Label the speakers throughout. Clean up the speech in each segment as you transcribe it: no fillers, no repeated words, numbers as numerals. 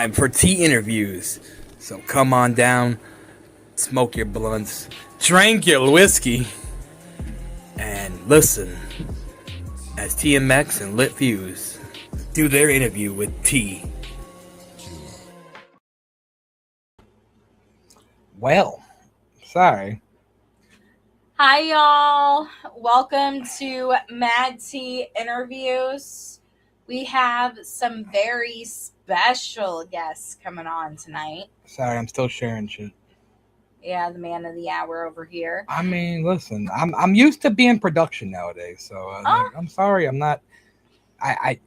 Speaker 1: time for tea interviews. So come on down, smoke your blunts, drink your whiskey, and listen as TMX and Lit Fuse do their interview with T. Well, sorry.
Speaker 2: Hi, y'all. Welcome to Mad Tea Interviews. We have some very special guests coming on tonight.
Speaker 1: Sorry, I'm still sharing shit.
Speaker 2: Yeah, the man of the hour over here.
Speaker 1: I mean, listen, I'm used to being production nowadays, so I'm sorry, I'm not. I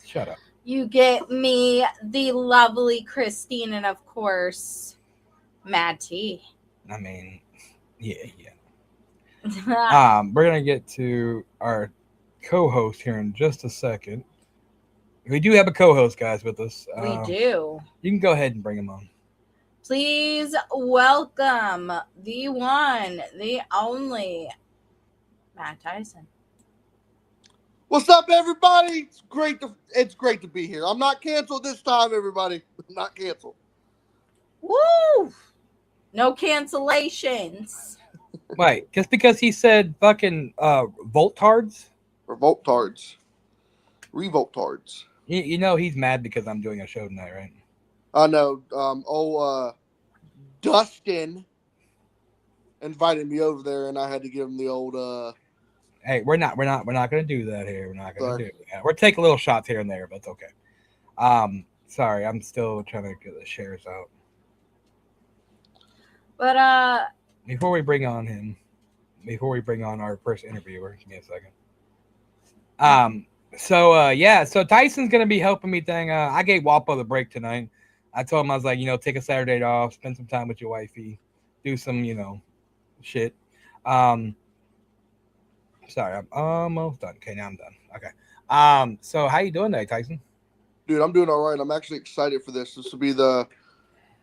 Speaker 1: shut up.
Speaker 2: You get me, the lovely Christine, and of course, Mad Tea.
Speaker 1: I mean, yeah. We're gonna get to our co-host here in just a second. We do have a co-host, guys, with us.
Speaker 2: We do.
Speaker 1: You can go ahead and bring him on.
Speaker 2: Please welcome the one, the only, Matt Tyson.
Speaker 3: What's up, everybody? It's great to be here. I'm not canceled this time, everybody. I'm not canceled.
Speaker 2: Woo! No cancellations.
Speaker 1: Wait, just because he said fucking Voltards?
Speaker 3: Or Voltards. Revoltards.
Speaker 1: You know he's mad because I'm doing a show tonight, right?
Speaker 3: I know. Dustin invited me over there, and I had to give him the old.
Speaker 1: Hey, we're not gonna do that here. We're not gonna do that. We're taking little shots here and there, but it's okay. Sorry, I'm still trying to get the shares out.
Speaker 2: But
Speaker 1: before we bring on our first interviewer, give me a second. So Tyson's gonna be helping me. I gave Wapo the break tonight. I told him I was like, take a Saturday off, spend some time with your wifey, do some, shit. Sorry, I'm almost done. Okay, now I'm done. Okay. So how you doing today, Tyson?
Speaker 3: Dude, I'm doing all right. I'm actually excited for this. This will be the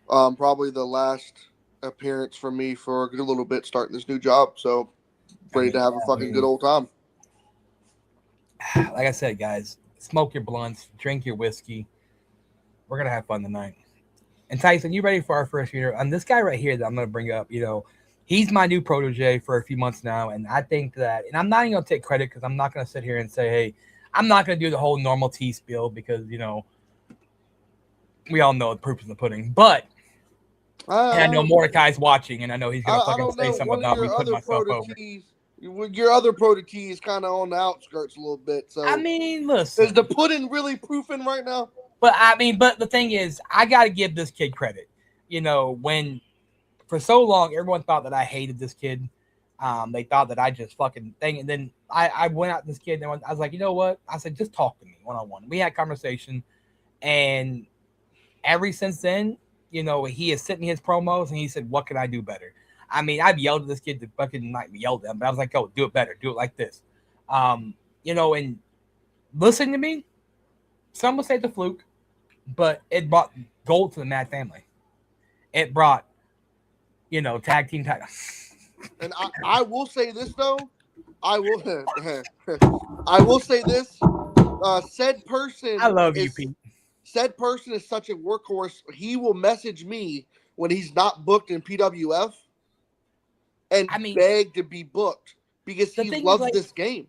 Speaker 3: probably the last appearance for me for a good little bit starting this new job. So ready to have a fucking good old time.
Speaker 1: Like I said, guys, smoke your blunts, drink your whiskey. We're gonna have fun tonight. And Tyson, you ready for our first interview? And this guy right here that I'm gonna bring up, he's my new protege for a few months now, and I think that, and I'm not even gonna take credit because I'm not gonna sit here and say, hey, I'm not gonna do the whole normal tea spiel because we all know the proof is in the pudding. But and I know Mordecai's watching, and I know he's gonna fucking say something about me putting myself over.
Speaker 3: Your other protege is kind of on the outskirts a little bit. So
Speaker 1: I mean, listen,
Speaker 3: is the pudding really proofing right now?
Speaker 1: But but the thing is, I gotta give this kid credit. When for so long everyone thought that I hated this kid, they thought that I just fucking thing, and then I went out to this kid and I was like, you know what? I said, just talk to me one-on-one. We had conversation, and ever since then, he has sent me his promos and he said, what can I do better? I mean, I've yelled at this kid to fucking not yelled at him, but I was like, oh, do it better, do it like this. And listen to me. Some would say the fluke, but it brought gold to the Mad family. It brought, tag team titles.
Speaker 3: And I will say this though, I will say this. Said person,
Speaker 1: I love you, Pete.
Speaker 3: Said person is such a workhorse. He will message me when he's not booked in PWF, and beg to be booked because he loves this game.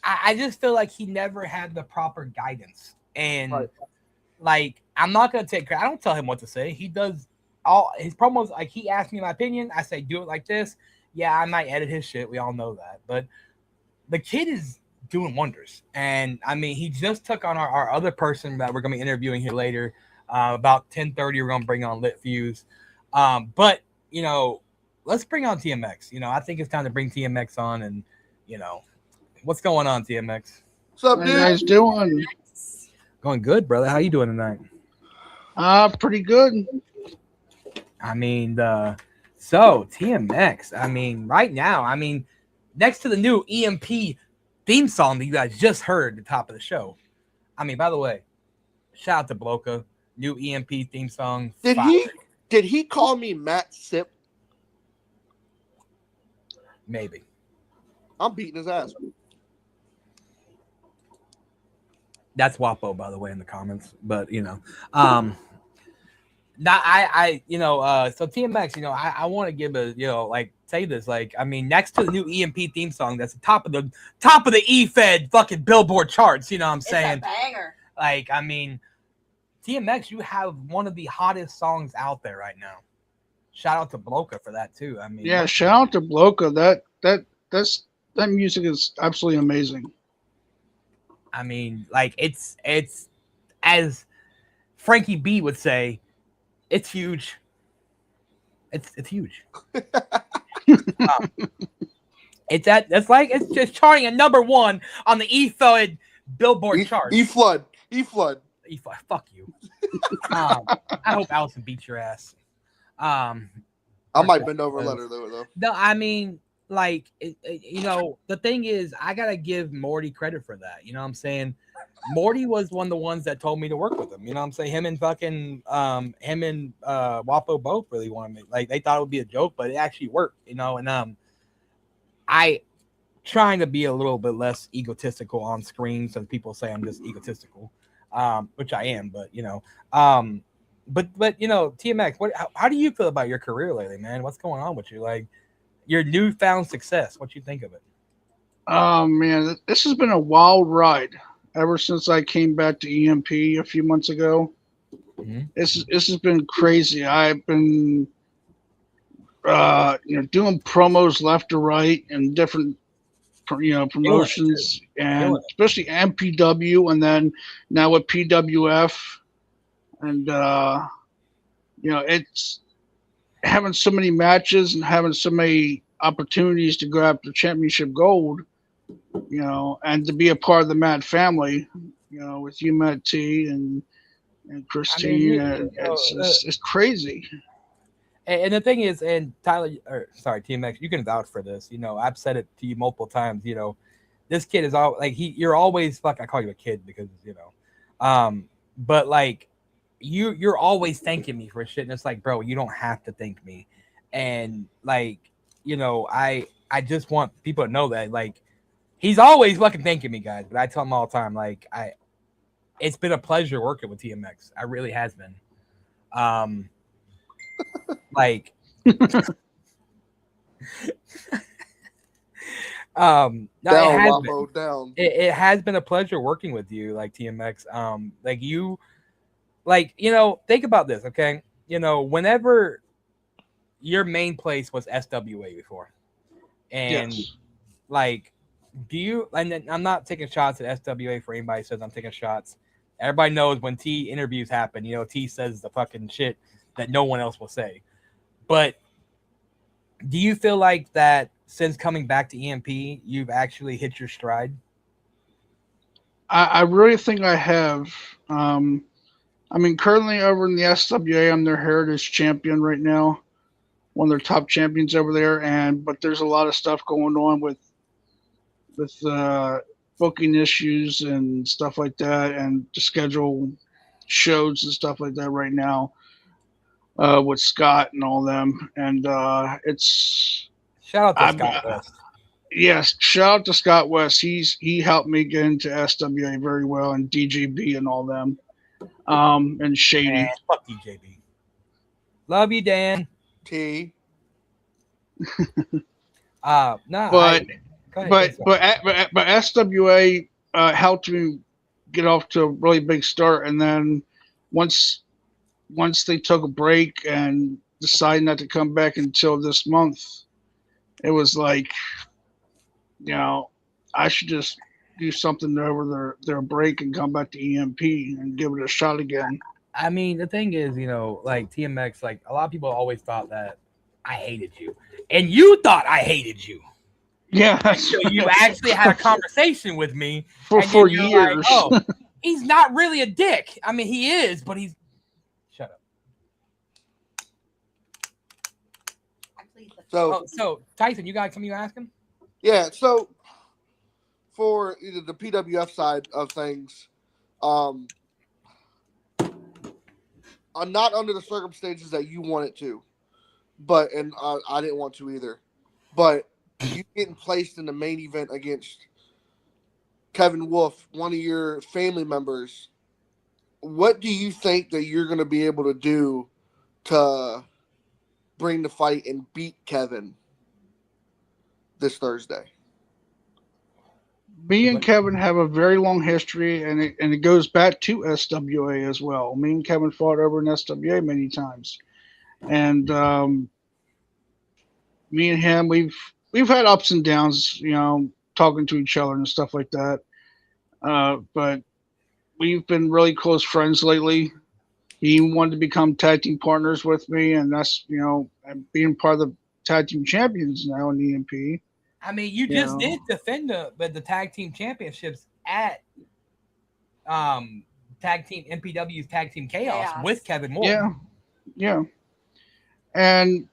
Speaker 1: I just feel like he never had the proper guidance, and I'm not gonna take credit. I don't tell him what to say. He does all his promos. Like, he asked me my opinion. I say, do it like this. Yeah, I might edit his shit. We all know that, but the kid is doing wonders. And I mean, he just took on our other person that we're gonna be interviewing here later. About 10:30, we're gonna bring on Lit Fuse. But let's bring on TMX. I think it's time to bring TMX on, and what's going on, TMX?
Speaker 3: What's up, dude?
Speaker 4: How you guys doing?
Speaker 1: Going good, brother. How you doing tonight?
Speaker 4: Pretty good.
Speaker 1: I mean, so TMX. I mean, right now, next to the new EMP theme song that you guys just heard at the top of the show. I mean, by the way, shout out to Bloka, new EMP theme song.
Speaker 3: Did he call me Matt Sip?
Speaker 1: Maybe.
Speaker 3: I'm beating his ass.
Speaker 1: That's Wapo, by the way, in the comments. But not so TMX, I want to give a like say this, like, I mean, next to the new EMP theme song, that's the top of the E-Fed fucking Billboard charts. You know what I'm saying?
Speaker 2: It's a banger.
Speaker 1: Like, I mean, TMX, you have one of the hottest songs out there right now. Shout out to Bloka for that too. I mean,
Speaker 4: Yeah, shout out to Bloka. That music is absolutely amazing.
Speaker 1: I mean, like, it's as Frankie B would say, it's huge. It's huge. It's just charting at number 1 on the E-Fed Billboard chart.
Speaker 3: E-Flood.
Speaker 1: Fuck you. I hope Allison beats your ass.
Speaker 3: I might bend over and let her though.
Speaker 1: No, I mean, like, the thing is, I gotta give Morty credit for that. You know what I'm saying? Morty was one of the ones that told me to work with him. You know what I'm saying? Him and Wapo both really wanted me. Like, they thought it would be a joke, but it actually worked. And I trying to be a little bit less egotistical on screen, so people say I'm just egotistical, which I am. But TMX, how do you feel about your career lately, man? What's going on with you? Like, your newfound success. What you think of it?
Speaker 4: Oh man, this has been a wild ride ever since I came back to EMP a few months ago.
Speaker 1: Mm-hmm.
Speaker 4: This has been crazy. I've been doing promos left to right and different promotions, and especially MPW, and then now with PWF, and it's having so many matches and having so many opportunities to go after championship gold, and to be a part of the Mad family, with you, Matt T, and Christine. I mean, it's crazy.
Speaker 1: And the thing is, and Tyler, TMX, you can vouch for this. I've said it to you multiple times. This kid is all like you're always I call you a kid because but like you're always thanking me for shit, and it's like, bro, you don't have to thank me. And like, I just want people to know that, like, he's always fucking thanking me, guys. But I tell him all the time, like, it's been a pleasure working with TMX. I really has been. Like, it has been a pleasure working with you, like, TMX. Like, you, like, think about this, okay? Whenever your main place was SWA before, and
Speaker 4: yes.
Speaker 1: like, and then I'm not taking shots at SWA for anybody who says I'm taking shots. Everybody knows when T interviews happen, T says the fucking shit that no one else will say. But do you feel like that since coming back to EMP, you've actually hit your stride?
Speaker 4: I really think I have. Currently over in the SWA, I'm their Heritage Champion right now, one of their top champions over there. But there's a lot of stuff going on with booking issues and stuff like that, and to schedule shows and stuff like that right now. With Scott and all them, and it's
Speaker 1: shout out to Scott West.
Speaker 4: Yes, shout out to Scott West. He helped me get into SWA very well, and DJB and all them, and Shady.
Speaker 1: Man, fuck DJB. Love you, Dan.
Speaker 3: T.
Speaker 4: But SWA helped me get off to a really big start, and then once they took a break and decided not to come back until this month, it was like, I should just do something over their break and come back to EMP and give it a shot again.
Speaker 1: I mean, the thing is, like, TMX, like, a lot of people always thought that I hated you, and you thought I hated you.
Speaker 4: Yeah.
Speaker 1: So you actually had a conversation with me
Speaker 4: for years.
Speaker 1: Like, oh, he's not really a dick. I mean, he is, but he's. Shut up. So Tyson, you got something you ask him?
Speaker 3: Yeah. So for either the PWF side of things, I'm not under the circumstances that you wanted to, and I didn't want to either. But you getting placed in the main event against Kevin Wolf, one of your family members, what do you think that you're going to be able to do to bring the fight and beat Kevin this Thursday?
Speaker 4: Me and Kevin have a very long history, and it goes back to SWA as well. Me and Kevin fought over in SWA many times, and me and him, we've had ups and downs, talking to each other and stuff like that. But we've been really close friends lately. He wanted to become tag team partners with me, and that's being part of the tag team champions now in EMP.
Speaker 1: I mean, you just did defend the tag team championships at tag team MPW's Tag Team Chaos with Kevin Wolf.
Speaker 4: Yeah. And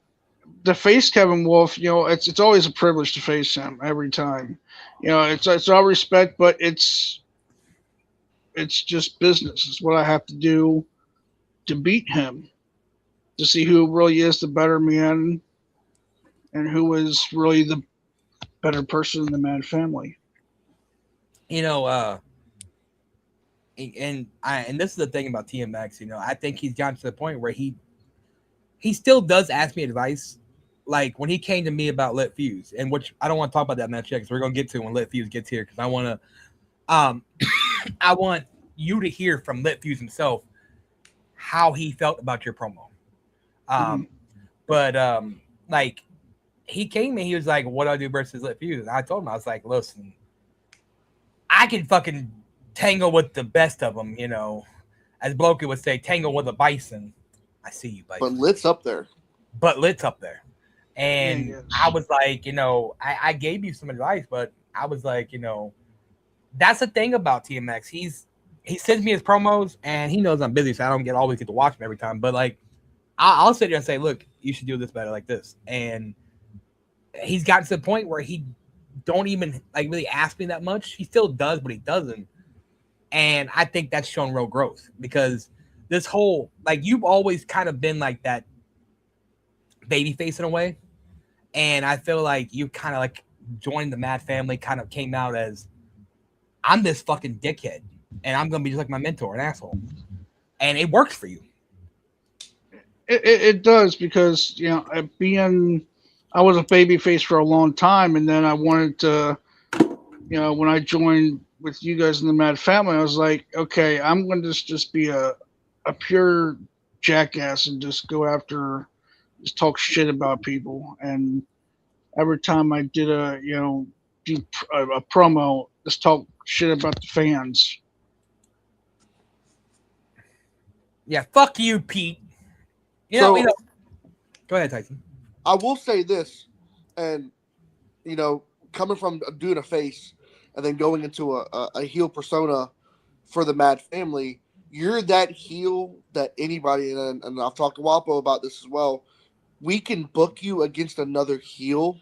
Speaker 4: to face Kevin Wolf, it's always a privilege to face him every time. It's all respect, but it's just business. It's what I have to do to beat him, to see who really is the better man and who is really the better person in the Mad family.
Speaker 1: And this is the thing about TMX. I think he's gotten to the point where he still does ask me advice. Like when he came to me about Lit Fuse, and which I don't want to talk about that match yet because we're gonna get to when Lit Fuse gets here, because I want to I want you to hear from Lit Fuse himself how he felt about your promo. But like he came and he was like, what do I do versus Lit Fuse? And I told him, I was like, listen, I can fucking tangle with the best of them, as Bloke would say, tangle with a bison. I see you, bison.
Speaker 3: But Lit's up there.
Speaker 1: And I was like, I gave you some advice, but I was like, that's the thing about TMX. He sends me his promos and he knows I'm busy, so I don't always get to watch him every time. But like, I'll sit there and say, look, you should do this better like this. And he's gotten to the point where he don't even like really ask me that much. He still does, but he doesn't. And I think that's shown real growth, because this whole, like, you've always kind of been like that baby face in a way. And I feel like you kind of like joined the Mad family, kind of came out as, I'm this fucking dickhead and I'm going to be just like my mentor, an asshole. And it works for you.
Speaker 4: It does, because, I was a baby face for a long time, and then I wanted to, when I joined with you guys in the Mad family, I was like, okay, I'm going to just be a pure jackass and just go after, just talk shit about people. And every time I did a promo, just talk shit about the fans.
Speaker 3: Yeah,
Speaker 1: fuck you, Pete. Go ahead, Tyson.
Speaker 3: I will say this, and coming from doing a face and then going into a heel persona for the Mad family, you're that heel that anybody, and I've talked to Wapo about this as well, we can book you against another heel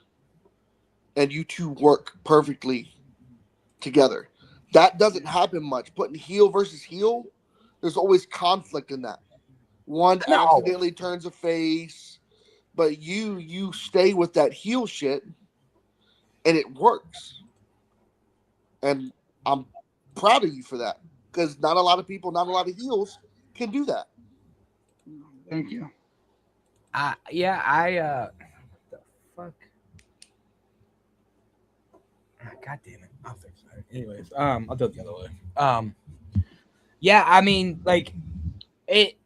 Speaker 3: and you two work perfectly together. That doesn't happen much. Putting heel versus heel, there's always conflict in that. One accidentally turns a face, but you stay with that heel shit, and it works. And I'm proud of you for that, because not a lot of people, not a lot of heels can do that.
Speaker 4: Thank you.
Speaker 1: What the fuck? God damn it. I'll fix that. Anyways, I'll do it the other way. I mean, like, it.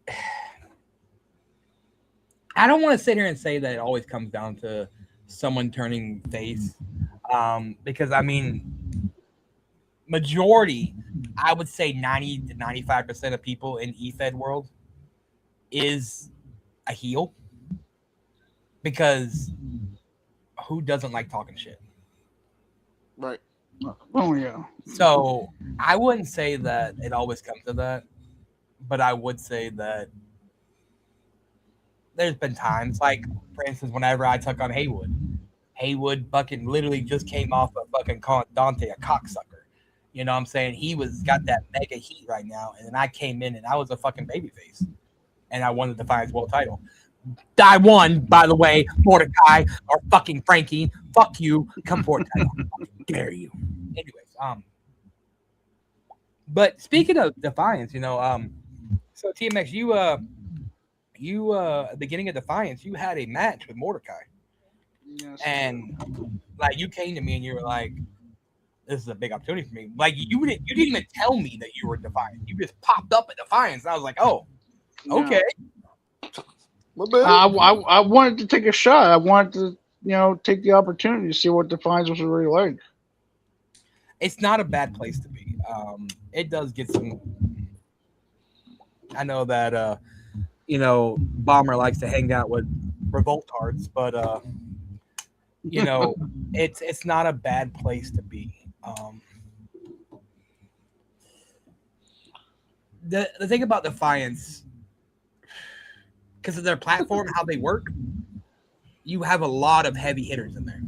Speaker 1: I don't want to sit here and say that it always comes down to someone turning face, because I mean, majority, I would say 90 to 95% of people in EFED world is a heel, because who doesn't like talking shit?
Speaker 3: Right.
Speaker 4: Oh, yeah.
Speaker 1: So I wouldn't say that it always comes to that, but I would say that there's been times, like, for instance, whenever I took on Haywood fucking literally just came off of fucking calling Dante a cocksucker. You know what I'm saying? He got that mega heat right now, and then I came in and I was a fucking babyface, and I won the Defiance World title. I won, by the way, Mordecai or fucking Frankie. Fuck you. Come forward, title. Dare you. Anyways, But speaking of Defiance, so TMX, you at the beginning of Defiance, you had a match with Mordecai,
Speaker 4: Yes.
Speaker 1: and like you came to me and you were like, "This is a big opportunity for me." Like you didn't even tell me that you were Defiant. You just popped up at Defiance, and I was like, "Oh, okay."
Speaker 3: My bad.
Speaker 4: I wanted to take a shot. I wanted to, take the opportunity to see what Defiance was really like.
Speaker 1: It's not a bad place to be. It does get some. I know that Bomber likes to hang out with revoltards, but it's not a bad place to be. The thing about Defiance, because of their platform, how they work, you have a lot of heavy hitters in there.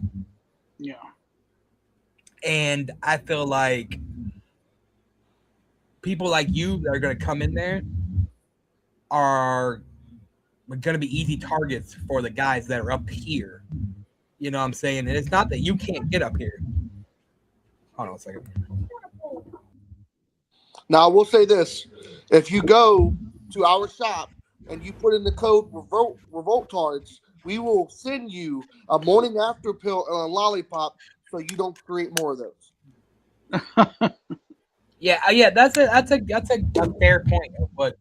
Speaker 4: Yeah.
Speaker 1: And I feel like people like you that are going to come in there are going to be easy targets for the guys that are up here. You know what I'm saying? And it's not that you can't get up here. Hold on a second.
Speaker 3: Now, I will say this. If you go to our shop and you put in the code Revoltards, we will send you a morning after pill and a lollipop so you don't create more of those.
Speaker 1: Yeah, that's a fair point. But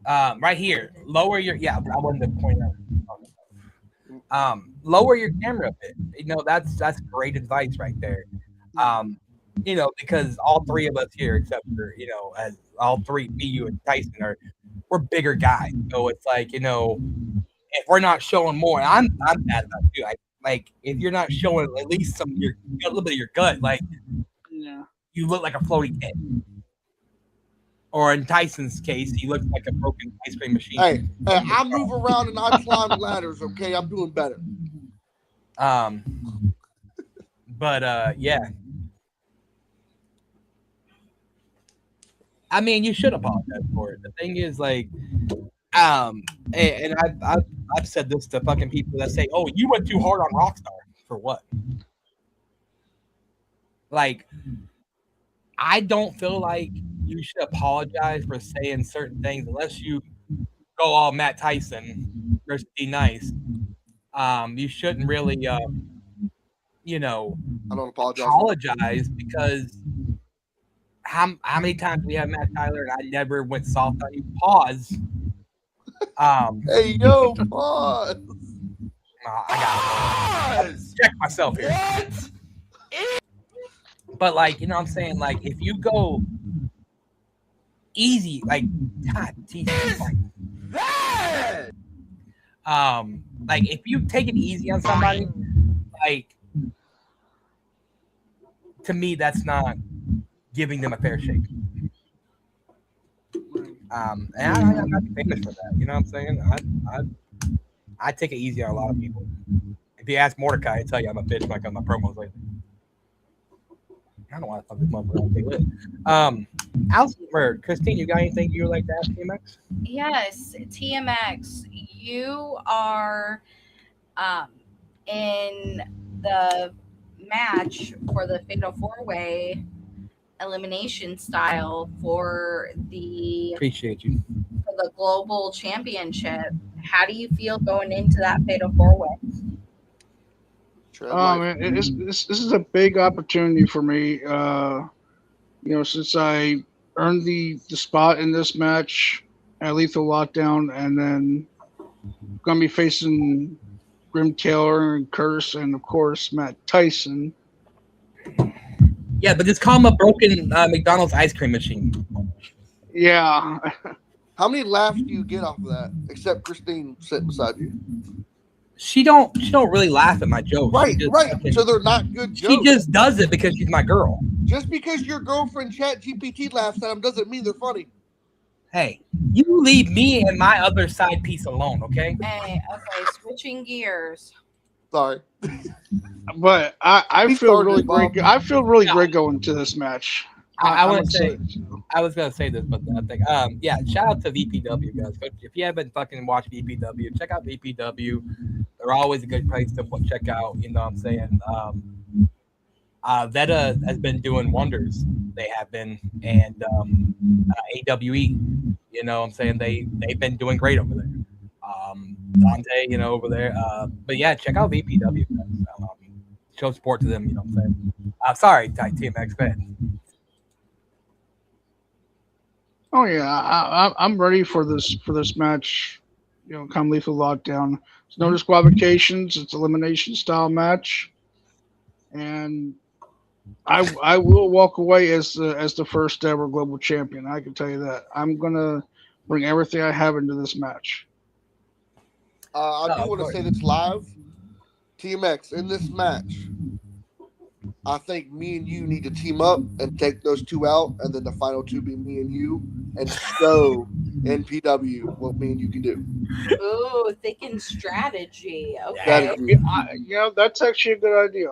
Speaker 1: right here, lower your I wanted to point out. Lower your camera a bit. That's great advice right there. Because all three of us here, except for as all three, me, you, and Tyson, we're bigger guys. So it's like if we're not showing more, I'm bad about it too. Like if you're not showing at least a little bit of your gut, like you look like a floating head. Or in Tyson's case, he looks like a broken ice cream machine.
Speaker 3: Hey, I move around and I climb ladders. Okay, I'm doing better.
Speaker 1: But yeah. I mean, you should apologize for it. The thing is, like, and I've said this to fucking people that say, "Oh, you went too hard on Rockstar for what?" Like, I don't feel like you should apologize for saying certain things unless you go all Matt Tyson versus D Nice. You shouldn't really,
Speaker 3: I don't
Speaker 1: apologize because how many times we have Matt Tyler and I never went soft on you? Pause.
Speaker 3: Hey, yo, pause.
Speaker 1: I gotta check myself here. What? But like, what I'm saying? Like, if you go easy, like, God, Jesus, like if you take it easy on somebody, like, to me, that's not giving them a fair shake. And I'm not famous for that. You know what I'm saying? I take it easy on a lot of people. If you ask Mordecai, he'll tell you I'm a bitch when I come to my promos lately. I don't want to fuck this motherfucker. Allison or Christine, you got anything you would like to ask TMX?
Speaker 2: Yes, TMX, you are in the match for the Fatal 4-Way elimination style for the
Speaker 1: Appreciate you.
Speaker 2: For the global championship. How do you feel going into that Fatal 4-Way?
Speaker 4: This is a big opportunity for me. Since I earned the spot in this match at Lethal Lockdown, and then gonna be facing Grim Taylor and Curse, and of course Matt Tyson.
Speaker 1: Yeah, but just call him a broken McDonald's ice cream machine.
Speaker 4: Yeah.
Speaker 3: How many laughs do you get off of that? Except Christine sitting beside you.
Speaker 1: She don't really laugh at my jokes.
Speaker 3: Right. So they're not good jokes.
Speaker 1: She just does it because she's my girl.
Speaker 3: Just because your girlfriend ChatGPT laughs at them doesn't mean they're funny.
Speaker 1: Hey, you leave me and my other side piece alone, okay?
Speaker 2: Hey, okay, switching gears.
Speaker 3: Sorry.
Speaker 4: But I feel really great. I feel really great going to this match.
Speaker 1: I was gonna say this, but I think shout out to VPW guys. If you haven't fucking watched VPW, check out VPW. They're always a good place to check out. You know what I'm saying? Veta has been doing wonders. They have been, and AWE. You know, what I'm saying they've been doing great over there. Dante, you know, over there. But yeah, check out VPW. Show support to them. You know, what I'm saying. Sorry, TMX. Go ahead.
Speaker 4: Oh yeah, I'm ready for this match. You know, come Lethal Lockdown. There's no disqualifications. It's elimination style match, and I will walk away as the first ever global champion. I can tell you that. I'm gonna bring everything I have into this match.
Speaker 3: I do want to say this live. TMX, in this match, I think me and you need to team up and take those two out, and then the final two be me and you, and show NPW what me and you can do.
Speaker 2: Ooh, thinking strategy. Okay.
Speaker 3: Strategy.
Speaker 4: Yeah, that's actually a good idea.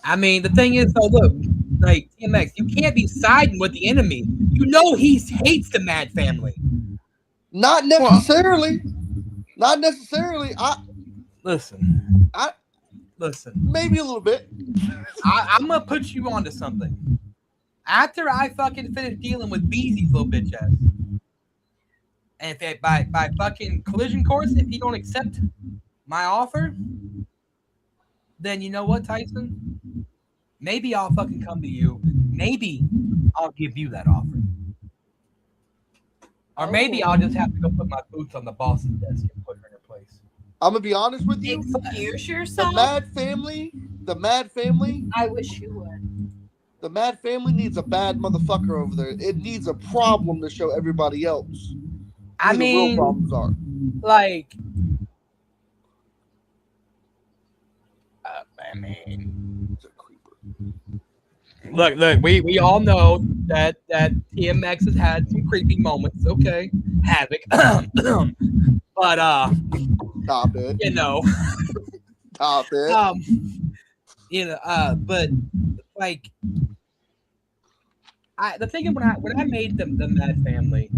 Speaker 1: I mean, the thing is, though, look, like TMX, you can't be siding with the enemy. You know he hates the Mad family.
Speaker 3: Not necessarily. Not necessarily.
Speaker 1: Listen.
Speaker 3: I
Speaker 1: Listen.
Speaker 3: maybe a little bit.
Speaker 1: I'm gonna put you onto something. After I fucking finish dealing with Beezy's little bitch ass, and if by fucking collision course, if you don't accept my offer, then you know what, Tyson? Maybe I'll fucking come to you. Maybe I'll give you that offer. Or maybe I'll just have to go put my boots on the boss's desk and put her in her place.
Speaker 3: I'm gonna be honest with you.
Speaker 2: Excuse yourself.
Speaker 3: The Mad Family.
Speaker 2: I wish you would.
Speaker 3: The Mad Family needs a bad motherfucker over there. It needs a problem to show everybody else.
Speaker 1: I
Speaker 3: who
Speaker 1: mean,
Speaker 3: the real problems are.
Speaker 1: Like, I mean, look, we all know that TMX has had some creepy moments. Okay, Havoc, but
Speaker 3: Stop it.
Speaker 1: you know,
Speaker 3: Stop it.
Speaker 1: you know, but like, the thing is when I made the Mad Family,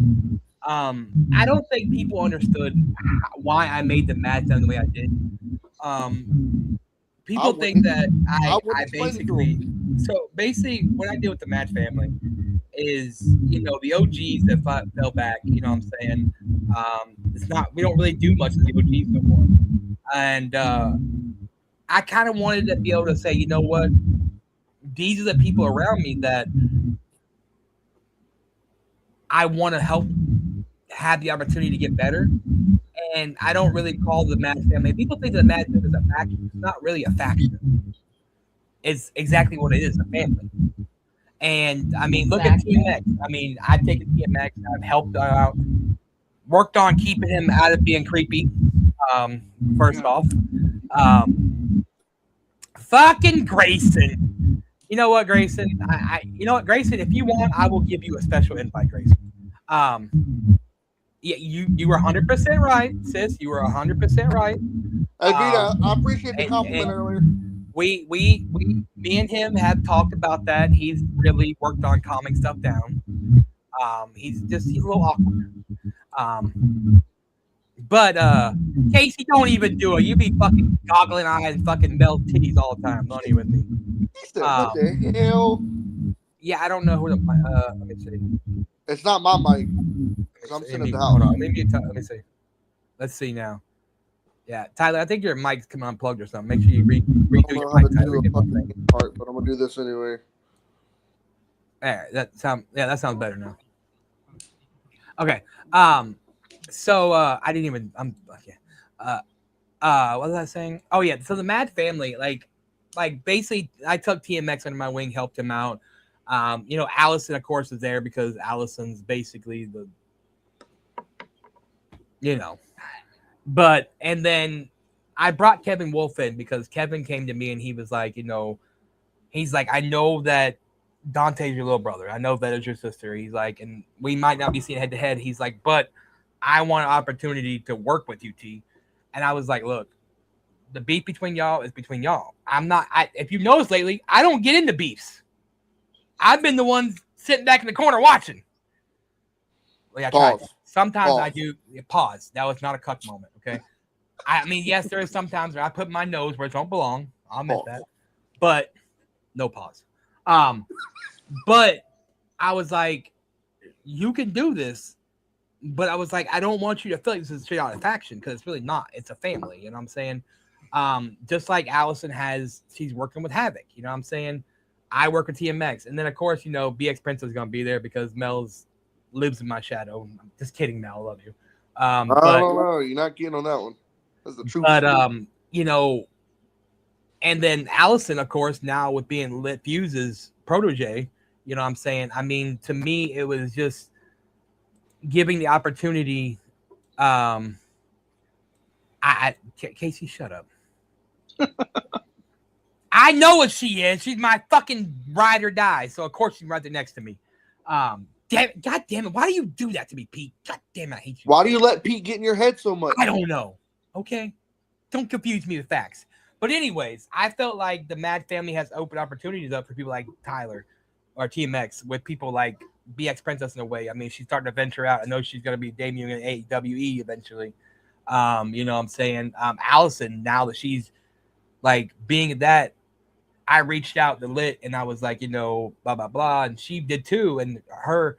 Speaker 1: I don't think people understood why I made the Mad Family the way I did. People think that I basically, so basically what I did with the Mad Family is, you know, the OGs that fell back, you know what I'm saying? It's not, we don't really do much of the OGs no more. And I kind of wanted to be able to say, you know what? These are the people around me that I want to help have the opportunity to get better. And I don't really call the Mad Family. People think the Mad Family is a faction. It's not really a faction. It's exactly what it is, a family. And I mean, look at TMX. I mean, I've taken TMX, I've helped out, worked on keeping him out of being creepy. First off, fucking Grayson. You know what, Grayson? You know what, Grayson? If you want, I will give you a special invite, Grayson. Yeah, you were 100% right, sis. You were 100% right.
Speaker 3: I appreciate the compliment earlier.
Speaker 1: Me and him have talked about that. He's really worked on calming stuff down. He's a little awkward. But Casey, don't even do it. You be fucking goggling eyes and fucking melt titties all the time. Don't even me.
Speaker 3: What the hell?
Speaker 1: Yeah, I don't know who the let me see.
Speaker 3: It's not my mic. I'm sitting at the house.
Speaker 1: Hold on, let me see. Let's see now. Yeah, Tyler, I think your mic's come unplugged or something. Make sure you redo your mic, Tyler.
Speaker 3: Part, but I'm gonna do this anyway.
Speaker 1: There, that sounds better now. Okay. So I didn't even. Okay. What was I saying? Oh yeah. So the Mad Family, like basically, I took TMX under my wing, helped him out. You know, Allison, of course, is there because Allison's basically the, you know, but, and then I brought Kevin Wolf in because Kevin came to me and he was like, you know, he's like, I know that Dante's your little brother. I know that is your sister. He's like, and we might not be seeing head to head. He's like, but I want an opportunity to work with you, T. And I was like, look, the beef between y'all is between y'all. If you've noticed lately, I don't get into beefs. I've been the one sitting back in the corner watching. Well, yeah,
Speaker 3: Pause.
Speaker 1: Sometimes
Speaker 3: Pause.
Speaker 1: I do pause. That was not a cuck moment. Okay. I mean, yes, there is sometimes where I put my nose where it don't belong. I'll admit that. But No pause. But I was like, you can do this. But I was like, I don't want you to feel like this is straight out of faction because it's really not. It's a family. You know what I'm saying? Just like Allison she's working with Havoc. You know what I'm saying? I work with TMX. And then, of course, BX Princess is going to be there because Mel's lives in my shadow. I'm just kidding, Mel. I love you.
Speaker 3: I don't know. You're not getting on that one. That's the truth.
Speaker 1: But, and then Allison, of course, now with being Lit Fuse's protege, you know what I'm saying? I mean, to me, it was just giving the opportunity. Casey, shut up. I know what she is. She's my fucking ride or die. So of course she's right there next to me. God damn it. Why do you do that to me, Pete? God damn it, I hate you.
Speaker 3: Why do you let Pete get in your head so much?
Speaker 1: I don't know. Okay. Don't confuse me with facts. But anyways, I felt like the Mad family has opened opportunities up for people like Tyler or TMX with people like BX Princess in a way. I mean, she's starting to venture out. I know she's going to be debuting in AWE eventually. You know what I'm saying? Allison, now that she's like being that, I reached out to Lit and I was like, blah, blah, blah. And she did too. And her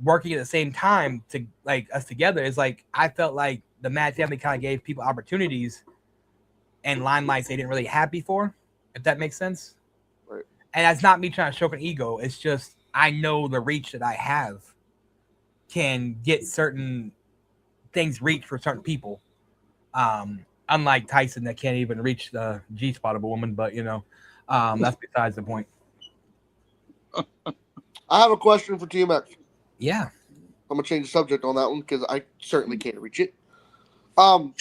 Speaker 1: working at the same time to like us together is like, I felt like the Mad family kind of gave people opportunities and limelights they didn't really have before, if that makes sense.
Speaker 3: Right.
Speaker 1: And that's not me trying to stroke an ego. It's just, I know the reach that I have can get certain things reached for certain people. Unlike Tyson that can't even reach the G-spot of a woman, but that's besides the point.
Speaker 3: I have a question for TMX.
Speaker 1: Yeah.
Speaker 3: I'm gonna change the subject on that one because I certainly can't reach it. So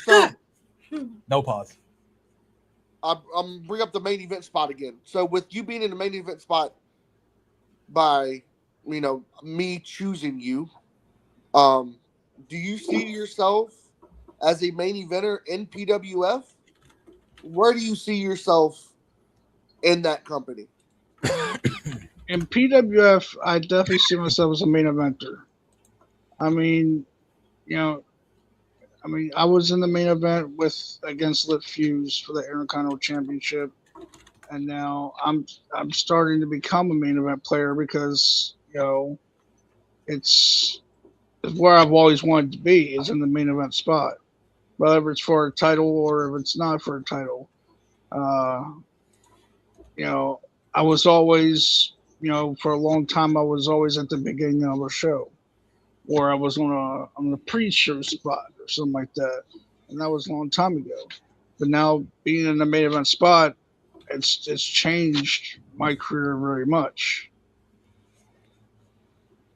Speaker 1: no pause.
Speaker 3: I'm bring up the main event spot again. So with you being in the main event spot by me choosing you, do you see yourself as a main eventer in PWF? Where do you see yourself in that company?
Speaker 4: In PWF, I definitely see myself as a main eventer. I mean, I was in the main event against Lit Fuse for the Intercontinental Championship, and now I'm starting to become a main event player because it's where I've always wanted to be, is in the main event spot, whether it's for a title or if it's not for a title. I was always, for a long time, I was always at the beginning of a show, or I was on a pre-show spot or something like that, and that was a long time ago. But now being in the main event spot, it's changed my career very much.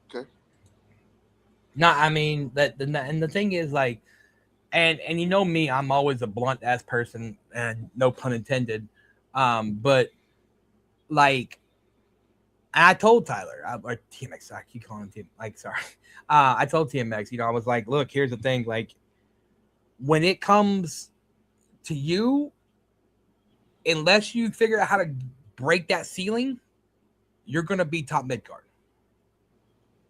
Speaker 3: Okay.
Speaker 1: No, I mean and the thing is like, and me, I'm always a blunt ass person, and no pun intended. But like, I told Tyler or TMX, I keep calling him sorry. I told TMX, I was like, look, here's the thing, like, when it comes to you, unless you figure out how to break that ceiling, you're gonna be top mid card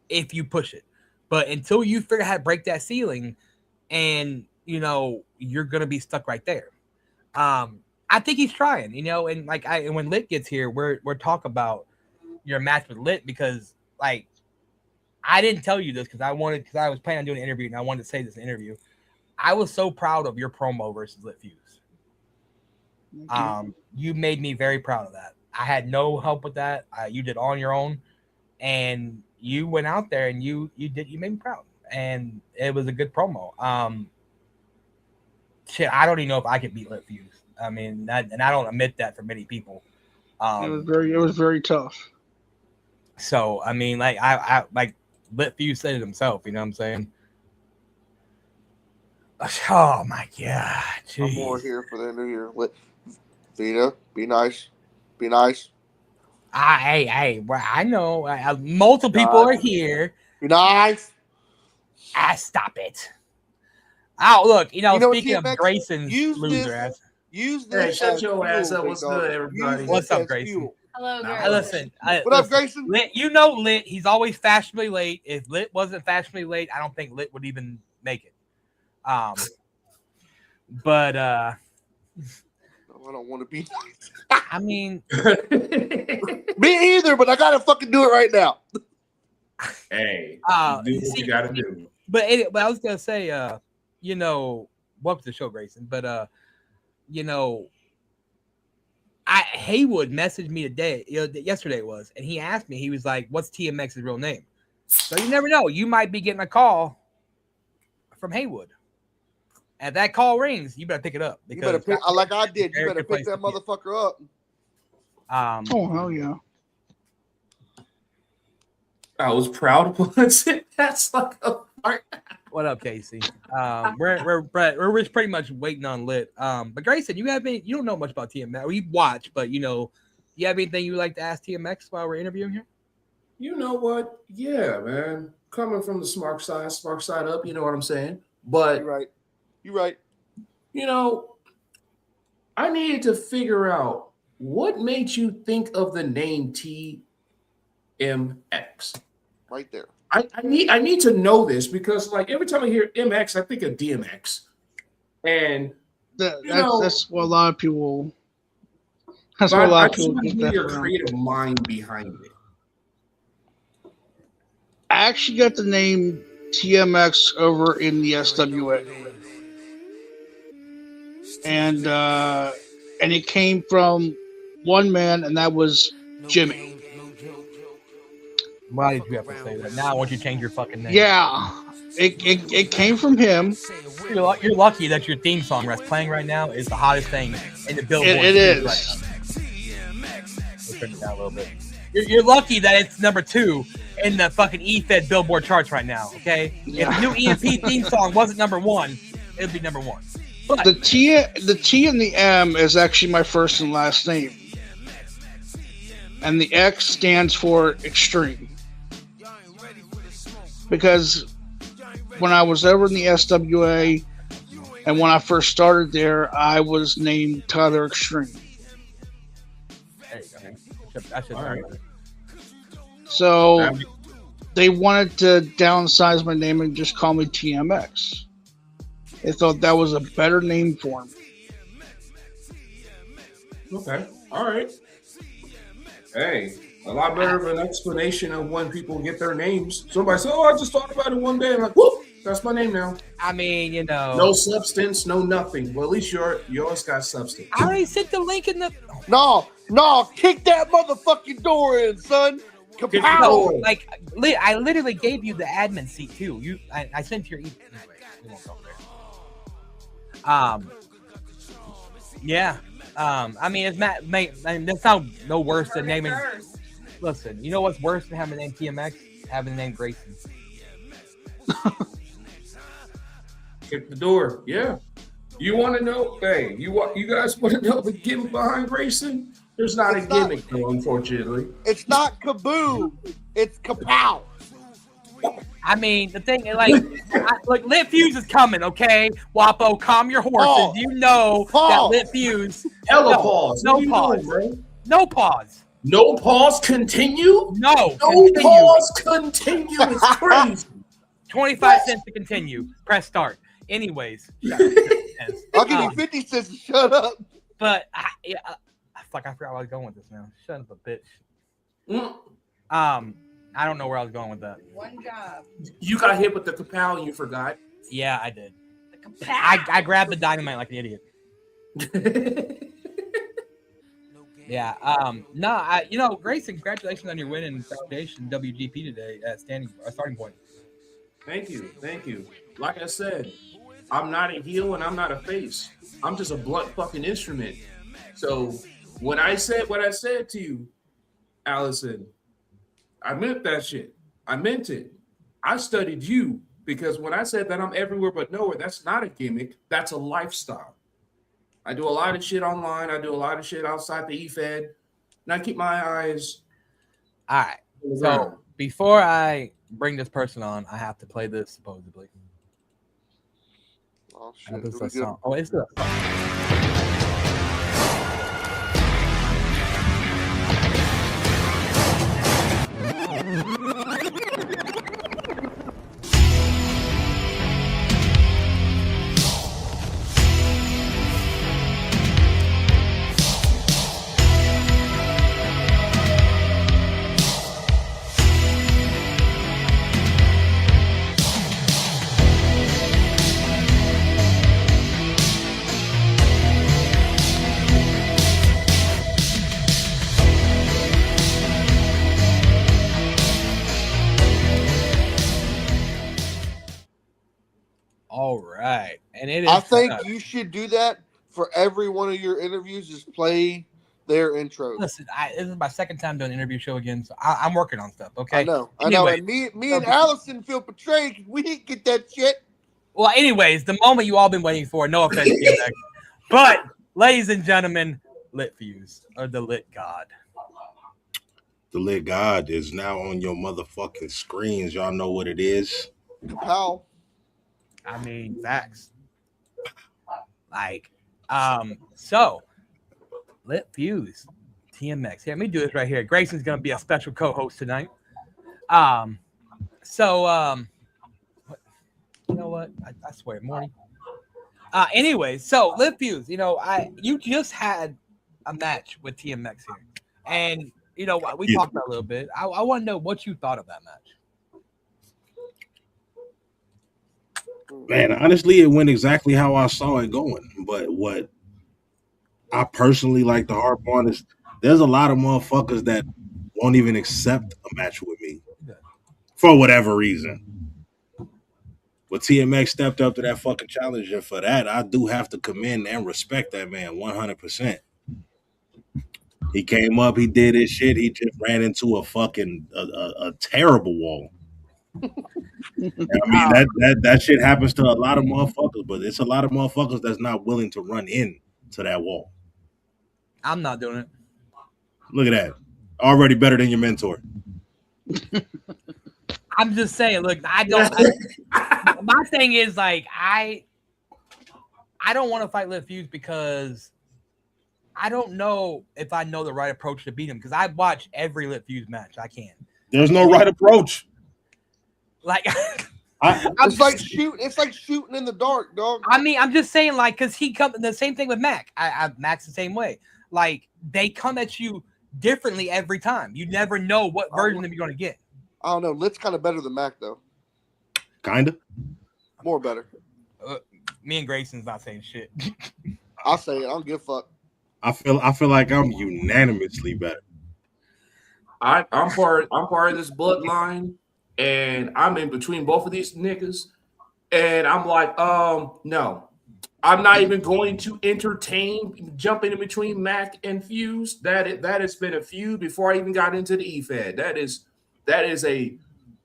Speaker 1: if you push it. But until you figure out how to break that ceiling, and you're gonna be stuck right there. I think he's trying, and like and when Lit gets here, we're talk about your match with Lit, because like I didn't tell you this because I was planning on doing an interview and I wanted to say this in an interview. I was so proud of your promo versus Lit Fuse. You made me very proud of that. I had no help with that. You did on your own, and you went out there and you made me proud, and it was a good promo. Shit, I don't even know if I could beat Lit Fuse. I mean, and I don't admit that for many people.
Speaker 4: It was very tough.
Speaker 1: So I mean, like I like Lit Fuse said it himself. You know what I'm saying? Oh my god! Geez.
Speaker 3: I'm more here for the new year. Vita, be nice. Be nice.
Speaker 1: Hey, well, I know multiple people are here.
Speaker 3: Be nice.
Speaker 1: Stop it. Oh, look, speaking of
Speaker 3: TMX,
Speaker 1: Grayson's loser ass.
Speaker 3: Use this.
Speaker 5: Hey, shut your ass up. What's good, everybody?
Speaker 1: What's up, Grayson?
Speaker 2: Hello,
Speaker 5: Nah,
Speaker 2: Grayson.
Speaker 1: Listen.
Speaker 3: What up, Grayson?
Speaker 1: Lit, Lit. He's always fashionably late. If Lit wasn't fashionably late, I don't think Lit would even make it. But
Speaker 3: I don't want to be.
Speaker 1: I mean,
Speaker 3: Me either, but I gotta fucking do it right now.
Speaker 5: Hey, do what
Speaker 1: see,
Speaker 5: you gotta do.
Speaker 1: But I was gonna say, you know, welcome to the show, Grayson. But you know, Haywood messaged me today, yesterday it was, and he asked me, he was like, "What's TMX's real name?" So you never know, you might be getting a call from Haywood. And that call rings, you better pick it up.
Speaker 3: You better pick, like I did. You
Speaker 1: Eric
Speaker 3: better pick that motherfucker up.
Speaker 4: Oh hell yeah!
Speaker 5: I was proud of once. That's like a part.
Speaker 1: What up, Casey? We're pretty much waiting on Lit. But Grayson, you don't know much about TMX. We watch, but you have anything you would like to ask TMX while we're interviewing here?
Speaker 5: You know what? Yeah, man. Coming from the smart side up, you know what I'm saying? But
Speaker 3: You're right.
Speaker 5: you know, I needed to figure out what made you think of the name TMX.
Speaker 3: Right there.
Speaker 5: I need to know this because like every time I hear MX, I think of DMX. And
Speaker 4: That's what a lot of people. That's
Speaker 5: but
Speaker 4: what a lot
Speaker 5: I
Speaker 4: of people
Speaker 5: just
Speaker 4: think.
Speaker 5: want your
Speaker 4: That
Speaker 5: creative mind behind it.
Speaker 4: I actually got the name TMX over in the SWA, and it came from one man, and that was Jimmy.
Speaker 1: Why did you have to say that? Now I want you to change your fucking name.
Speaker 4: Yeah, it came from him.
Speaker 1: You're lucky that your theme song that's playing right now is the hottest thing in the Billboard.
Speaker 4: It is.
Speaker 1: Right now. Let's turn it down a little bit. You're lucky that it's number 2 in the fucking EFED Billboard charts right now. Okay, if the new EMP theme song wasn't number 1, it'd be number 1. But
Speaker 4: The T and the M is actually my first and last name, and the X stands for extreme. Because when I was over in the SWA, and when I first started there, I was named Tyler Extreme.
Speaker 1: there you go. I should
Speaker 5: All right.
Speaker 4: So they wanted to downsize my name and just call me TMX. They thought that was a better name for me.
Speaker 5: Okay. All right. Hey, a lot better of an explanation of when people get their names. Somebody said, "Oh, I just thought about it one day." I'm like, "Whoop, that's my name now."
Speaker 1: I mean,
Speaker 5: No substance, no nothing. Well, at least yours got substance.
Speaker 1: I already sent the link in the.
Speaker 3: No, kick that motherfucking door in, son.
Speaker 5: Kick the
Speaker 3: Kapow!
Speaker 5: door.
Speaker 1: Like, I literally gave you the admin seat too. I sent your email. We won't go there. Yeah. I mean, it's Matt. I mean, that's no worse than naming. Listen, you know what's worse than having the name TMX? Having the name Grayson.
Speaker 5: Kick the door. Yeah. You want to know? Hey, you guys want to know the gimmick behind Grayson? There's not
Speaker 3: It's
Speaker 5: a
Speaker 3: not-
Speaker 5: gimmick, though, unfortunately.
Speaker 3: It's not kaboom. It's kapow.
Speaker 1: I mean, the thing is, like Lit Fuse is coming, okay? Wapo, calm your horses.
Speaker 3: Paul.
Speaker 1: You know
Speaker 3: Paul.
Speaker 1: that Lit Fuse.
Speaker 5: Hella
Speaker 1: No,
Speaker 5: pause.
Speaker 1: no
Speaker 5: What are you
Speaker 1: pause.
Speaker 5: doing, bro?
Speaker 1: No pause.
Speaker 5: No pause. Continue.
Speaker 1: No.
Speaker 5: No
Speaker 1: Continue.
Speaker 5: pause. Continue. It's crazy.
Speaker 1: 25 cents to continue. Press start. Anyways.
Speaker 3: I'll give you 50 cents to shut up.
Speaker 1: But fuck, I forgot where I was going with this now. Shut up, a bitch.
Speaker 5: Mm.
Speaker 1: I don't know where I was going with that.
Speaker 2: One job.
Speaker 5: You got hit with the kapow and you forgot.
Speaker 1: Yeah, I did.
Speaker 2: The kapow.
Speaker 1: I grabbed the dynamite like an idiot. Yeah. No, Grayson, congratulations on your win in Foundation WGP today at starting point.
Speaker 5: Thank you. Like I said, I'm not a heel and I'm not a face. I'm just a blunt fucking instrument. So when I said what I said to you, Allison, I meant that shit. I meant it. I studied you because when I said that I'm everywhere but nowhere, that's not a gimmick. That's a lifestyle. I do a lot of shit online. I do a lot of shit outside the EFED. And I keep my eyes
Speaker 1: All right.
Speaker 5: on the
Speaker 1: So
Speaker 5: ground.
Speaker 1: before I bring this person on, I have to play this supposedly.
Speaker 3: Oh, shit.
Speaker 1: This
Speaker 3: Here we
Speaker 1: is a
Speaker 3: go.
Speaker 1: song. Oh, it's the right, and it is.
Speaker 3: I think you should do that for every one of your interviews. Just play their intros.
Speaker 1: Listen, this is my second time doing an interview show again, so I'm working on stuff. Okay.
Speaker 3: I know.
Speaker 1: Anyway,
Speaker 3: And me and Allison feel betrayed because we didn't get that shit.
Speaker 1: Well, anyways, the moment you all been waiting for. No offense, DMX. But ladies and gentlemen, Lit Fuse or the Lit God.
Speaker 6: The Lit God is now on your motherfucking screens. Y'all know what it is.
Speaker 3: How?
Speaker 1: I mean, facts. Like, so Lit Fuse, TMX. Here, let me do this right here. Grayson's gonna be a special co-host tonight. You know what? I swear, morning. Anyway, so Lit Fuse, you just had a match with TMX here, and we talked about it a little bit. I want to know what you thought of that match.
Speaker 6: Man, honestly, it went exactly how I saw it going. But what I personally like to harp on is there's a lot of motherfuckers that won't even accept a match with me for whatever reason. But TMX stepped up to that fucking challenge, and for that, I do have to commend and respect that man 100%. He came up, he did his shit, he just ran into a fucking a terrible wall. I mean, that shit happens to a lot of motherfuckers, but it's a lot of motherfuckers that's not willing to run into that wall.
Speaker 1: I'm not doing it.
Speaker 6: Look at that. Already better than your mentor.
Speaker 1: I'm just saying, look, I don't. My thing is, like, I don't want to fight Lit Fuse because I don't know if I know the right approach to beat him, because I watch every Lit Fuse match I can.
Speaker 6: There's no right approach.
Speaker 1: Like,
Speaker 3: it's like shooting in the dark, dog.
Speaker 1: I mean, I'm just saying, like, because he come the same thing with Mac. Mac's the same way. Like, they come at you differently every time. You never know what version of you're going to get.
Speaker 3: I don't know. Lit's kind of better than Mac, though.
Speaker 6: Kinda.
Speaker 3: More better.
Speaker 1: Me and Grayson's not saying shit.
Speaker 3: I'll say it. I don't give a fuck.
Speaker 6: I feel like I'm unanimously better.
Speaker 5: I'm part of this bloodline, and I'm in between both of these niggas, and I'm like, no, I'm not even going to entertain jumping in between Mac and Fuse. That has been a feud before I even got into the EFED. That is a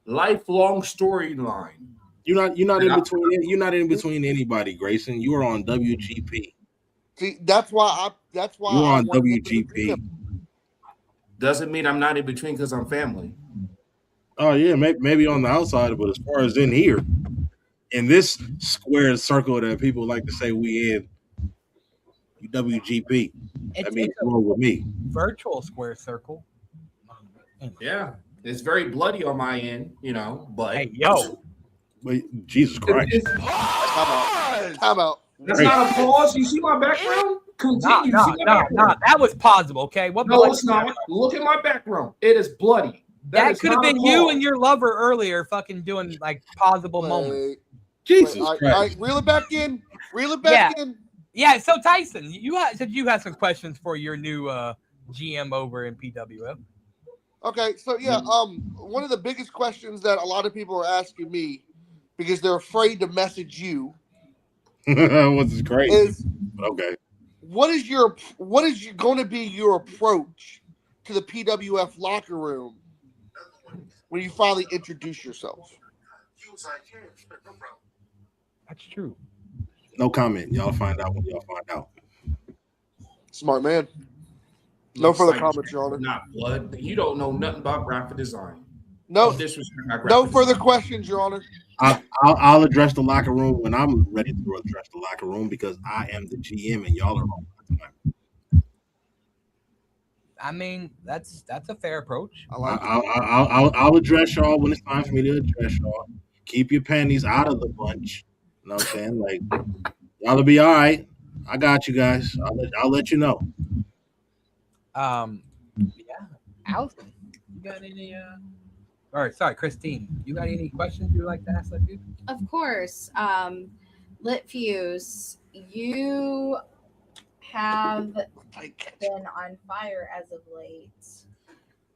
Speaker 5: lifelong storyline.
Speaker 6: You're not in between anybody, Grayson. You are on WGP.
Speaker 3: See, that's why
Speaker 6: you're on WGP.
Speaker 5: Doesn't mean I'm not in between because I'm family.
Speaker 6: Oh yeah, maybe on the outside, but as far as in here, in this square circle that people like to say we in, you WGP. That means you're with me.
Speaker 1: Virtual square circle.
Speaker 5: Yeah, it's very bloody on my end, but
Speaker 1: hey, yo.
Speaker 6: Wait, Jesus Christ.
Speaker 3: Time out.
Speaker 5: That's not a pause. You see my background? Continue.
Speaker 1: No, that was possible, okay?
Speaker 5: No, it's not. Look at my background. It is bloody.
Speaker 1: That could have been you and your lover earlier fucking doing, like, possible moments.
Speaker 6: Jesus
Speaker 3: Christ.
Speaker 6: All
Speaker 3: right, reel it back in. In.
Speaker 1: Yeah, so Tyson, you had some questions for your new GM over in PWF.
Speaker 3: Okay, so yeah, one of the biggest questions that a lot of people are asking me, because they're afraid to message you,
Speaker 6: which is crazy.
Speaker 3: Is
Speaker 6: okay.
Speaker 3: What is going to be your approach to the PWF locker room when you finally introduce yourself?
Speaker 1: That's true.
Speaker 6: No comment. Y'all find out when y'all find out.
Speaker 3: Smart man. No further comments, Your Honor.
Speaker 5: Not blood. You don't know nothing about graphic design.
Speaker 3: No further
Speaker 5: design.
Speaker 3: questions, Your Honor.
Speaker 6: I'll address the locker room when I'm ready to address the locker room, because I am the GM and y'all are on.
Speaker 1: I mean, that's a fair approch.
Speaker 6: I'll address y'all when it's time for me to address y'all. Keep your panties out of the bunch. You know what I'm saying? Like, y'all will be all right. I got you guys. I'll let you know.
Speaker 1: Yeah. Allison, you got any sorry, Christine, you got any questions you'd like to ask Lit Fuse?
Speaker 2: Of course. Lit Fuse, you have been on fire as of late,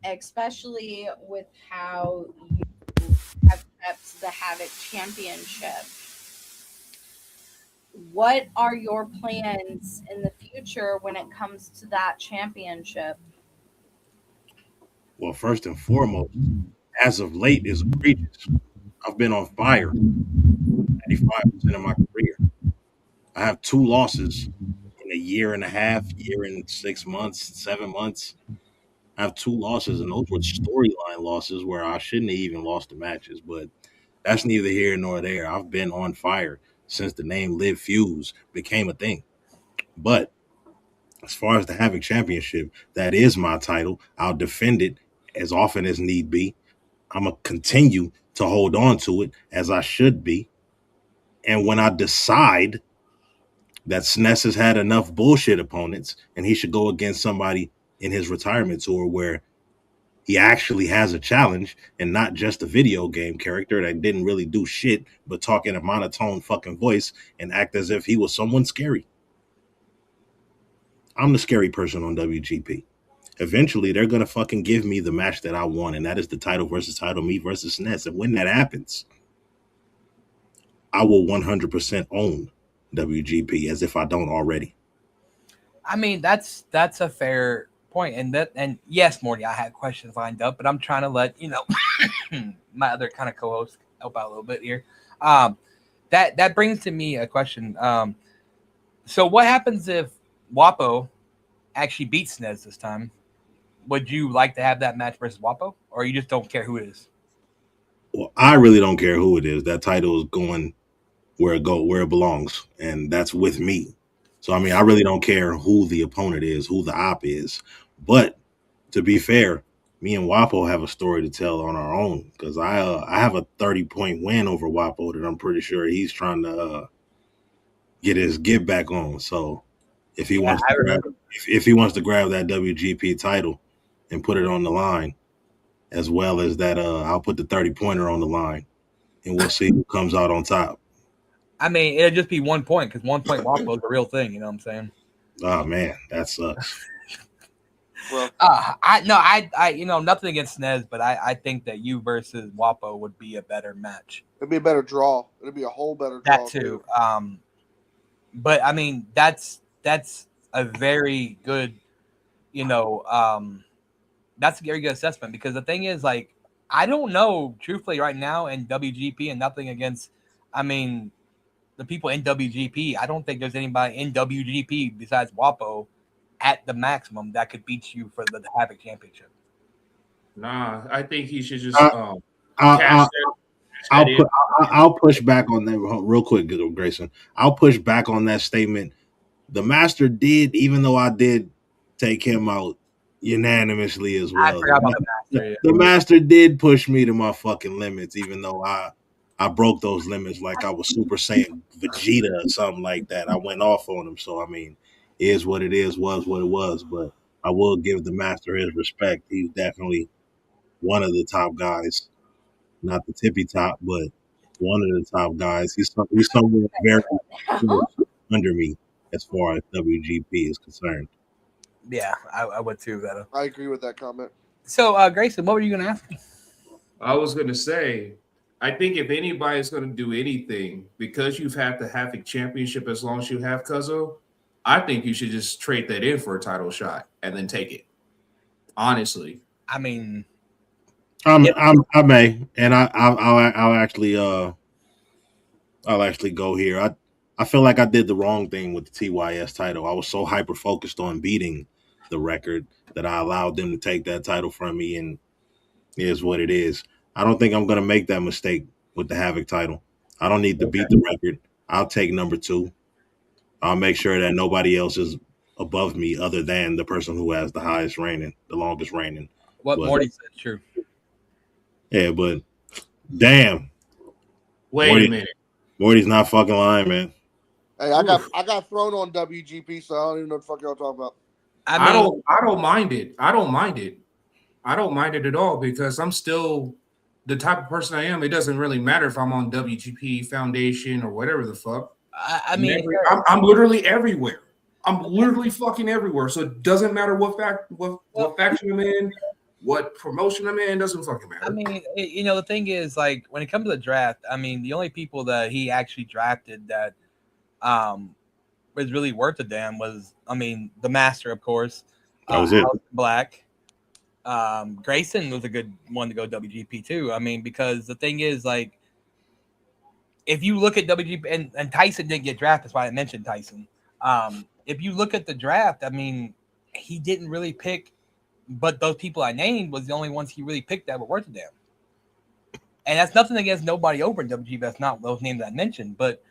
Speaker 2: especially with how you have kept the Havoc Championship. what are your plans in the future when it comes to that championship?
Speaker 6: Well, first and foremost, as of late, is egregious. I've been on fire 95% of my career. I have 2 losses in a year and a half, year and 6 months, 7 months. I have 2 losses, and those were storyline losses where I shouldn't have even lost the matches. But that's neither here nor there. I've been on fire since the name Live Fuse became a thing. But as far as the Havoc Championship, that is my title. I'll defend it as often as need be. I'm going to continue to hold on to it as I should be. And when I decide that Sness has had enough bullshit opponents and he should go against somebody in his retirement tour where he actually has a challenge and not just a video game character that didn't really do shit but talk in a monotone fucking voice and act as if he was someone scary. I'm the scary person on WGP. Eventually, they're going to fucking give me the match that I want, and that is the title versus title, me versus Sness. And when that happens, I will 100% own WGP as if I don't already.
Speaker 1: I mean, that's a fair point, and yes, Morty, I had questions lined up, but I'm trying to let my other kind of co-host help out a little bit here. That brings to me a question. So what happens if Wapo actually beats Snez this time? Would you like to have that match versus Wapo, or you just don't care who it is?
Speaker 6: Well, I really don't care who it is. That title is going where it belongs, and that's with me. So I mean, I really don't care who the opponent is, who the op is. But to be fair, me and Wapo have a story to tell on our own because I have a 30-point win over Wapo that I'm pretty sure he's trying to get his get back on. So if he wants to grab that WGP title and put it on the line, as well as that, I'll put the 30-pointer on the line, and we'll see who comes out on top.
Speaker 1: I mean, it'll just be 1 point because 1 point Wapo is the real thing. You know what I'm saying?
Speaker 6: Oh man, that sucks.
Speaker 3: Well,
Speaker 1: I nothing against Snez, but I think that you versus Wapo would be a better match.
Speaker 3: it'd be a better draw. It'd be a whole better draw.
Speaker 1: That too. But I mean, that's a very good, that's a very good assessment because the thing is, like, I don't know, truthfully, right now in WGP, and nothing against, the people in WGP. I don't think there's anybody in WGP besides Wapo at the maximum that could beat you for the Havoc Championship.
Speaker 5: Nah, I think he should just
Speaker 6: I'll push back on that real quick, Grayson. I'll push back on that statement. The Master did, even though I did take him out unanimously as well.
Speaker 1: I forgot about the Master. Yeah.
Speaker 6: The Master did push me to my fucking limits, even though I broke those limits like I was Super Saiyan Vegeta or something like that. I went off on him. So, I mean, is what it is, was what it was. But I will give the Master his respect. He's definitely one of the top guys. Not the tippy top, but one of the top guys. He's somewhere very under me as far as WGP is concerned.
Speaker 1: Yeah, I would too, Veto.
Speaker 3: I agree with that comment.
Speaker 1: So, Grayson, what were you going to ask me?
Speaker 5: I was going to say, I think if anybody's going to do anything, because you've had the Havoc Championship as long as you have, Cuzzo, I think you should just trade that in for a title shot and then take it. Honestly.
Speaker 1: I mean,
Speaker 6: I may, and I'll actually go here. I feel like I did the wrong thing with the TYS title. I was so hyper focused on beating the record that I allowed them to take that title from me, and it is what it is. I don't think I'm going to make that mistake with the Havoc title. I don't need to beat the record. I'll take number 2. I'll make sure that nobody else is above me other than the person who has the highest reigning, the longest reigning.
Speaker 1: What Morty said, true.
Speaker 6: Yeah, but damn.
Speaker 5: Wait a minute.
Speaker 6: Morty's not fucking lying, man.
Speaker 3: Hey, I got thrown on WGP, so I don't even know what the fuck y'all talking about.
Speaker 5: I don't mind it. I don't mind it. I don't mind it at all because I'm still the type of person I am. It doesn't really matter if I'm on WGP Foundation or whatever the fuck.
Speaker 1: I'm
Speaker 5: literally everywhere. I'm literally fucking everywhere. So it doesn't matter what faction I'm in, what promotion I'm in. It doesn't fucking matter.
Speaker 1: I mean, the thing is, like, when it comes to the draft, I mean, the only people that he actually drafted that was really worth a damn was, I mean, the Master, of course.
Speaker 6: That was it.
Speaker 1: Black. Grayson was a good one to go WGP too. I mean, because the thing is, like, if you look at WGP and Tyson didn't get drafted, that's why I mentioned Tyson. If you look at the draft, I mean, he didn't really pick, but those people I named was the only ones he really picked that were worth a damn. And that's nothing against nobody over in WGP. That's not those names I mentioned, but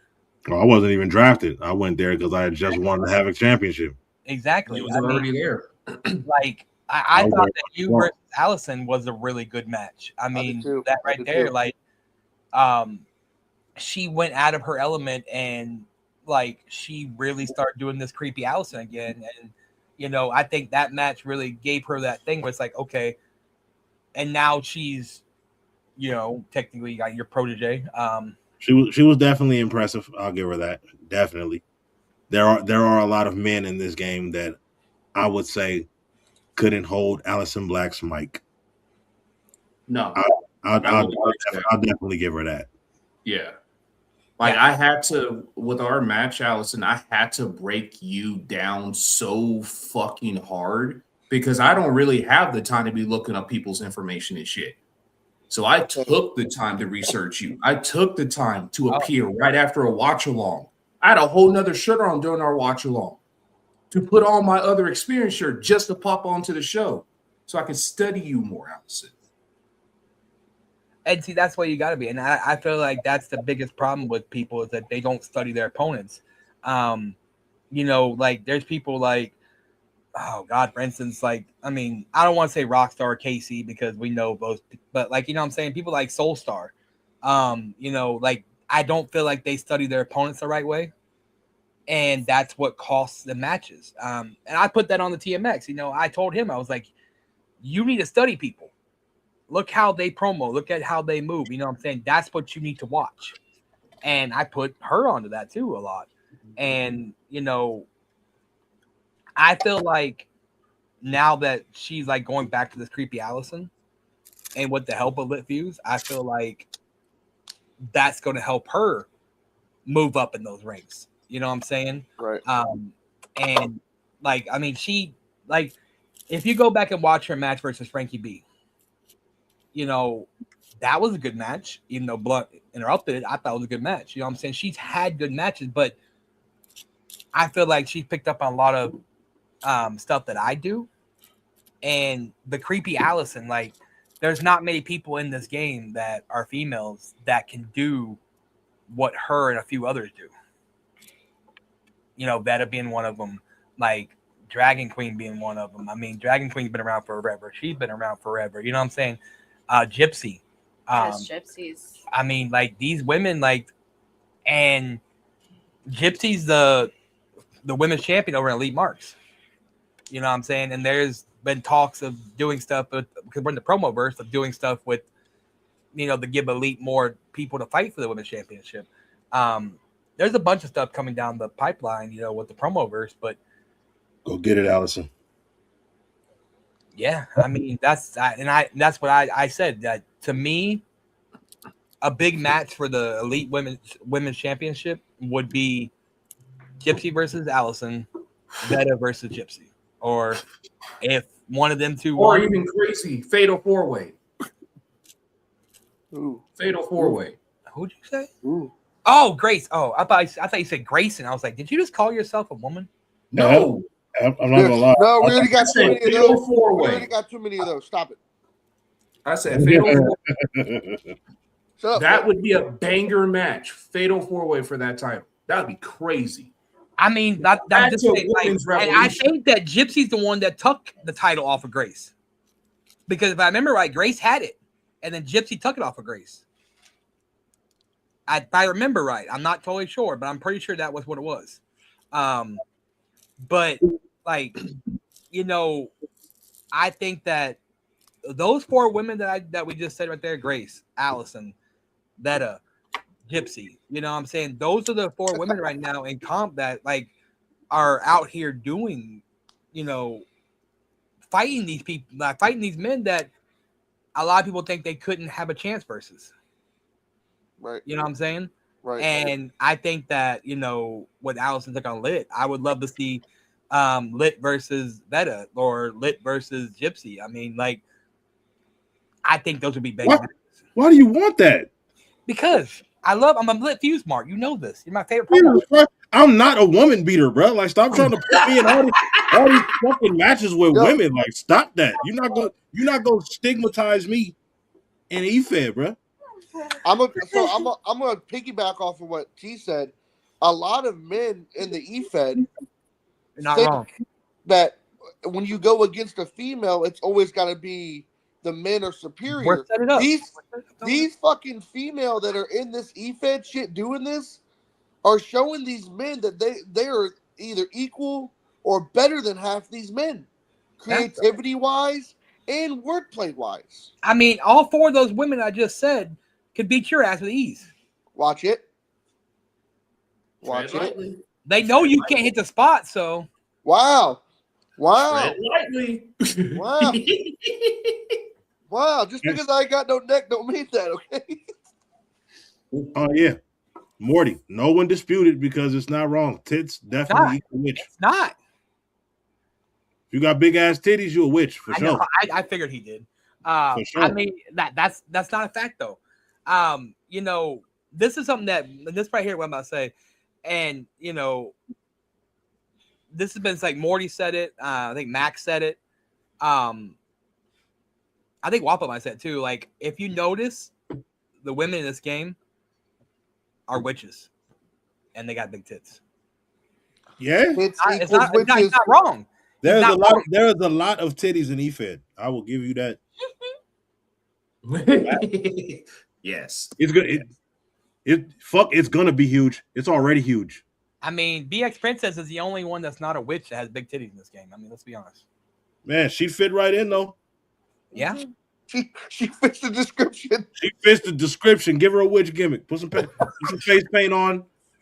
Speaker 6: Well, I wasn't even drafted. I went there because I just won the Havoc Championship.
Speaker 1: exactly.
Speaker 5: He was already there.
Speaker 1: Like I
Speaker 6: Okay.
Speaker 1: thought that you versus Allison was a really good match. I mean,
Speaker 3: too.
Speaker 1: that
Speaker 3: I
Speaker 1: right
Speaker 3: did
Speaker 1: there,
Speaker 3: too.
Speaker 1: like, she went out of her element and like she really started doing this creepy Allison again. And you know, I think that match really gave her that thing where it's like, okay, and now she's, you know, technically got your protege.
Speaker 6: She was definitely impressive. I'll give her that. Definitely. There are a lot of men in this game that I would say couldn't hold Allison Black's mic.
Speaker 5: No.
Speaker 6: I'll
Speaker 5: wouldn't say that.
Speaker 6: definitely give her that.
Speaker 5: Yeah. Like I had to, with our match, Allison, I had to break you down so fucking hard because I don't really have the time to be looking up people's information and shit. So I took the time to research you. I took the time to appear right after a watch along. I had a whole nother shirt on during our watch along to put on my other experience shirt just to pop onto the show so I can study you more, Allison.
Speaker 1: And see, that's what you got to be. And I feel like that's the biggest problem with people is that they don't study their opponents. You know, like there's people like, oh God, for instance, like, I mean, I don't want to say Rockstar or Casey because we know both, but like, you know what I'm saying? People like Soulstar, you know, like I don't feel like they study their opponents the right way. And that's what costs the matches. And I put that on the TMX. You know, I told him, I was like, you need to study people. Look how they promo. Look at how they move. You know what I'm saying? That's what you need to watch. And I put her onto that too a lot. And, you know, I feel like now that she's like going back to this creepy Allison and with the help of Lit Fuse, I feel like that's going to help her move up in those ranks. You know what I'm saying?
Speaker 3: Right.
Speaker 1: And like, I mean, she like, if you go back and watch her match versus Frankie B, you know, that was a good match. Even though Blunt interrupted it, I thought it was a good match. You know what I'm saying? She's had good matches, but I feel like she picked up on a lot of stuff that I do. And the creepy Allison, like, there's not many people in this game that are females that can do what her and a few others do. You know, Veta being one of them, like Dragon Queen being one of them. I mean, Dragon Queen's been around forever. She's been around forever. You know what I'm saying? Gypsy.
Speaker 2: Yes, gypsies.
Speaker 1: I mean, like these women, like, and Gypsy's the women's champion over at Elite Marks. You know what I'm saying? And there's been talks of doing stuff with, because we're in the promo verse of doing stuff with, you know, to give Elite more people to fight for the women's championship. There's a bunch of stuff coming down the pipeline, you know, with the promo verse, but
Speaker 6: Go get it, Allison.
Speaker 1: yeah, I mean, that's what I said, that to me, a big match for the Elite women's championship would be Gypsy versus Allison, Veta versus Gypsy, or if one of them two
Speaker 5: Or
Speaker 1: won,
Speaker 5: even crazy, fatal four-way.
Speaker 3: Ooh.
Speaker 5: Fatal four-way.
Speaker 1: who'd you say?
Speaker 3: Ooh.
Speaker 1: Oh, Grace. Oh, I thought you said Grayson. I was like, did you just call yourself a woman?
Speaker 5: No.
Speaker 6: I'm not gonna lie.
Speaker 3: No, we already got too many of
Speaker 5: Fatal
Speaker 3: those. We
Speaker 5: four-way.
Speaker 3: already got too many of those. Stop it.
Speaker 5: I said fatal four-way.
Speaker 3: Shut up.
Speaker 5: That would be a banger match. Fatal four-way for that title. That would be crazy.
Speaker 1: I mean, that
Speaker 5: That's
Speaker 1: just
Speaker 5: a
Speaker 1: saying, like,
Speaker 5: women's
Speaker 1: and I
Speaker 5: revolution.
Speaker 1: think that Gypsy's the one that took the title off of Grace, because if I remember right, Grace had it, and then Gypsy took it off of Grace. If I remember right, I'm not totally sure, but I'm pretty sure that was what it was. But like, you know, I think that those four women that we just said right there, Grace, Allison, Veta, Gypsy, you know what I'm saying? Those are the four women right now in comp that like are out here doing, you know, fighting these people, like fighting these men that a lot of people think they couldn't have a chance versus.
Speaker 3: Right.
Speaker 1: You know what I'm saying?
Speaker 3: Right.
Speaker 1: And I think that, you know, with Allison took on Lit, I would love to see Lit versus Veta or Lit versus Gypsy. I mean, like, I think those would be big
Speaker 6: What?
Speaker 1: matches.
Speaker 6: Why do you want that?
Speaker 1: Because I'm a Lit Fuse Mark. You know this. You're my favorite promo.
Speaker 6: Jesus Christ. I'm not a woman beater, bro. Like, stop trying to put me in all these fucking matches with
Speaker 3: Yo.
Speaker 6: women. Like, stop that. You're not gonna stigmatize me in EFED, bro.
Speaker 3: I'm gonna piggyback off of what T said. A lot of men in the EFED
Speaker 1: You're not
Speaker 3: think
Speaker 1: wrong.
Speaker 3: that when you go against a female, it's always got to be the men are superior.
Speaker 1: We're set it up.
Speaker 3: These fucking female that are in this EFED shit doing this are showing these men that they are either equal or better than half these men, creativity wise and wordplay wise.
Speaker 1: I mean, all four of those women I just said could beat your ass with ease.
Speaker 3: Watch it.
Speaker 5: Tread
Speaker 3: Watch it.
Speaker 5: lightly.
Speaker 1: They know you can't hit the spot, so
Speaker 3: Wow. Wow.
Speaker 5: Tread lightly.
Speaker 3: Wow. Wow. Just because I ain't got no neck don't mean that, okay?
Speaker 6: Oh yeah. Morty, no one disputed because it's not wrong. Tits definitely equal witch.
Speaker 1: it's not.
Speaker 6: If you got big ass titties, you a witch for
Speaker 1: I
Speaker 6: sure.
Speaker 1: know. I figured he did.
Speaker 6: For sure.
Speaker 1: I mean that's not a fact though. You know, this is something that this right here what I'm about to say, and you know, this has been like Morty said it. I think Max said it. I think Wappa might say it too. Like if you notice, the women in this game are witches, and they got big tits.
Speaker 6: Yeah.
Speaker 1: It's not wrong.
Speaker 6: There's
Speaker 1: not
Speaker 6: a lot.
Speaker 1: wrong.
Speaker 6: There's a lot of titties in EFED. I will give you that.
Speaker 5: Yes.
Speaker 6: It's good. It's gonna be huge. It's already huge.
Speaker 1: I mean, BX Princess is the only one that's not a witch that has big titties in this game. I mean, let's be honest.
Speaker 6: Man, she fit right in though.
Speaker 1: Yeah.
Speaker 3: She fits the description.
Speaker 6: She fits the description. Give her a witch gimmick. Put some face paint on. You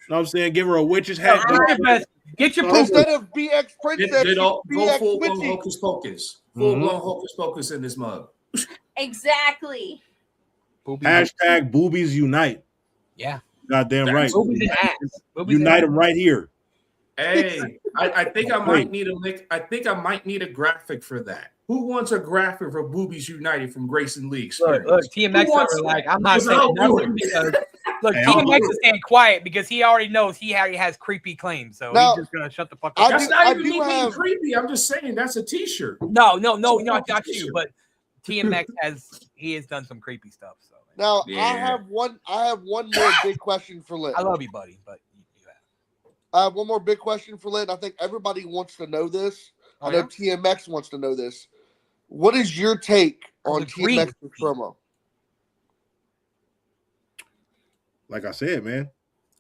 Speaker 6: know what I'm saying? Give her a witch's hat.
Speaker 1: Get your proof.
Speaker 3: Instead of BX Princess,
Speaker 5: Did all
Speaker 3: she's
Speaker 5: go
Speaker 3: BX
Speaker 5: full blown
Speaker 3: Witchy.
Speaker 5: hocus pocus. Full blown hocus pocus in this mug.
Speaker 2: Exactly.
Speaker 6: Hashtag boobies unite.
Speaker 1: Yeah.
Speaker 6: Goddamn right.
Speaker 1: Boobies and ass. Boobies
Speaker 6: Unite
Speaker 1: and
Speaker 6: them right here.
Speaker 5: Hey, I think I might need a link. I think I might need a graphic for that. Who wants a graphic for Boobies United from Grayson Lee
Speaker 1: Look,
Speaker 5: Experience?
Speaker 1: TMX
Speaker 5: Who wants
Speaker 1: are like,
Speaker 5: that?
Speaker 1: I'm not
Speaker 5: Because I'll
Speaker 1: saying
Speaker 5: do
Speaker 1: nothing
Speaker 5: it.
Speaker 1: because look,
Speaker 6: Hey, I'll
Speaker 1: TMX
Speaker 5: do
Speaker 1: is staying quiet because he already knows he already has creepy claims, so
Speaker 3: Now,
Speaker 1: he's just gonna shut the fuck
Speaker 3: I
Speaker 1: up.
Speaker 5: That's
Speaker 3: do-
Speaker 5: not
Speaker 3: I
Speaker 5: even
Speaker 3: do
Speaker 5: me being
Speaker 3: have-
Speaker 5: creepy. I'm just saying that's a T-shirt.
Speaker 1: No, not you, but TMX has done some creepy stuff. So
Speaker 3: Now
Speaker 5: Yeah.
Speaker 3: I have one more big question for Lit.
Speaker 1: I love you, buddy, but you do that.
Speaker 3: I have one more big question for Lit. And I think everybody wants to know this.
Speaker 1: Oh,
Speaker 3: I know TMX wants to know this. What is your take on
Speaker 1: The dream.
Speaker 3: TMX's promo?
Speaker 6: Like I said, man,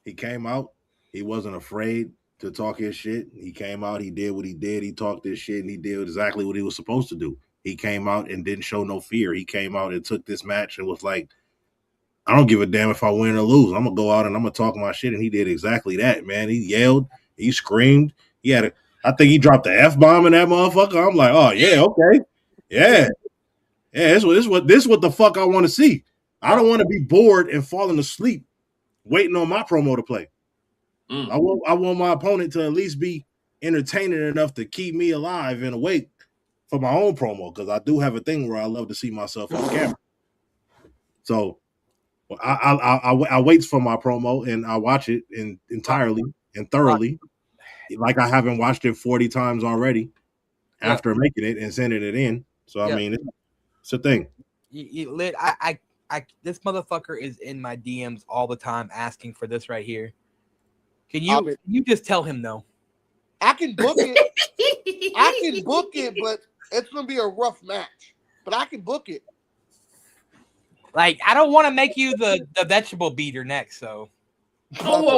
Speaker 6: he came out. He wasn't afraid to talk his shit. He came out. He did what he did. He talked his shit, and he did exactly what he was supposed to do. He came out and didn't show no fear. He came out and took this match and was like, I don't give a damn if I win or lose. I'm going to go out and I'm going to talk my shit. And he did exactly that, man. He yelled. He screamed. I think he dropped the F-bomb in that motherfucker. I'm like, oh, yeah, okay. Yeah. Yeah, this is what the fuck I want to see. I don't want to be bored and falling asleep waiting on my promo to play.
Speaker 5: Mm.
Speaker 6: I want my opponent to at least be entertaining enough to keep me alive and awake for my own promo, because I do have a thing where I love to see myself on camera. So I wait for my promo and I watch it entirely and thoroughly, like I haven't watched it 40 times already after making it and sending it in. So I mean, it's a thing.
Speaker 1: Lit, this motherfucker is in my DMs all the time asking for this right here. Can you just tell him no?
Speaker 3: I can book it. I can book it, but it's going to be a rough match. But I can book it.
Speaker 1: Like, I don't want to make you the vegetable beater next, so.
Speaker 5: Whoa.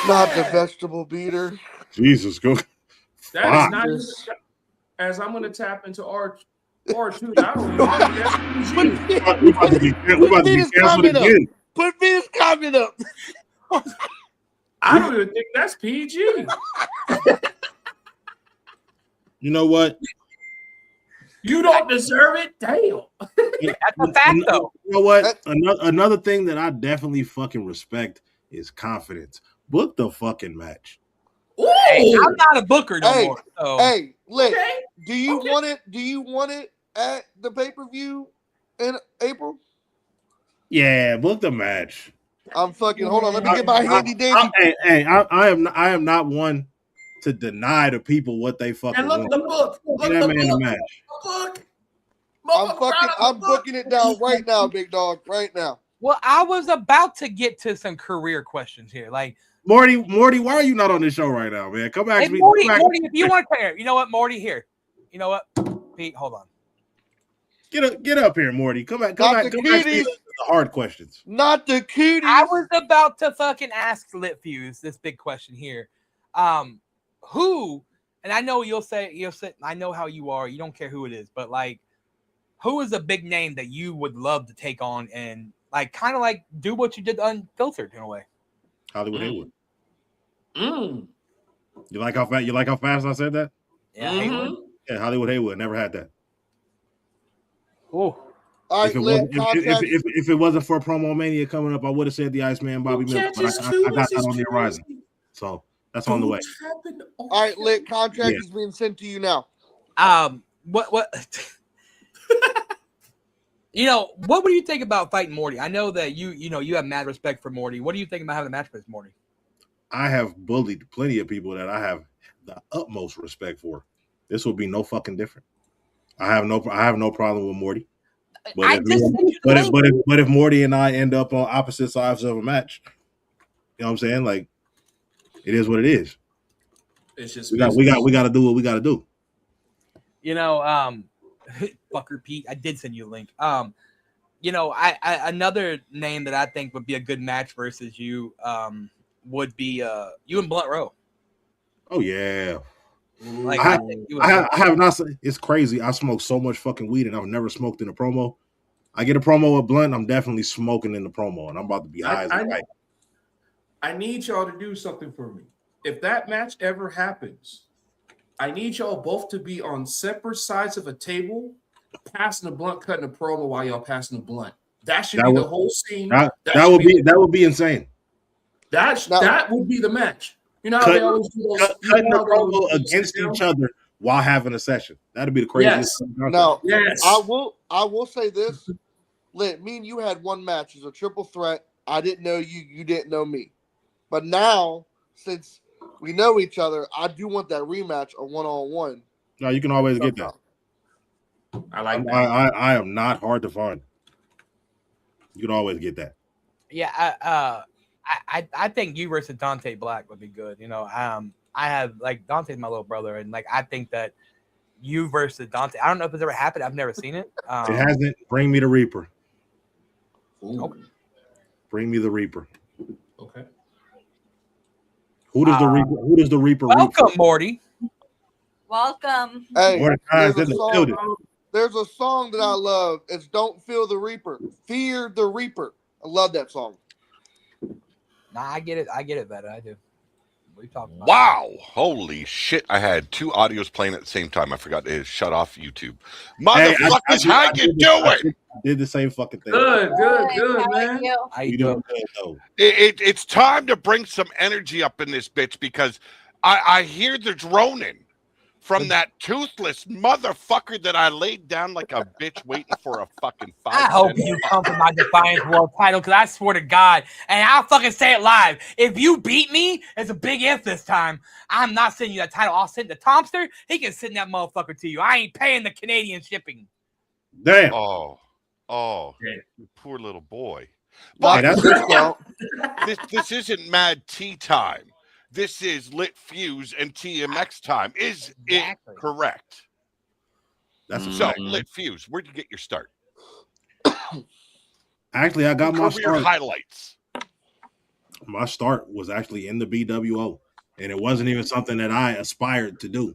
Speaker 3: Not the vegetable beater.
Speaker 6: Jesus, go.
Speaker 5: That is not even, as I'm going to tap into R2. I don't even think that's
Speaker 6: We about to be canceled again.
Speaker 3: Put Venus comment up.
Speaker 5: I don't even think that's PG.
Speaker 6: You know what?
Speaker 5: You don't deserve it? Damn.
Speaker 1: That's a fact, though.
Speaker 6: You know what? Another thing that I definitely fucking respect is confidence. Book the fucking match.
Speaker 5: Ooh.
Speaker 1: Hey, I'm not a booker no
Speaker 3: Hey,
Speaker 1: more. So.
Speaker 3: Hey, Lick,
Speaker 5: Okay.
Speaker 3: do you
Speaker 5: Okay.
Speaker 3: want it? Do you want it at the pay-per-view in April?
Speaker 6: Yeah, book the match.
Speaker 3: I'm fucking. Hold on, let me get my handy dandy.
Speaker 6: I am not one to deny to people what they fucking
Speaker 5: And look
Speaker 6: want.
Speaker 5: the book.
Speaker 6: Get
Speaker 5: Look
Speaker 6: that
Speaker 5: the
Speaker 6: man a
Speaker 5: book.
Speaker 6: match.
Speaker 5: Book.
Speaker 3: I'm booking it down right now, big dog. Right now.
Speaker 1: Well, I was about to get to some career questions here. Like,
Speaker 6: Morty, why are you not on this show right now, man? Come back.
Speaker 1: hey, Morty, if you want to come here, you know what, Morty, here. You know what, Pete, hold on.
Speaker 6: Get up here, Morty. Come back
Speaker 3: Not
Speaker 6: to
Speaker 3: the
Speaker 6: the hard questions.
Speaker 3: Not the cuties.
Speaker 1: I was about to fucking ask Litfuse this big question here. Who, and I know you'll say, I know how you are. You don't care who it is, but like, who is a big name that you would love to take on and like kind of like do what you did Unfiltered in a way?
Speaker 6: Hollywood Haywood.
Speaker 5: Mm.
Speaker 6: You like how fast I said that?
Speaker 1: Yeah.
Speaker 5: Mhm.
Speaker 6: Yeah, Hollywood Haywood never had that.
Speaker 1: Oh,
Speaker 3: All right,
Speaker 6: If it,
Speaker 3: Lick,
Speaker 6: wasn't,
Speaker 3: contract.
Speaker 6: if it wasn't for Promo Mania coming up, I would have said the Iceman Bobby Miller, but I got that on the horizon. So that's on the way.
Speaker 3: All right, Lick, contract is being sent to you now.
Speaker 1: what? You know, what would you think about fighting Morty? I know that you have mad respect for Morty. What do you think about having a match with Morty?
Speaker 6: I have bullied plenty of people that I have the utmost respect for. This will be no fucking different. I have no problem with Morty. But if Morty and I end up on opposite sides of a match, you know what I'm saying? Like, it is what it is.
Speaker 5: It's just
Speaker 6: we got to do what we got to do.
Speaker 1: You know, fucker Pete, I did send you a link. You know, I another name that I think would be a good match versus you would be you and Blunt Row.
Speaker 6: Oh yeah.
Speaker 1: Like
Speaker 6: I have not. It's crazy. I smoke so much fucking weed, and I've never smoked in a promo. I get a promo with Blunt, I'm definitely smoking in the promo, and I'm about to be high as a kite.
Speaker 5: I need y'all to do something for me. If that match ever happens, I need y'all both to be on separate sides of a table, passing the blunt, cutting a promo while y'all passing the blunt. That should be the whole scene.
Speaker 6: That would be insane.
Speaker 5: That would be the match. You know how they always do those
Speaker 6: cutting the promo against each other while having a session. That'd be the craziest.
Speaker 5: Yes.
Speaker 3: Now,
Speaker 5: yes.
Speaker 3: I will say this. Lit, me and you had one match as a triple threat. I didn't know you, you didn't know me. But now, since we know each other, I do want that rematch, a one-on-one.
Speaker 6: No, you can always get that.
Speaker 5: I like that.
Speaker 6: I am not hard to find. You can always get that.
Speaker 1: Yeah, I think you versus Dante Black would be good. You know, I have like Dante's my little brother, and like I think that you versus Dante. I don't know if it's ever happened. I've never seen it.
Speaker 6: It hasn't. Bring me the Reaper.
Speaker 5: Okay.
Speaker 6: Bring me the Reaper.
Speaker 5: Okay.
Speaker 6: Who does the Reaper? Who does the Reaper?
Speaker 1: Welcome, Morty.
Speaker 2: Welcome.
Speaker 3: Hey,
Speaker 6: there's
Speaker 3: a song that I love. It's "Don't Feel the Reaper, Fear the Reaper." I love that song.
Speaker 1: Nah, I get it better. I do. We talk about
Speaker 7: Wow. Holy shit. I had two audios playing at the same time. I forgot to shut off YouTube. Motherfuckers, how you doing?
Speaker 6: I did the same fucking thing.
Speaker 5: Good,
Speaker 2: How
Speaker 5: man.
Speaker 2: are you?
Speaker 1: How
Speaker 6: You
Speaker 1: you
Speaker 6: doing
Speaker 1: doing?
Speaker 6: good though?
Speaker 7: It's time to bring some energy up in this bitch because I hear the droning from that toothless motherfucker that I laid down like a bitch waiting for a fucking 5
Speaker 1: I hope
Speaker 7: cent.
Speaker 1: you come for my Defiance World title because I swear to God, and I'll fucking say it live. If you beat me, it's a big if this time. I'm not sending you that title. I'll send the Tomster. He can send that motherfucker to you. I ain't paying the Canadian shipping.
Speaker 6: Damn.
Speaker 7: Oh,
Speaker 5: Yeah.
Speaker 7: you poor little boy.
Speaker 3: Not
Speaker 7: But
Speaker 3: the discount.
Speaker 7: this isn't Mad Tea time. This is Lit Fuse and TMX time. Is
Speaker 1: Exactly.
Speaker 7: it correct?
Speaker 6: That's a
Speaker 7: So,
Speaker 6: fact.
Speaker 7: Lit Fuse, where'd you get your start?
Speaker 6: Actually, I got my
Speaker 7: Career
Speaker 6: start.
Speaker 7: highlights.
Speaker 6: My start was actually in the BWO, and it wasn't even something that I aspired to do.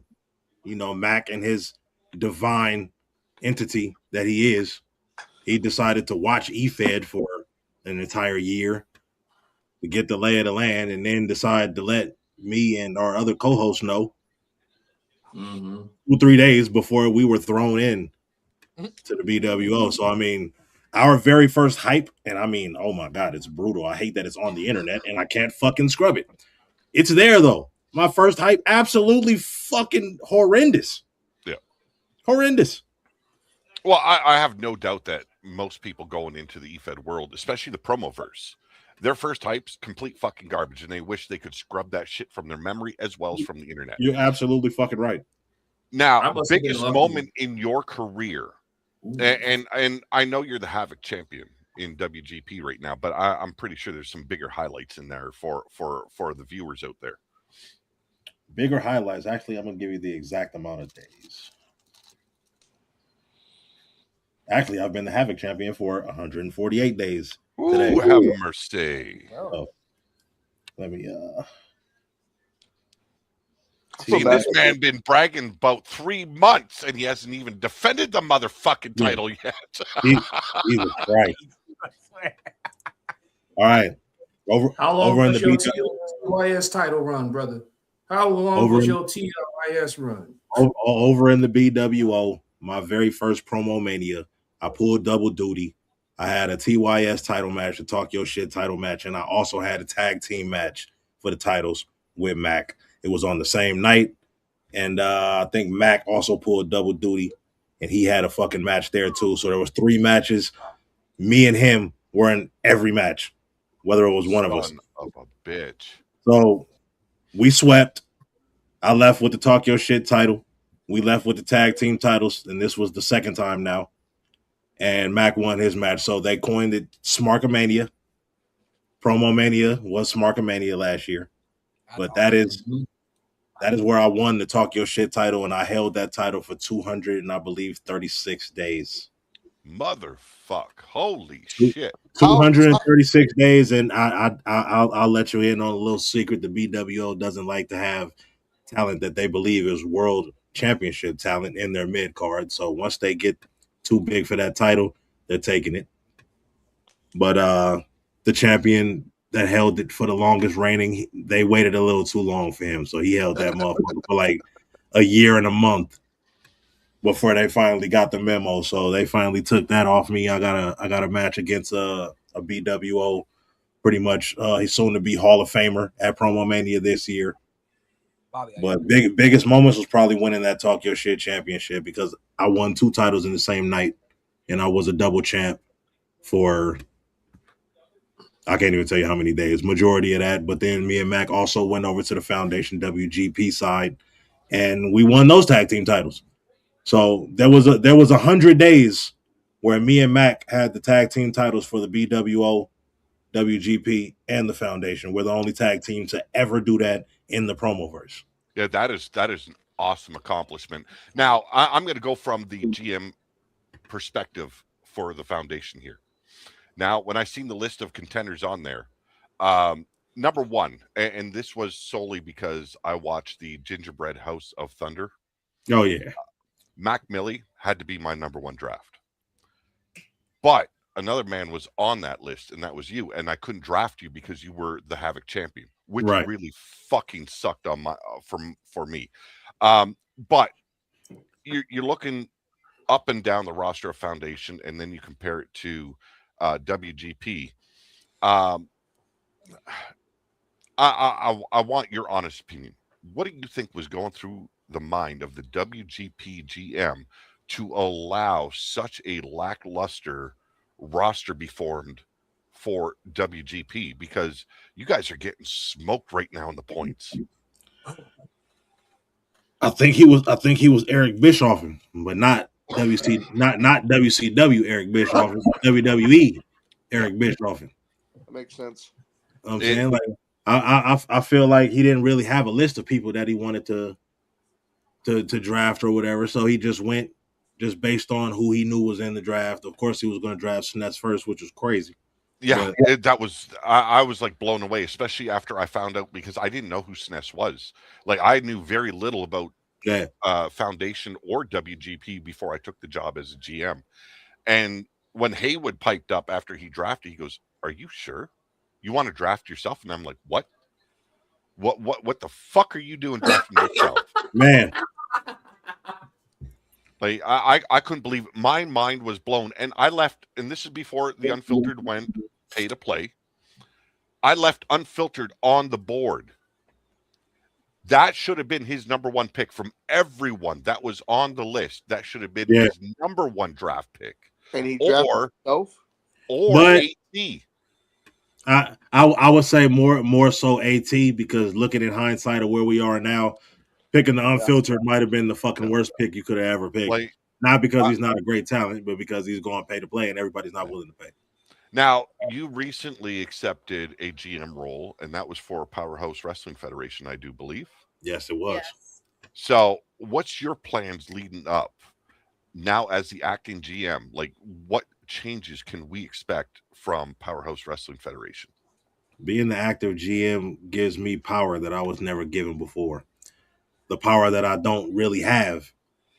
Speaker 6: You know, Mac and his divine entity that he is, he decided to watch EFED for an entire year to get the lay of the land, and then decide to let me and our other co-hosts know 2-3 days before we were thrown in to the BWO. So I mean, our very first hype, and I mean, oh my god, it's brutal. I hate that it's on the internet and I can't fucking scrub it. It's there though. My first hype, absolutely fucking horrendous.
Speaker 7: Yeah.
Speaker 6: Horrendous.
Speaker 7: Well, I have no doubt that most people going into the EFED world, especially the promoverse, their first hype's complete fucking garbage, and they wish they could scrub that shit from their memory as well as from the internet.
Speaker 6: You're absolutely fucking right.
Speaker 7: Now, biggest moment in your career, and I know you're the Havoc champion in WGP right now, but I'm pretty sure there's some bigger highlights in there for the viewers out there.
Speaker 6: Bigger highlights. Actually, I'm gonna give you the exact amount of days. Actually, I've been the Havoc champion for 148 days today.
Speaker 7: Ooh, have mercy.
Speaker 6: So, let me
Speaker 7: See, this man been bragging about 3 months, and he hasn't even defended the motherfucking title yet.
Speaker 6: Jesus Christ! All right,
Speaker 5: How long
Speaker 6: over in
Speaker 5: was
Speaker 6: the
Speaker 5: your TYS title run, brother? How long was your TYS run?
Speaker 6: Over in the BWO, my very first promo mania, I pulled double duty. I had a TYS title match, a Talk Your Shit title match, and I also had a tag team match for the titles with Mac. It was on the same night, and I think Mac also pulled double duty, and he had a fucking match there too. So there was 3 matches. Me and him were in every match, whether it was one of us.
Speaker 7: Son of a bitch.
Speaker 6: So we swept. I left with the Talk Your Shit title. We left with the tag team titles, and this was the second time now. And Mac won his match. So they coined it Smarkamania. Promo Mania was Smarkamania last year. But that is where I won the Talk Your Shit title, and I held that title for 200 and I believe 36 days.
Speaker 7: Motherfuck! Holy shit!
Speaker 6: 236 days, and I'll let you in on a little secret. The BWO doesn't like to have talent that they believe is world championship talent in their mid card. So once they get too big for that title, they're taking it. But the champion that held it for the longest reigning, they waited a little too long for him. So he held that motherfucker for like a year and a month before they finally got the memo. So they finally took that off me. I got a match against a BWO, pretty much. He's soon to be Hall of Famer at Promo Mania this year. But biggest moments was probably winning that Talk Your Shit championship, because I won 2 titles in the same night, and I was a double champ for, I can't even tell you how many days, majority of that. But then me and Mac also went over to the Foundation WGP side, and we won those tag team titles. So there was 100 days where me and Mac had the tag team titles for the BWO, WGP, and the Foundation. We're the only tag team to ever do that in the Promoverse.
Speaker 7: Yeah, that is an awesome accomplishment. Now, I'm going to go from the GM perspective for the Foundation here. Now, when I seen the list of contenders on there, number 1, and this was solely because I watched the Gingerbread House of Thunder.
Speaker 6: Oh, yeah.
Speaker 7: Mac Millie had to be my number 1 draft. But another man was on that list, and that was you. And I couldn't draft you because you were the Havoc champion, which really fucking sucked on my for me. But you're looking up and down the roster of Foundation, and then you compare it to WGP. I want your honest opinion. What do you think was going through the mind of the WGP GM to allow such a lackluster roster be formed for WGP? Because you guys are getting smoked right now in the points.
Speaker 6: I think he was Eric Bischoff, but not WCW Eric Bischoff, WWE Eric Bischoff.
Speaker 3: That makes sense.
Speaker 6: I'm saying, like, I feel like he didn't really have a list of people that he wanted to draft or whatever, so he just went just based on who he knew was in the draft. Of course, he was going to draft Snets first, which was crazy.
Speaker 7: Yeah, I was like blown away, especially after I found out, because I didn't know who Snets was. Like, I knew very little about Foundation or WGP before I took the job as a GM. And when Haywood piped up after he drafted, he goes, "Are you sure you want to draft yourself?" And I'm like, "What the fuck are you doing drafting yourself?"
Speaker 6: Man,
Speaker 7: Like I couldn't believe it. My mind was blown, and I left. And this is before the unfiltered went pay to play. I left unfiltered on the board. That should have been his number one pick from everyone that was on the list. That should have been his number one draft pick.
Speaker 3: And he drafted himself?
Speaker 7: Or AT.
Speaker 6: I would say more so AT, because looking at hindsight of where we are now, picking the unfiltered might have been the fucking worst pick you could have ever picked.
Speaker 7: Like,
Speaker 6: not because he's not a great talent, but because he's going pay to play and everybody's not willing to pay.
Speaker 7: Now, you recently accepted a GM role, and that was for Powerhouse Wrestling Federation, I do believe.
Speaker 6: Yes, it was.
Speaker 2: Yes.
Speaker 7: So, what's your plans leading up now as the acting GM? Like, what changes can we expect from Powerhouse Wrestling Federation?
Speaker 6: Being the active GM gives me power that I was never given before. The power that I don't really have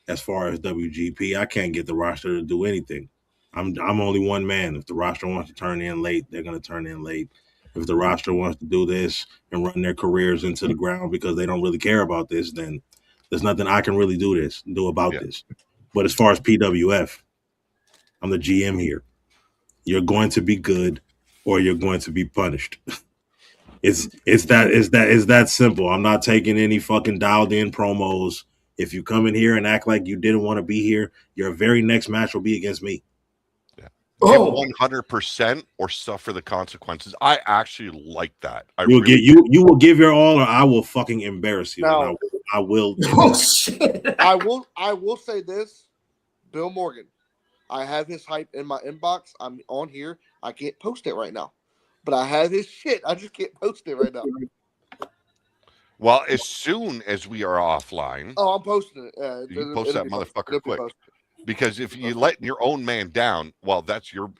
Speaker 6: as far as WGP. I can't get the roster to do anything. I'm only one man. If the roster wants to turn in late, they're going to turn in late. If the roster wants to do this and run their careers into the ground because they don't really care about this, then there's nothing I can really do about this. But as far as PWF, I'm the GM here. You're going to be good or you're going to be punished. It's that simple. I'm not taking any fucking dialed in promos. If you come in here and act like you didn't want to be here, your very next match will be against me.
Speaker 7: Give 100% or suffer the consequences. I actually like that.
Speaker 6: You will give your all, or I will fucking embarrass you.
Speaker 3: No.
Speaker 6: I will.
Speaker 8: Oh shit!
Speaker 3: I will say this, Bill Morgan. I have his hype in my inbox. I'm on here. I can't post it right now, but I have his shit. I just can't post it right now.
Speaker 7: Well, as soon as we are offline,
Speaker 3: Oh, I'm posting it.
Speaker 7: you post that motherfucker
Speaker 3: It'll be
Speaker 7: quick.
Speaker 3: posted.
Speaker 7: Because if you let your own man down, well, that's your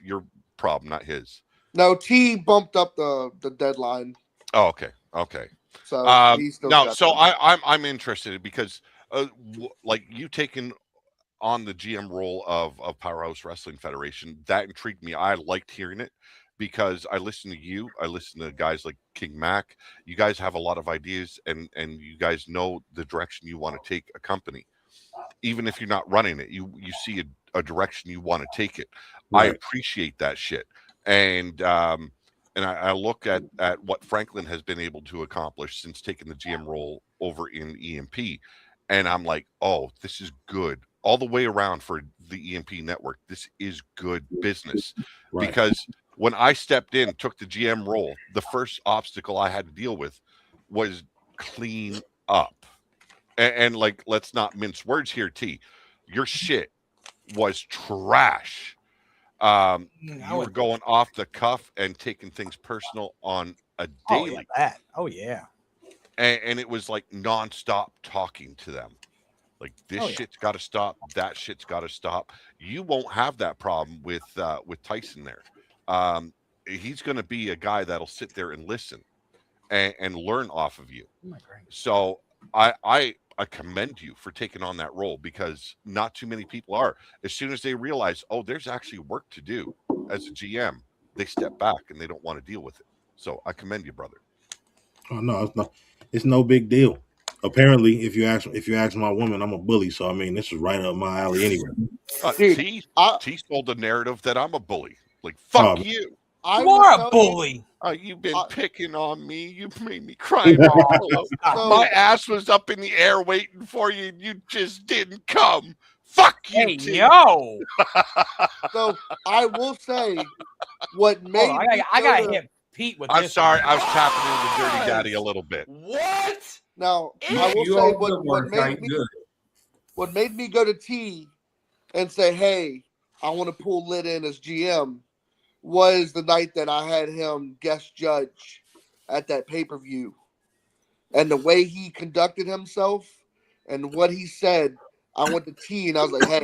Speaker 7: problem, not his.
Speaker 3: No, T bumped up the deadline.
Speaker 7: Oh, okay.
Speaker 3: So he's still
Speaker 7: no,
Speaker 3: got
Speaker 7: so
Speaker 3: that.
Speaker 7: I'm interested because like you taking on the GM role of Powerhouse Wrestling Federation, that intrigued me. I liked hearing it because I listen to you. I listen to guys like King Mac. You guys have a lot of ideas and you guys know the direction you want to take a company. Even if you're not running it, you see a direction you want to take it. Right. I appreciate that shit. And I look at what Franklin has been able to accomplish since taking the GM role over in EMP. And I'm like, oh, this is good. All the way around for the EMP network, this is good business. Right. Because when I stepped in, took the GM role, the first obstacle I had to deal with was clean up. And like, let's not mince words here, T. Your shit was trash. You were going off the cuff and taking things personal on a daily.
Speaker 1: Oh, like that. Oh, yeah.
Speaker 7: And it was like nonstop talking to them. Like, this shit's got to stop. That shit's got to stop. You won't have that problem with Tyson there. He's going to be a guy that'll sit there and listen and learn off of you. Oh, so I commend you for taking on that role because not too many people are. As soon as they realize, oh, there's actually work to do as a GM, they step back and they don't want to deal with it. So I commend you, brother.
Speaker 6: Oh no, it's no big deal. Apparently, if you ask my woman, I'm a bully. So I mean, this is right up my alley anyway.
Speaker 7: T sold the narrative that I'm a bully. Like, fuck you.
Speaker 1: You are a bully.
Speaker 7: You've been picking on me. You made me cry. My ass was up in the air waiting for you, and you just didn't come. Fuck you,
Speaker 1: hey, yo.
Speaker 3: So I will say, what made
Speaker 1: I got hit Pete with.
Speaker 7: I'm sorry, I was tapping into Dirty Daddy a little bit.
Speaker 8: What?
Speaker 3: Now I will say what made me go to T and say, hey, I want to pull Lit in as GM. Was the night that I had him guest judge at that pay-per-view. And the way he conducted himself and what he said, I went to T and I was like, hey,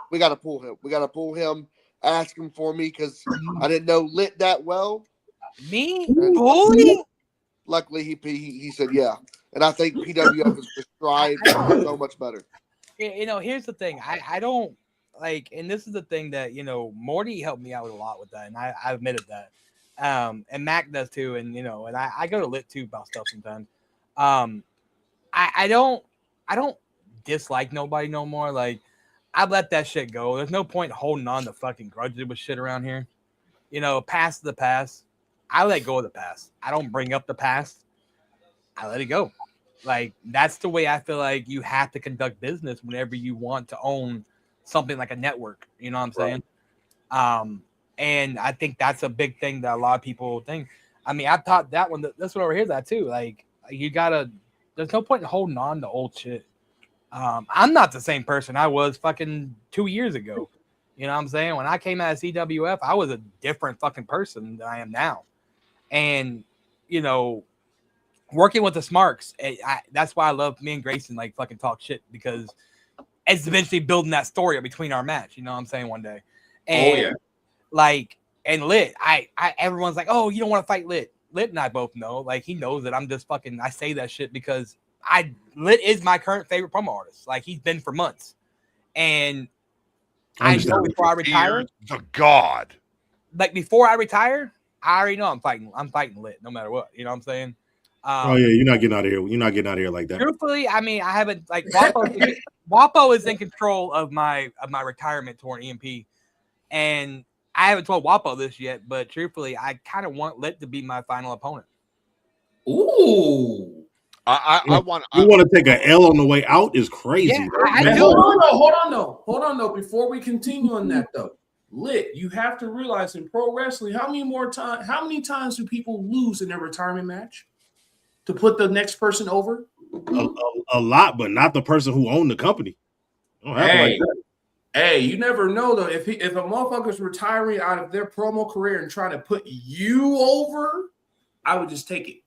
Speaker 3: we got to pull him. We got to pull him, ask him for me because I didn't know Lit that well.
Speaker 1: Me? Bully?
Speaker 3: Luckily, he said, yeah. And I think PWF is prescribed so much better.
Speaker 1: You know, here's the thing. I don't. Like, and this is the thing that, you know, Morty helped me out a lot with that, and I admitted that. And Mac does too, and, you know, and I go to Lit too about stuff sometimes. I don't dislike nobody no more. Like, I let that shit go. There's no point holding on to fucking grudges with shit around here. You know, past the past. I let go of the past. I don't bring up the past. I let it go. Like, that's the way I feel like you have to conduct business whenever you want to own something like a network. You know what I'm saying? And I think that's a big thing that a lot of people think. I mean, I've taught that one. This one over here is that too. Like, you gotta. There's no point in holding on to old shit. I'm not the same person I was fucking 2 years ago. You know what I'm saying? When I came out of CWF, I was a different fucking person than I am now. And, you know, working with the Smarks, that's why I love me and Grayson like fucking talk shit, because it's eventually building that story up between our match. You know what I'm saying? One day. And like, and Lit, I everyone's like, oh, you don't want to fight Lit. Lit and I both know, like, he knows that I'm just fucking, I say that shit because Lit is my current favorite promo artist. Like, he's been for months. And I know before I retire,
Speaker 7: the God.
Speaker 1: Like, before I retire, I already know I'm fighting Lit no matter what. You know what I'm saying?
Speaker 6: Oh yeah, you're not getting out of here. You're not getting out of here like that.
Speaker 1: Truthfully, I mean, I haven't, like, Wapo is in control of my retirement tour in EMP, and I haven't told Wapo this yet, but truthfully, I kind of want Lit to be my final opponent.
Speaker 8: Ooh.
Speaker 7: I want.
Speaker 6: You want to take an L on the way out is crazy.
Speaker 1: Yeah,
Speaker 6: man.
Speaker 8: Hold on though. Before we continue on that though, Lit, you have to realize in pro wrestling, how many times do people lose in their retirement match to put the next person over?
Speaker 6: A lot, but not the person who owned the company. Don't have it like that.
Speaker 8: Hey, you never know though. If a motherfucker's retiring out of their promo career and trying to put you over, I would just take it.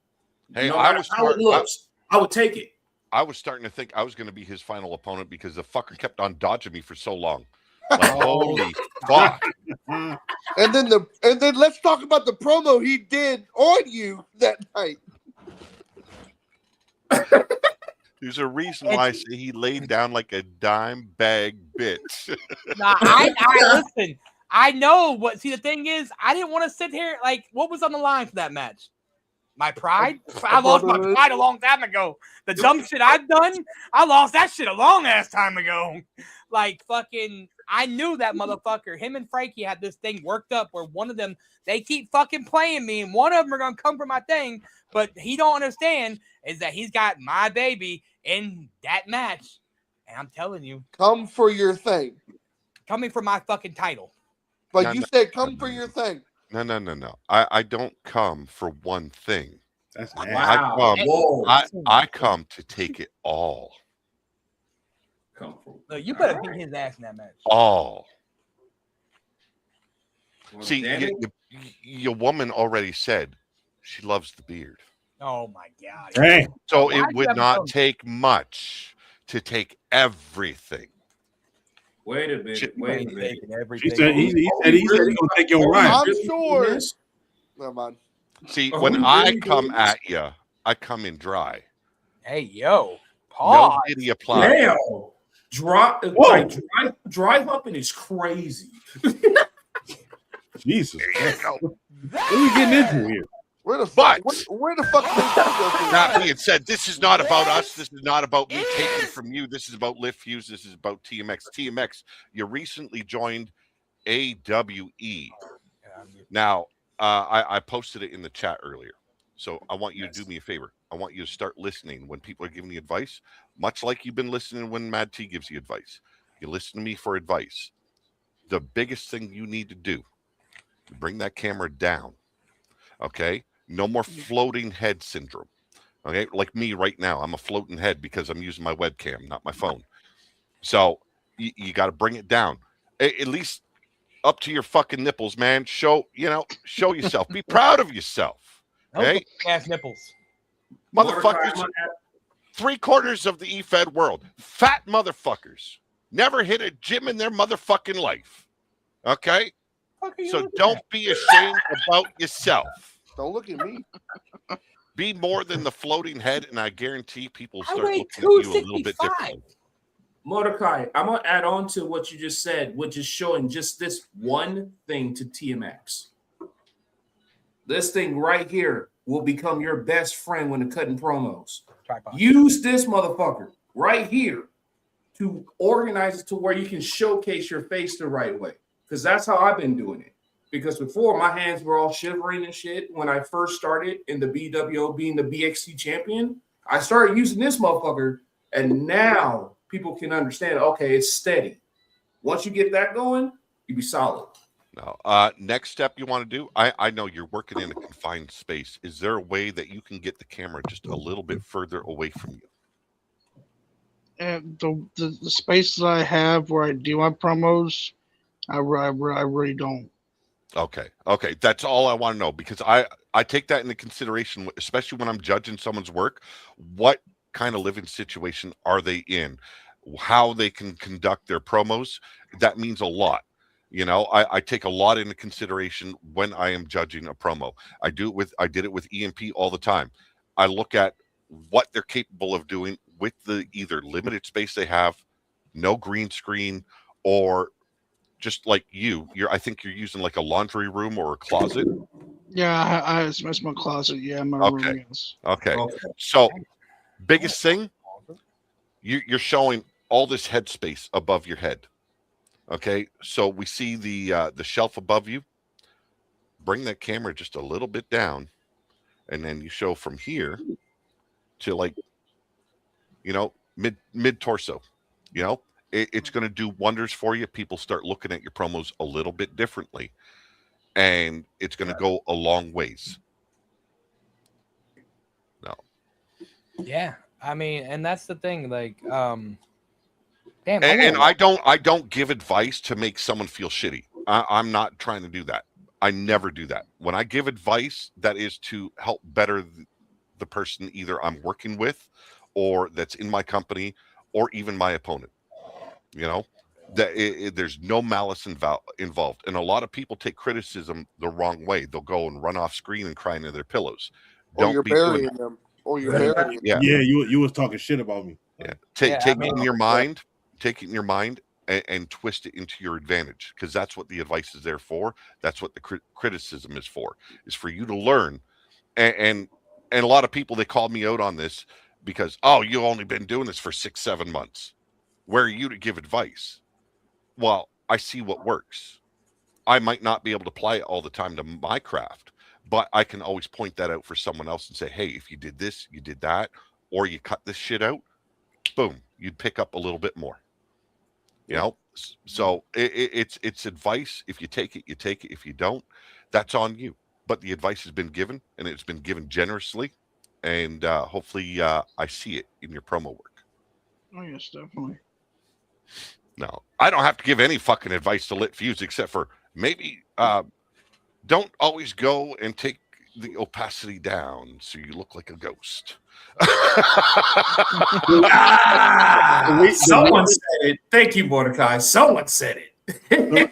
Speaker 7: Hey,
Speaker 8: no matter how it looks, I would take it.
Speaker 7: I was starting to think I was going to be his final opponent because the fucker kept on dodging me for so long. Like, holy fuck!
Speaker 3: And then let's talk about the promo he did on you that night.
Speaker 7: There's a reason why I say he laid down like a dime bag bitch.
Speaker 1: Nah, I listen. I know what. See, the thing is, I didn't want to sit here. Like, what was on the line for that match? My pride? I lost my pride a long time ago. The dumb shit I've done, I lost that shit a long ass time ago. Like, fucking, I knew that motherfucker. Him and Frankie had this thing worked up where one of them, they keep fucking playing me, and one of them are gonna come for my thing. But he don't understand is that he's got my baby in that match, and I'm telling you,
Speaker 3: come for your thing.
Speaker 1: Coming for my fucking title.
Speaker 3: But you said come for your thing.
Speaker 7: No. I don't come for one thing.
Speaker 6: That's
Speaker 7: I come to take it all.
Speaker 1: No, you better beat his ass in that match.
Speaker 7: All.
Speaker 8: Well,
Speaker 7: see, your woman already said she loves the beard.
Speaker 1: Oh my God.
Speaker 6: Hey.
Speaker 7: So it would not take much to take everything.
Speaker 8: Wait a minute.
Speaker 6: He said he's gonna take your ride.
Speaker 3: I'm sure. Never mind.
Speaker 7: See, when I come at you, I come in dry.
Speaker 1: Hey, yo. Pause.
Speaker 7: No pity applied.
Speaker 8: Damn. Dry humping is crazy.
Speaker 6: Jesus.
Speaker 7: What
Speaker 6: are we getting into here?
Speaker 3: Where the fuck? Where the fuck?
Speaker 7: That being said, this is not about us. This is not about me taking from you. This is about Lift Fuse. This is about TMX. TMX, you recently joined AWE. Now, I posted it in the chat earlier. So I want you to do me a favor. I want you to start listening when people are giving you advice, much like you've been listening when Mad T gives you advice. You listen to me for advice. The biggest thing you need to do, bring that camera down. Okay? No more floating head syndrome. Okay? Like me right now, I'm a floating head because I'm using my webcam, not my phone. So you got to bring it down. At least up to your fucking nipples, man. Show yourself. Be proud of yourself. Okay?
Speaker 1: Ass nipples.
Speaker 7: Motherfuckers. 3/4 of the E-Fed world. Fat motherfuckers. Never hit a gym in their motherfucking life. Okay? So don't be ashamed about yourself.
Speaker 3: Don't look at me.
Speaker 7: Be more than the floating head, and I guarantee people start looking at you a little bit differently.
Speaker 8: Mordecai, I'm going to add on to what you just said, which is showing just this one thing to TMX. This thing right here will become your best friend when cutting promos. Use this motherfucker right here to organize it to where you can showcase your face the right way. Because that's how I've been doing it. Because before, my hands were all shivering and shit when I first started in the BWO being the BXC champion. I started using this motherfucker, and now people can understand, okay, it's steady. Once you get that going, you be solid.
Speaker 7: No. Next step you want to do, I know you're working in a confined space. Is there a way that you can get the camera just a little bit further away from you?
Speaker 4: And the spaces I have where I do my promos, I really don't.
Speaker 7: Okay. That's all I want to know, because I take that into consideration, especially when I'm judging someone's work. What kind of living situation are they in? How they can conduct their promos. That means a lot. You know, I take a lot into consideration when I am judging a promo. I did it with EMP all the time. I look at what they're capable of doing with the either limited space they have, no green screen, or just like I think you're using like a laundry room or a closet.
Speaker 4: Yeah, it's my closet. Yeah, my room. Yes.
Speaker 7: Okay. So biggest thing, you're showing all this headspace above your head. Okay, so we see the shelf above you. Bring that camera just a little bit down, and then you show from here to, like, you know, mid torso. You know, it's going to do wonders for you. People start looking at your promos a little bit differently, and it's going to go a long ways. No.
Speaker 1: Yeah, I mean, and that's the thing. Like, damn.
Speaker 7: And I don't give advice to make someone feel shitty. I'm not trying to do that. I never do that. When I give advice, that is to help better the person either I'm working with, or that's in my company, or even my opponent. You know, there's no malice involved. And a lot of people take criticism the wrong way. They'll go and run off screen and cry into their pillows.
Speaker 3: Or you're burying them. Or you're burying them.
Speaker 6: Yeah, you was talking shit about me.
Speaker 7: Yeah. Take it in your mind. Take it in your mind and twist it into your advantage, because that's what the advice is there for. That's what the criticism is for you to learn. And a lot of people, they called me out on this because, oh, you've only been doing this for 6-7 months. Where are you to give advice? Well, I see what works. I might not be able to apply it all the time to my craft, but I can always point that out for someone else and say, hey, if you did this, you did that, or you cut this shit out, boom, you'd pick up a little bit more. You know, so it's advice. If you take it, you take it. If you don't, that's on you. But the advice has been given, and it's been given generously, and hopefully I see it in your promo work.
Speaker 4: Oh yes, definitely.
Speaker 7: No, I don't have to give any fucking advice to Lit Fuse, except for maybe don't always go and take the opacity down so you look like a ghost.
Speaker 8: Someone said it. Thank you, Mordecai. Someone said it.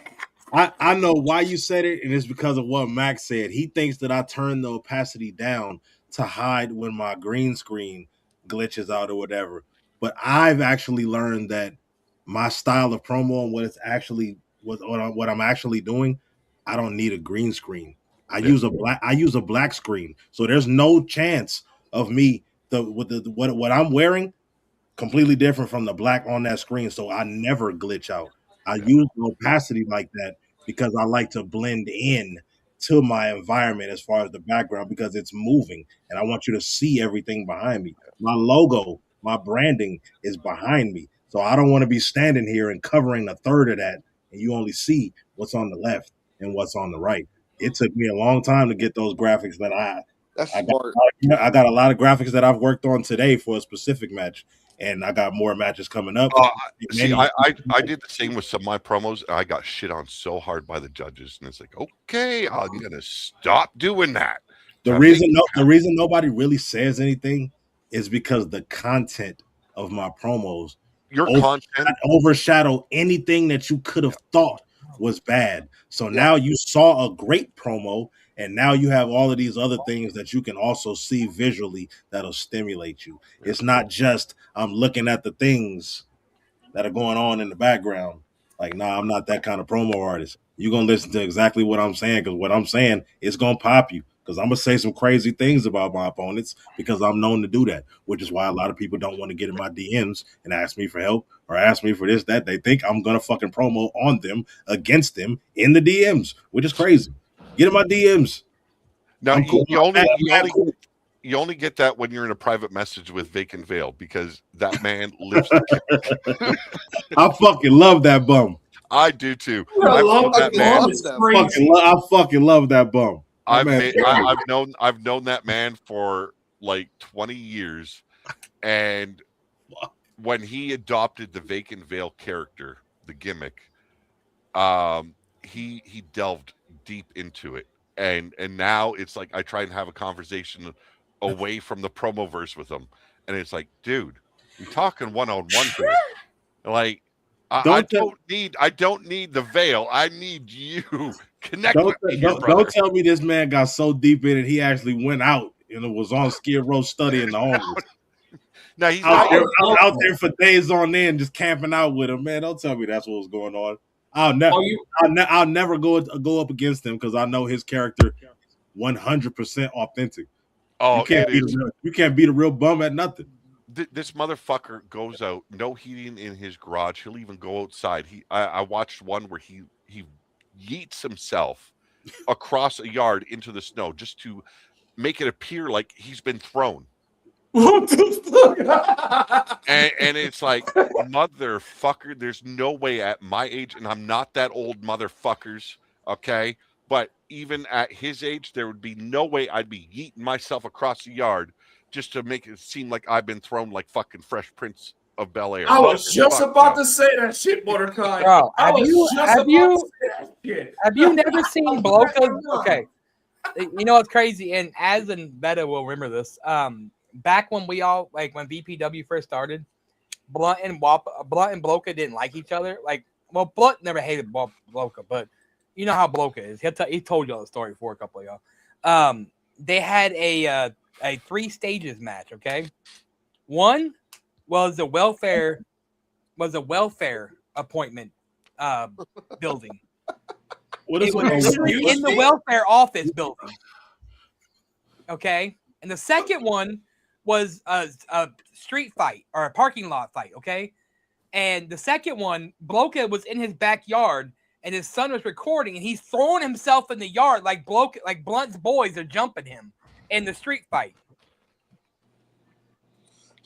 Speaker 6: I know why you said it, and it's because of what Max said. He thinks that I turn the opacity down to hide when my green screen glitches out or whatever. But I've actually learned that my style of promo and what I'm actually doing, I don't need a green screen. I use a black screen, so there's no chance of me what I'm wearing completely different from the black on that screen. So I never glitch out. I use the opacity like that because I like to blend in to my environment as far as the background, because it's moving and I want you to see everything behind me. My logo, my branding is behind me, so I don't want to be standing here and covering a third of that, and you only see what's on the left and what's on the right. It took me a long time to get those graphics that I got a lot of graphics that I've worked on today for a specific match, and I got more matches coming up.
Speaker 7: See, I did the same with some of my promos, and I got shit on so hard by the judges, and it's like, okay, I'm gonna stop doing that.
Speaker 6: The reason nobody really says anything is because the content of my promos overshadow anything that you could have thought was bad. So now you saw a great promo, and now you have all of these other things that you can also see visually that'll stimulate you. It's not just I'm looking at the things that are going on in the background. Like, nah, I'm not that kind of promo artist. You're going to listen to exactly what I'm saying, because what I'm saying is going to pop you, because I'm going to say some crazy things about my opponents because I'm known to do that, which is why a lot of people don't want to get in my DMs and ask me for help, or ask me for this, that, they think I'm gonna fucking promo on them against them in the DMs, which is crazy. Get in my DMs.
Speaker 7: No,
Speaker 6: I'm cool.
Speaker 7: you only get that when you're in a private message with Vacant Veil because that man lives.
Speaker 6: I fucking love that bum.
Speaker 7: I do too.
Speaker 8: I
Speaker 7: I've
Speaker 8: love
Speaker 7: known that
Speaker 8: that
Speaker 7: man.
Speaker 8: man. It's crazy.
Speaker 6: I fucking love that bum.
Speaker 7: I've known that man for like 20 years, and when he adopted the Vacant Veil character, the gimmick, he delved deep into it, and now it's like I try and have a conversation away from the promo verse with him, and it's like, dude, you're talking one-on-one here. Like, I don't need the veil. I need you. Connect with me,
Speaker 6: don't tell me this man got so deep in it he actually went out and it was on Skid Row studying the homeless.
Speaker 7: Now he's
Speaker 6: out there for days on end, just camping out with him. Man, don't tell me that's what was going on. I'll never go up against him because I know his character 100% authentic.
Speaker 7: Oh,
Speaker 6: you can't beat a real bum at nothing.
Speaker 7: This motherfucker goes out, no heating in his garage. He'll even go outside. I watched one where he yeets himself across a yard into the snow just to make it appear like he's been thrown.
Speaker 8: What the fuck?
Speaker 7: and it's like, motherfucker, there's no way at my age, and I'm not that old, motherfuckers, okay? But even at his age, there would be no way I'd be yeeting myself across the yard just to make it seem like I've been thrown like fucking Fresh Prince of Bel-Air.
Speaker 8: I was just about to say that shit, Mordecai.
Speaker 1: Bro, have you never seen Bloka?
Speaker 8: Okay.
Speaker 1: Okay. You know what's crazy? And Az and Beta will remember this. Back when we all, like, when VPW first started, Blunt and Bloka didn't like each other. Like, well, Blunt never hated Bloka, but you know how Bloka is. He told y'all the story before, a couple of y'all. They had a 3 stages match, okay? One was a welfare appointment building. It was in the welfare office building. Okay? And the second one was a street fight or a parking lot fight, okay? And the second one, Bloka was in his backyard and his son was recording and he's throwing himself in the yard like Blunt's boys are jumping him in the street fight.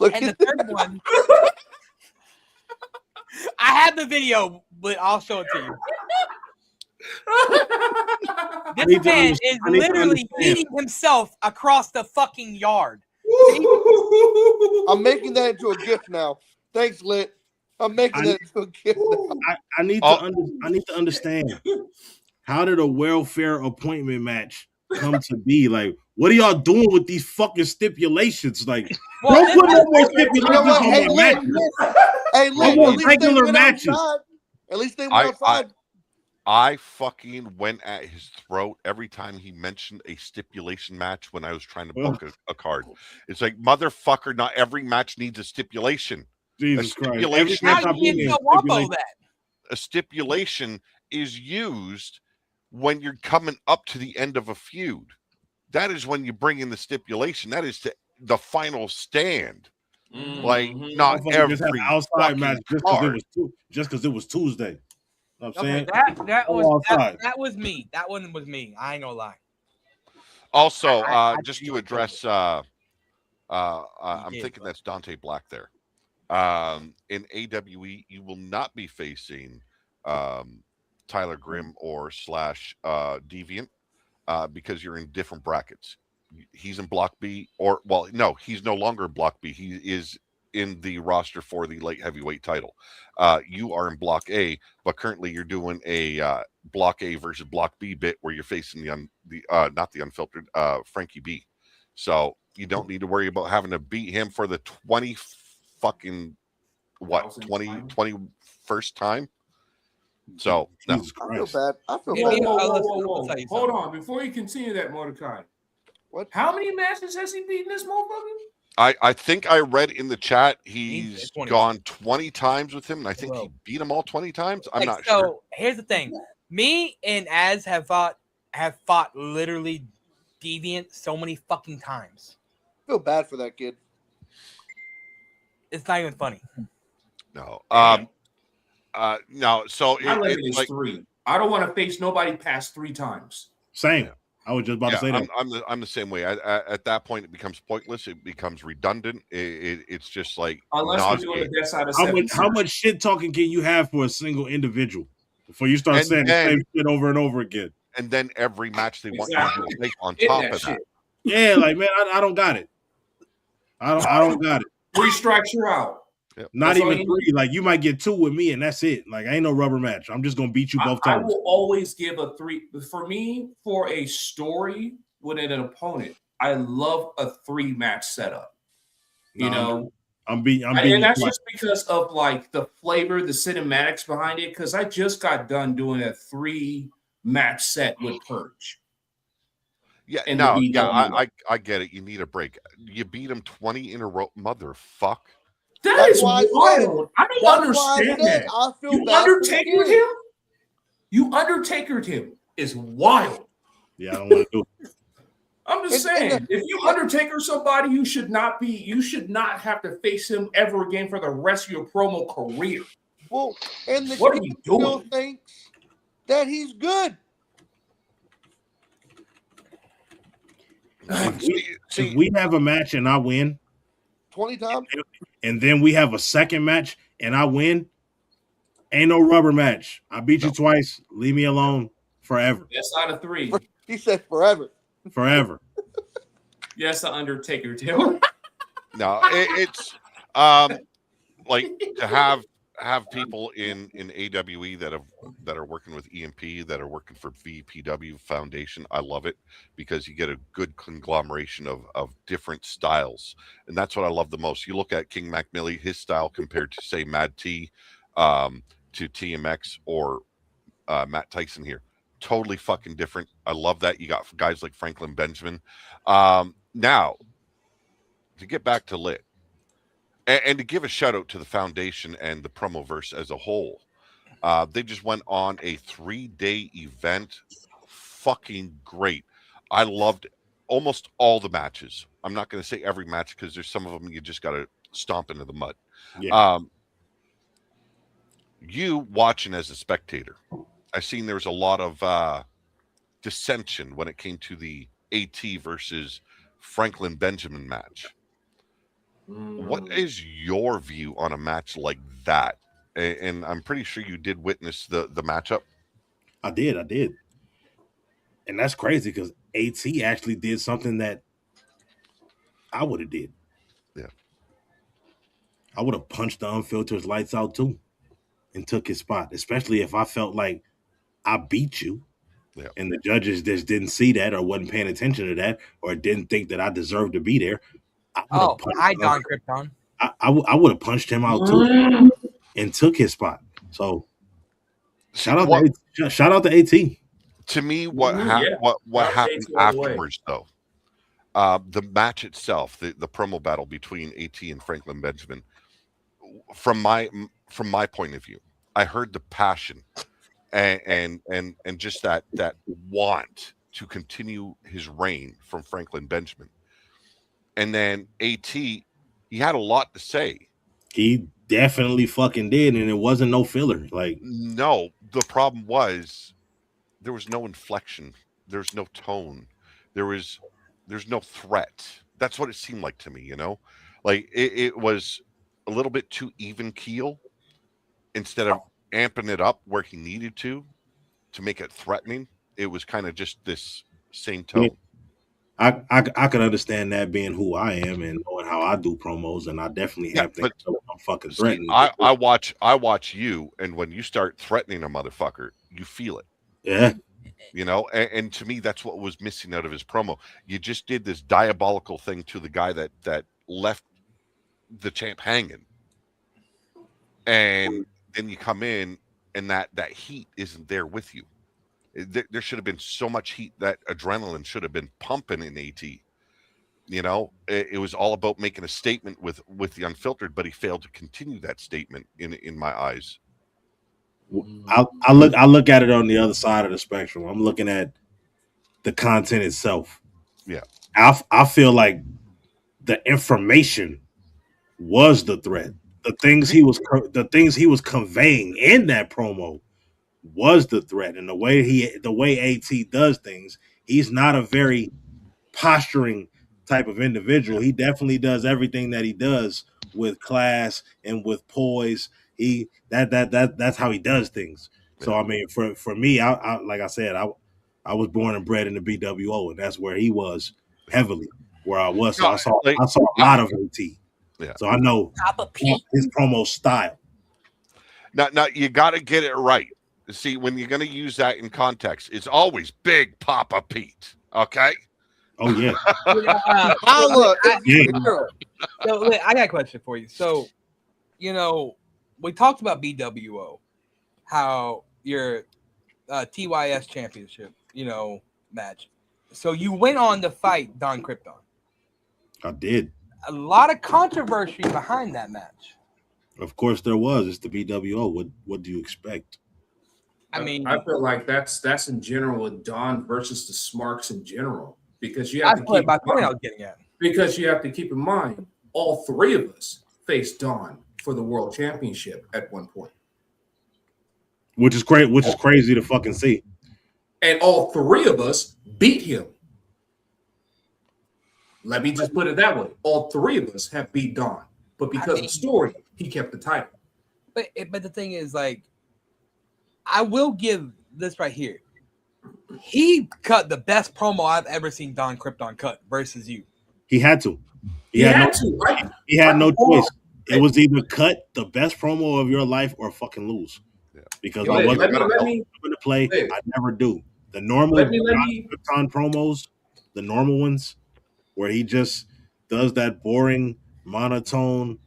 Speaker 1: And the third one, I have the video, but I'll show it to you. This man is literally beating himself across the fucking yard.
Speaker 3: I'm making that into a gift now. Thanks, Lit. I'm making that into a gift now.
Speaker 6: I need to understand. How did a welfare appointment match come to be? Like, what are y'all doing with these fucking stipulations? Like, don't put no more stipulations on my matches.
Speaker 3: Hey, Lit,
Speaker 6: I want regular matches.
Speaker 3: At least they went outside.
Speaker 7: I fucking went at his throat every time he mentioned a stipulation match when I was trying to book a card. It's like, motherfucker, not every match needs a stipulation.
Speaker 6: Jesus Christ.
Speaker 7: A stipulation is used when you're coming up to the end of a feud. That is when you bring in the stipulation. That is the final stand. Like, not every
Speaker 6: outside match just because it was Tuesday. You know what I'm saying?
Speaker 1: That was me. That one was me. I ain't gonna lie.
Speaker 7: Also, just to address, I'm thinking that's Dante Black there. In AWE, you will not be facing Tyler Grimm or / Deviant because you're in different brackets. He's in Block B, he's no longer in Block B. He is in the roster for the light heavyweight title. You are in Block A, but currently you're doing a Block A versus Block B bit where you're facing not the unfiltered Frankie B. So you don't need to worry about having to beat him for the 21st time. So no.
Speaker 3: I feel bad.
Speaker 8: Hold on, before you continue that, Mordecai.
Speaker 3: What?
Speaker 8: How many matches has he beaten this motherfucker?
Speaker 7: I think I read in the chat he's gone 20 times with him, and I think he beat him all 20 times. I'm not sure.
Speaker 1: So here's the thing: me and Az have fought literally Deviant so many fucking times.
Speaker 3: I feel bad for that kid.
Speaker 1: It's not even funny.
Speaker 7: No. No. So
Speaker 8: My limit
Speaker 7: it's
Speaker 8: is
Speaker 7: like
Speaker 8: 3. I don't want to face nobody past 3 times.
Speaker 6: Same.
Speaker 7: Yeah.
Speaker 6: I was just about to say that.
Speaker 7: I'm the same way. At that point, it becomes pointless. It becomes redundant. It's just like
Speaker 8: Unless we're doing the best out of 7.
Speaker 6: How much shit talking can you have for a single individual before you start
Speaker 7: And
Speaker 6: saying
Speaker 7: then-
Speaker 6: the same shit over and over again?
Speaker 7: And then every match they want
Speaker 8: Exactly.
Speaker 7: you to take on
Speaker 8: In
Speaker 7: top
Speaker 8: that
Speaker 7: of that.
Speaker 8: shit.
Speaker 6: Yeah, like man, I don't got it. I don't got it.
Speaker 8: 3 strikes, you're out.
Speaker 6: Not
Speaker 8: That's all
Speaker 6: even
Speaker 8: you
Speaker 6: 3. Like you might get 2 with me, and that's it. Like ain't no rubber match. I'm just gonna beat you both
Speaker 8: I
Speaker 6: times.
Speaker 8: will always give a 3. For me, for a story with an opponent, I love a 3-match setup. You know,
Speaker 6: I'm beating.
Speaker 8: and that's just because of like the flavor, the cinematics behind it. Because I just got done doing a 3-match set with Purge.
Speaker 7: Yeah,
Speaker 8: in
Speaker 7: no,
Speaker 8: the
Speaker 7: yeah,
Speaker 8: BW.
Speaker 7: I get it. You need a break. You beat him 20 in a row, motherfuck.
Speaker 8: That
Speaker 3: That's
Speaker 8: is
Speaker 3: why I said-
Speaker 8: wild. I don't
Speaker 3: That's why I
Speaker 8: understand
Speaker 3: said
Speaker 8: that.
Speaker 3: I feel
Speaker 8: You
Speaker 3: bad for the
Speaker 8: Undertakered
Speaker 3: kid.
Speaker 8: him? You Undertakered him is wild.
Speaker 6: Yeah, I don't want to do it.
Speaker 8: I'm just saying, if you Undertaker somebody, you should not have to face him ever again for the rest of your promo career.
Speaker 3: Well, and the
Speaker 8: What are
Speaker 3: kid
Speaker 8: you
Speaker 3: still
Speaker 8: doing?
Speaker 3: thinks that he's good.
Speaker 6: If we have a match and I win,
Speaker 3: 20 times.
Speaker 6: and then we have a second match and I win, ain't no rubber match. I beat you twice. Leave me alone forever.
Speaker 8: Yes, out of 3.
Speaker 3: He said forever.
Speaker 6: Forever.
Speaker 8: Yes, the Undertaker too.
Speaker 7: No, it's like to have people in AWE that are working with EMP, that are working for VPW Foundation. I love it because you get a good conglomeration of different styles, and that's what I love the most. You look at King Mac Millie, his style compared to say Mad T, to TMX or Matt Tyson here. Totally fucking different. I love that. You got guys like Franklin Benjamin. Now, to get back to Lit, and to give a shout out to the foundation and the Promoverse as a whole, they just went on a 3-day event. Fucking great. I loved almost all the matches. I'm not going to say every match because there's some of them you just got to stomp into the mud.
Speaker 6: Yeah.
Speaker 7: You watching as a spectator, I seen there was a lot of dissension when it came to the AT versus Franklin Benjamin match. What is your view on a match like that? And I'm pretty sure you did witness the matchup.
Speaker 6: I did. And that's crazy because AT actually did something that I would have did.
Speaker 7: Yeah.
Speaker 6: I would have punched the Unfiltered's lights out too and took his spot, especially if I felt like I beat you.
Speaker 7: Yeah.
Speaker 6: And the judges just didn't see that or wasn't paying attention to that or didn't think that I deserved to be there.
Speaker 1: Hi, Don Krypton.
Speaker 6: I would have punched him out too and took his spot. So shout out to AT.
Speaker 7: To me, what
Speaker 8: Shout
Speaker 7: happened
Speaker 8: AT all the way.
Speaker 7: afterwards, though, the match itself, the promo battle between AT and Franklin Benjamin, from my point of view, I heard the passion and just that want to continue his reign from Franklin Benjamin. And then AT, he had a lot to say.
Speaker 6: He definitely fucking did, and it wasn't no filler. Like,
Speaker 7: no, the problem was there was no inflection, there's no tone, there's no threat. That's what it seemed like to me, you know? Like it was a little bit too even keel instead of amping it up where he needed to make it threatening. It was kind of just this same tone.
Speaker 6: Yeah. I could understand that being who I am and knowing how I do promos, and I definitely have things I'm fucking threatening.
Speaker 7: I watch you, and when you start threatening a motherfucker, you feel it.
Speaker 6: Yeah.
Speaker 7: You know, and to me, that's what was missing out of his promo. You just did this diabolical thing to the guy that left the champ hanging, and then you come in, and that heat isn't there with you. There should have been so much heat. That adrenaline should have been pumping in AT. You know, it was all about making a statement with the Unfiltered, but he failed to continue that statement in my eyes.
Speaker 6: I look at it on the other side of the spectrum. I'm looking at the content itself.
Speaker 7: Yeah,
Speaker 6: I feel like the information was the threat. the things he was conveying in that promo was the threat, and the way AT does things, he's not a very posturing type of individual. He definitely does everything that he does with class and with poise. That's how he does things. So I mean, for me, I like I said, I was born and bred in the BWO, and that's where he was heavily where I was. So I saw a lot of AT.
Speaker 7: Yeah.
Speaker 6: So I know his promo style.
Speaker 7: Now you got to get it right. See, when you're going to use that in context, it's always Big Papa Pete. Okay.
Speaker 6: Oh yeah.
Speaker 3: Holla.
Speaker 1: So I got a question for you. So, we talked about BWO, how your TYS championship, match. So you went on to fight Don Krypton.
Speaker 6: I did.
Speaker 1: A lot of controversy behind that match.
Speaker 6: Of course there was. It's the BWO. What do you expect?
Speaker 1: I mean,
Speaker 8: I feel like that's in general with Don versus the Smarks in general, because you have to keep
Speaker 1: my point I was getting at.
Speaker 8: Because you have to keep in mind all three of us faced Don for the world championship at one point,
Speaker 6: which is great. Which is crazy to fucking see.
Speaker 8: And all three of us beat him. Let me just put it that way: all three of us have beat Don, but because of the story, he kept the title.
Speaker 1: But the thing is, like, I will give this right here. He cut the best promo I've ever seen Don Krypton cut versus you.
Speaker 6: He had to. He had no choice. It was either cut the best promo of your life or fucking lose. Yeah. Because I wasn't going to play. I never do. The normal Don Krypton promos, the normal ones, where he just does that boring, monotone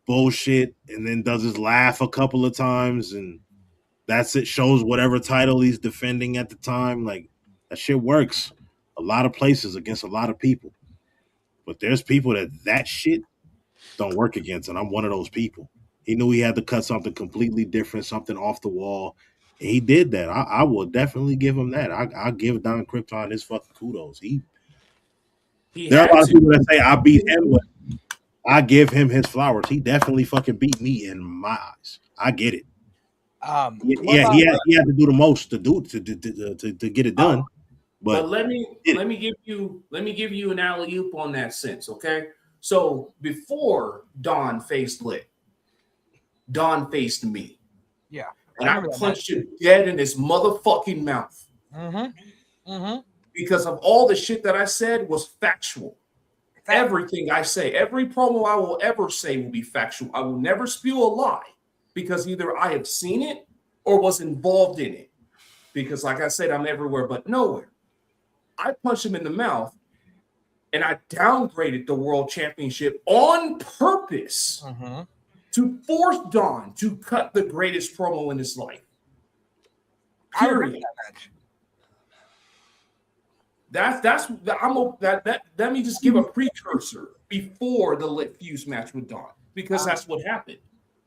Speaker 6: bullshit and then does his laugh a couple of times and that's it, shows whatever title he's defending at the time. Like, that shit works a lot of places against a lot of people. But there's people that shit don't work against, and I'm one of those people. He knew he had to cut something completely different, something off the wall, and he did that. I will definitely give him that. I'll give Don Krypton his fucking kudos. There are a lot of people that say I beat him, but I give him his flowers. He definitely fucking beat me in my eyes. I get it. He had to do the most to get it done. But
Speaker 8: let me give you an alley-oop on that sense, okay? So before Don faced Lit, Don faced me.
Speaker 1: Yeah.
Speaker 8: And I punched him dead in his motherfucking mouth. Because of all the shit that I said was factual. Everything I say, every promo I will ever say will be factual. I will never spew a lie because either I have seen it or was involved in it. Because like I said, I'm everywhere but nowhere. I punched him in the mouth and I downgraded the world championship on purpose to force Don to cut the greatest promo in his life. Period. Let me just give a precursor before the Lit Fuse match with Don, because that's what happened.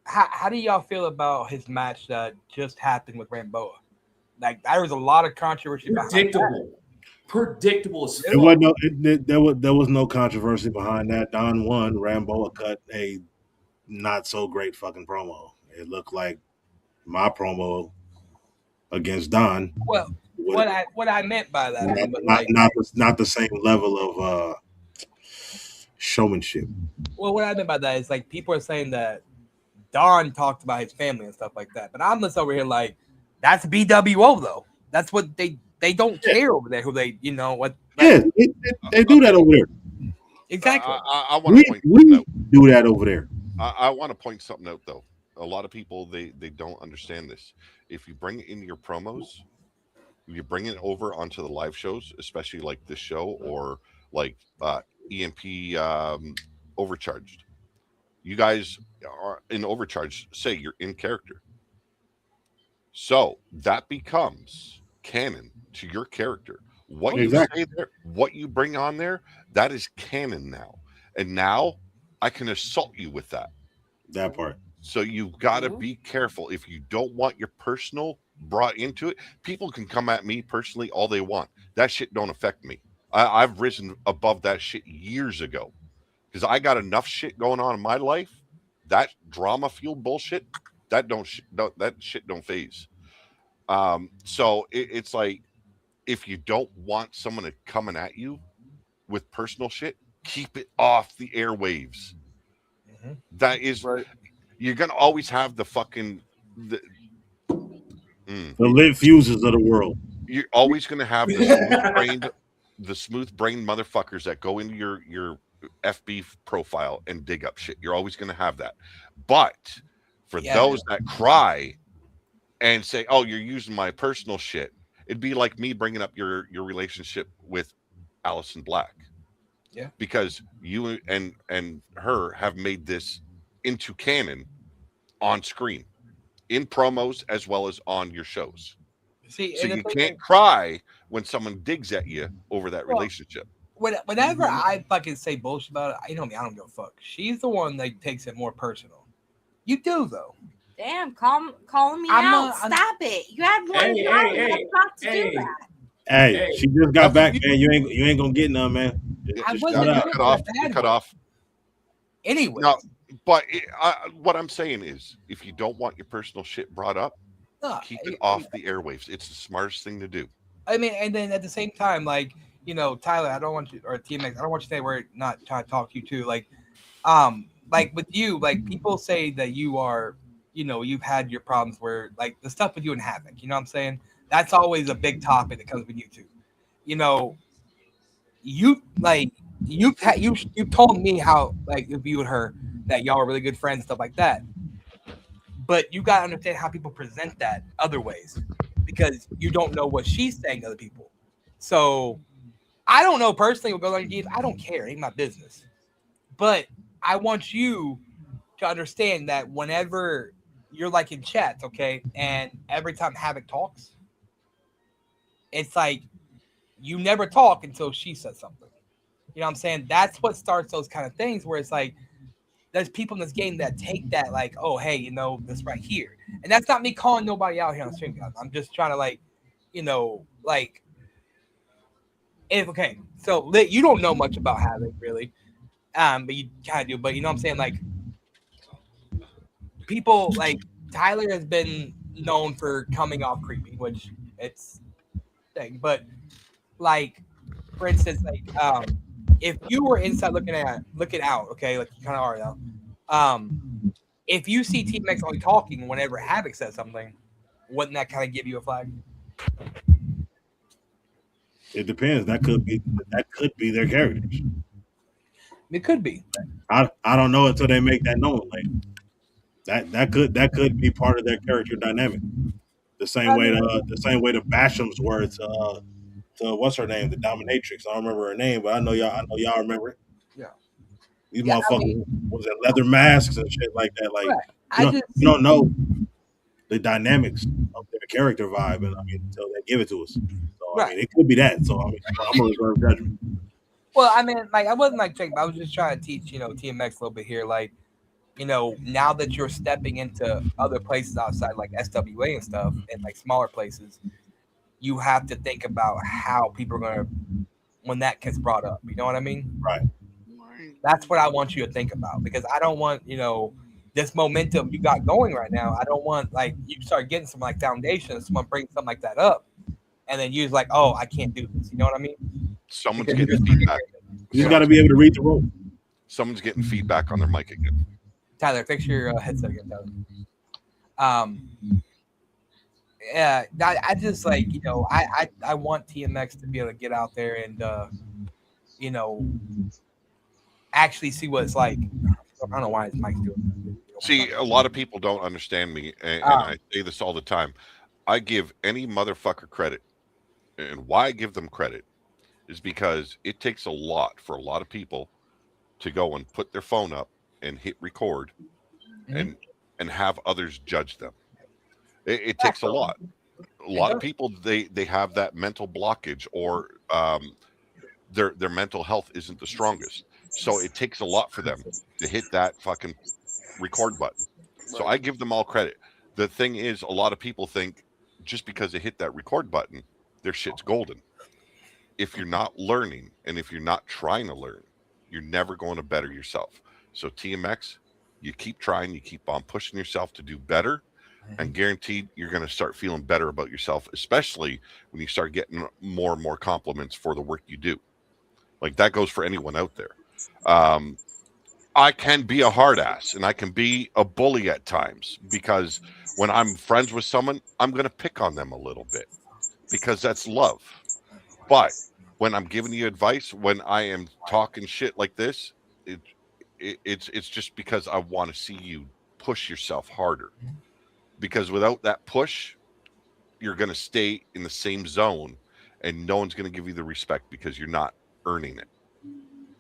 Speaker 1: How do y'all feel about his match that just happened with Ramboa? Like, there was a lot of controversy.
Speaker 8: Predictable as fuck.
Speaker 6: There was no controversy behind that. Don won. Ramboa cut a not so great fucking promo. It looked like my promo against Don.
Speaker 1: Well, what I meant by that,
Speaker 6: not the same level of showmanship.
Speaker 1: Well, what I meant by that is, like, people are saying that Don talked about his family and stuff like that, but I'm just over here like, that's BWO though. That's what they don't care over there. Who they, what?
Speaker 6: Yeah, they do that over there.
Speaker 1: Exactly.
Speaker 7: I want to point
Speaker 6: do that over there.
Speaker 7: I want to point something out though. A lot of people they don't understand this. If you bring it in your promos, you bring it over onto the live shows, especially like this show or like EMP Overcharged. You guys are in Overcharged. Say you're in character, so that becomes canon to your character. What you say there, what you bring on there, that is canon now. And now I can assault you with that.
Speaker 6: That part.
Speaker 7: So you've got to be careful. If you don't want your personal brought into it, people can come at me personally all they want. That shit don't affect me. I've risen above that shit years ago because I got enough shit going on in my life that drama fueled bullshit, that that shit don't phase. So it's like, if you don't want someone coming at you with personal shit, keep it off the airwaves. That is
Speaker 3: Right.
Speaker 7: You're gonna always have the fucking
Speaker 6: The lit fuses of the world.
Speaker 7: you're always gonna have the smooth brained motherfuckers that go into your FB profile and dig up shit. You're always gonna have that. But for those that cry and say, "Oh, you're using my personal shit," it'd be like me bringing up your relationship with Allison Black.
Speaker 1: Yeah.
Speaker 7: Because you and her have made this into canon on screen, in promos as well as on your shows.
Speaker 1: See,
Speaker 7: So
Speaker 1: and the
Speaker 7: you
Speaker 1: thing
Speaker 7: can't
Speaker 1: is,
Speaker 7: cry when someone digs at you over that
Speaker 1: Well,
Speaker 7: relationship.
Speaker 1: whenever I fucking say bullshit about it, you know me, I don't give a fuck. She's the one that takes it more personal. You do though.
Speaker 2: Damn, calling me
Speaker 1: I'm
Speaker 2: out.
Speaker 1: not- I'm-
Speaker 2: Stop it. You had one
Speaker 8: Hey,
Speaker 2: job.
Speaker 8: hey,
Speaker 2: You not to
Speaker 8: hey.
Speaker 2: do that.
Speaker 6: Hey, she just got
Speaker 1: That's
Speaker 6: back,
Speaker 1: what
Speaker 6: man. You ain't gonna get none, man.
Speaker 1: I
Speaker 6: Just
Speaker 1: wasn't
Speaker 6: shut
Speaker 7: You
Speaker 6: up.
Speaker 1: doing
Speaker 7: cut off.
Speaker 1: it
Speaker 7: You
Speaker 1: bad
Speaker 7: cut
Speaker 1: way.
Speaker 7: off.
Speaker 1: Anyway.
Speaker 7: No, but what I'm saying is, if you don't want your personal shit brought up, keep it off the airwaves. It's the smartest thing to do.
Speaker 1: I mean, and then at the same time, like, Tyler, I don't want you, or TMX, I don't want you to say we're not trying to talk to you too. Like with you, like people say that you are, you've had your problems where, like, the stuff with you and Havoc, you know what I'm saying? That's always a big topic that comes with you too. You've told me how, like, if you and her, that y'all are really good friends, stuff like that. But you gotta understand how people present that other ways, because you don't know what she's saying to other people. So I don't know personally what goes on in your DMs. I don't care. It ain't my business. But I want you to understand that whenever you're like in chats, okay, and every time Havoc talks, it's like you never talk until she says something. You know what I'm saying? That's what starts those kind of things where it's like, there's people in this game that take that like, oh, hey, this right here. And that's not me calling nobody out here on the stream, guys. I'm just trying to, like, okay, so Lit, you don't know much about Havoc really, but you kind of do. But you know what I'm saying? Like, people like Tyler has been known for coming off creepy, which it's thing. But like, for instance, like, if you were inside looking out, okay, like you kind of are now. If you see TMX only talking whenever Havoc says something, wouldn't that kind of give you a flag?
Speaker 6: It depends. That could be their characters.
Speaker 1: It could be.
Speaker 6: I don't know until they make that known. Like that could be part of their character dynamic. The same way the Bashams were to what's her name, the Dominatrix. I don't remember her name, but I know y'all remember it.
Speaker 1: Yeah.
Speaker 6: These motherfuckers was in leather masks and shit like that. Like,
Speaker 1: right.
Speaker 6: You don't know the dynamics of their character vibe, and until they give it to us. So
Speaker 1: right.
Speaker 6: It could be that. So I'm gonna reserve judgment.
Speaker 1: Well, like, I wasn't like checking, but I was just trying to teach, TMX a little bit here. Like, now that you're stepping into other places outside, like SWA and stuff, and like smaller places, you have to think about how people are gonna, when that gets brought up. You know what I mean?
Speaker 6: Right.
Speaker 1: That's what I want you to think about, because I don't want, this momentum you got going right now. I don't want, like, you start getting some like foundation, someone brings something like that up, and then you're like, oh, I can't do this. You know what I mean?
Speaker 7: Someone's getting feedback.
Speaker 6: You just got to be able to read the room.
Speaker 7: Someone's getting feedback on their mic again.
Speaker 1: Tyler, fix your headset again, Tyler. Yeah, I just, like, I want TMX to be able to get out there and, actually see what it's like. I don't know why his mic's doing that.
Speaker 7: See, a lot of people don't understand me, and I say this all the time. I give any motherfucker credit, and why I give them credit is because it takes a lot for a lot of people to go and put their phone up and hit record and have others judge them. It takes a lot. A lot of people, they have that mental blockage, or their mental health isn't the strongest. So it takes a lot for them to hit that fucking record button. So I give them all credit. The thing is, a lot of people think just because they hit that record button, their shit's golden. If you're not learning, and if you're not trying to learn, you're never going to better yourself. So TMX, You keep trying, you keep on pushing yourself to do better, and guaranteed you're going to start feeling better about yourself, especially when you start getting more and more compliments for the work you do. Like that goes for anyone out there. I can be a hard ass and I can be a bully at times because when I'm friends with someone, I'm going to pick on them a little bit because that's love. But when I'm giving you advice, when I am talking shit like this, it's just because I want to see you push yourself harder. Because without that push, you're going to stay in the same zone and no one's going to give you the respect because you're not earning it.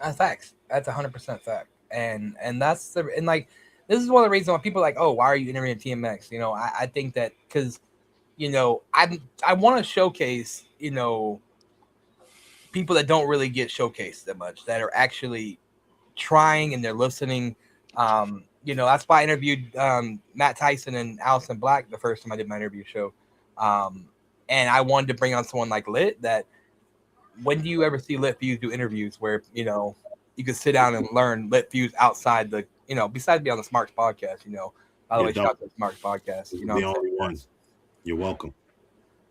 Speaker 1: That's facts. That's 100% fact. And that's like, this is one of the reasons why people are like, oh, why are you interviewing TMX? You know, I think that because, you know, I want to showcase, you know, people that don't really get showcased that much, that are actually trying and they're listening. You know, that's why I interviewed Matt Tyson and Allison Black the first time I did my interview show. And I wanted to bring on someone like Lit. That when do you ever see Lit Fuse do interviews where, you know, you could sit down and learn Lit Fuse outside the, you know, besides being on the Smarks podcast, you know. By the way, shout out to the Smarks podcast. You know,
Speaker 6: the only one. You're welcome.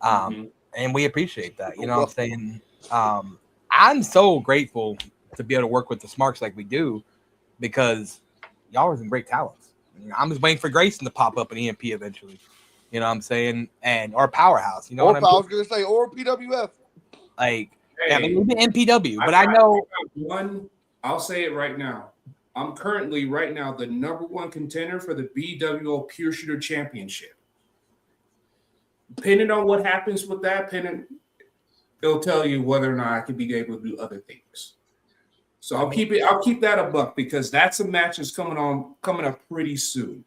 Speaker 1: And we appreciate that. You know what I'm saying? I'm so grateful to be able to work with the Smarks like we do because y'all are some great talents. I'm just waiting for Grayson to pop up in EMP eventually. You know what I'm saying? And or Powerhouse. You know what I mean?
Speaker 3: I was gonna say or PWF.
Speaker 1: Like,
Speaker 8: Hey,
Speaker 1: yeah, maybe MPW. But I know
Speaker 8: one. I'll say it right now. I'm currently right now the #1 contender for the BWO Pure Shooter Championship. Depending on what happens with that, it'll tell you whether or not I could be able to do other things. So I'll keep that a buck because that's a match that's coming up pretty soon.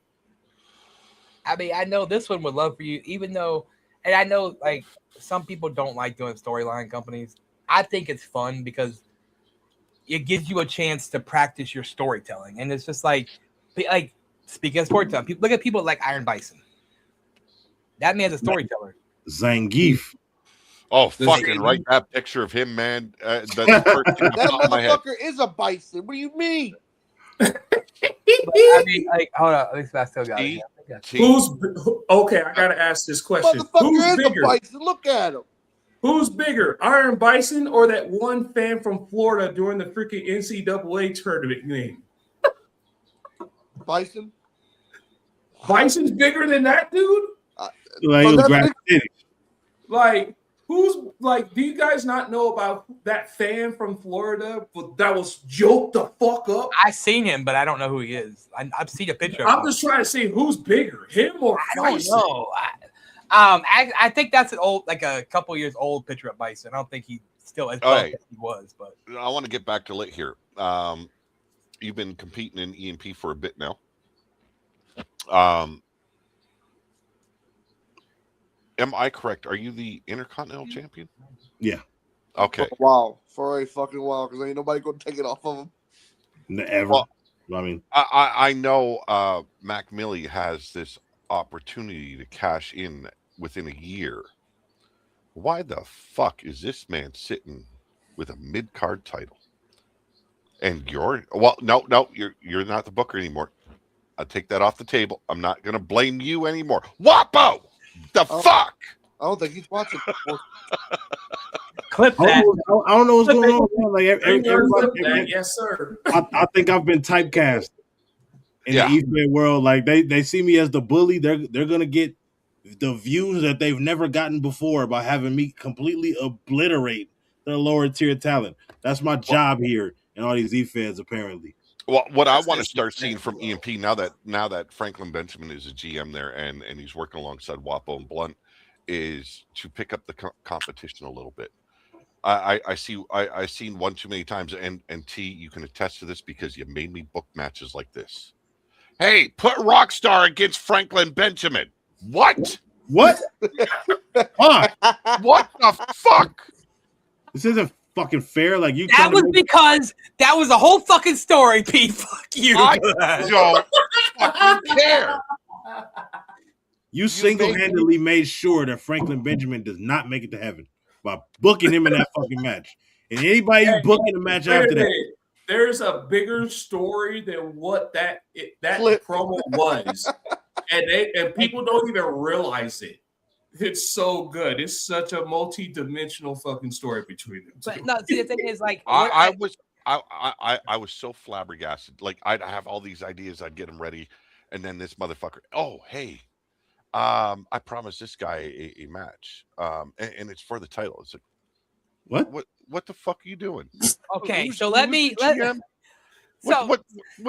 Speaker 1: I mean, I know this one would love for you, even though, and I know like some people don't like doing storyline companies. I think it's fun because it gives you a chance to practice your storytelling, and it's just like speaking of storytelling, look at people like Iron Bison. That man's a storyteller.
Speaker 6: Zangief.
Speaker 7: Oh, fucking right! That picture of him, man. That's the first thing
Speaker 3: That
Speaker 7: off my head.
Speaker 3: motherfucker is a bison. What do you mean?
Speaker 1: I mean, like, hold on, at least I still got it.
Speaker 8: Who's okay? I gotta ask this question. Who's
Speaker 3: Motherfucker is
Speaker 8: bigger?
Speaker 3: a bison. Look at him.
Speaker 8: Who's bigger, Iron Bison or that one fan from Florida during the freaking NCAA tournament game?
Speaker 3: Bison.
Speaker 8: Bison's bigger than that dude.
Speaker 6: Like,
Speaker 8: who's like? Do you guys not know about that fan from Florida that was joked the fuck up?
Speaker 1: I've seen him, but I don't know who he is. I've seen a picture of him.
Speaker 8: I'm just trying to see who's bigger, him or Bison.
Speaker 1: I don't know. I think that's an old, like a couple years old picture of Bison. I don't think he still as buff as he was, but
Speaker 7: I want to get back to Lit here. You've been competing in EMP for a bit now. Am I correct? Are you the Intercontinental Champion?
Speaker 6: Yeah.
Speaker 7: Okay.
Speaker 3: Wow, for a fucking while, because ain't nobody gonna take it off of him.
Speaker 6: Never.
Speaker 7: Well,
Speaker 6: I mean,
Speaker 7: I know Mac Millie has this opportunity to cash in within a year. Why the fuck is this man sitting with a mid-card title? And you're no, you're not the booker anymore. I'll take that off the table. I'm not gonna blame you anymore. Wapo! The fuck?
Speaker 3: I don't think he's watching.
Speaker 1: clip
Speaker 6: I
Speaker 1: that.
Speaker 6: don't know what's going on. Man. Like everybody,
Speaker 8: yes, sir.
Speaker 6: I think I've been typecast in the eFed world. Like they see me as the bully. They're gonna get the views that they've never gotten before by having me completely obliterate their lower tier talent. That's my job here in all these eFeds, apparently.
Speaker 7: Well, what I want to start seeing from EMP now that Franklin Benjamin is a GM there and he's working alongside Wapo and Blunt is to pick up the competition a little bit. I seen one too many times, and T, you can attest to this because you made me book matches like this. Hey, put Rockstar against Franklin Benjamin. What?
Speaker 6: What? Fuck.
Speaker 7: What the fuck?
Speaker 6: This isn't fucking fair. Like you.
Speaker 1: That was because that was a whole fucking story, Pete. Fuck you.
Speaker 7: I don't fucking care.
Speaker 6: You single-handedly made sure that Franklin Benjamin does not make it to heaven by booking him in that fucking match. And anybody you book in the match after that.
Speaker 8: there's a bigger story than what that
Speaker 3: Flip.
Speaker 8: promo was, and people don't even realize it. It's so good. It's such a multi-dimensional fucking story between them.
Speaker 1: But no, see, the thing is, like,
Speaker 7: I was so flabbergasted. Like, I'd have all these ideas, I'd get them ready, and then this motherfucker. Oh, hey, I promised this guy a match, and it's for the title. It's like, what the fuck are you doing?
Speaker 1: okay, so
Speaker 7: What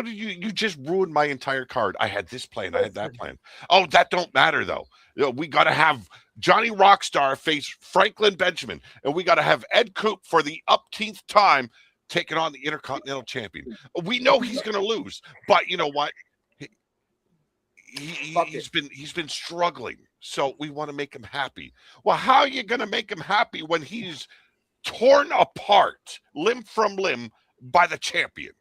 Speaker 7: did you just ruined my entire card? I had this plan, I had that plan. Oh, that don't matter though. You know, we got to have Johnny Rockstar face Franklin Benjamin, and we got to have Ed Coop for the upteenth time taking on the Intercontinental Champion. We know he's going to lose, but you know what? He's been struggling, so we want to make him happy. Well, how are you going to make him happy when he's torn apart, limb from limb, by the champion?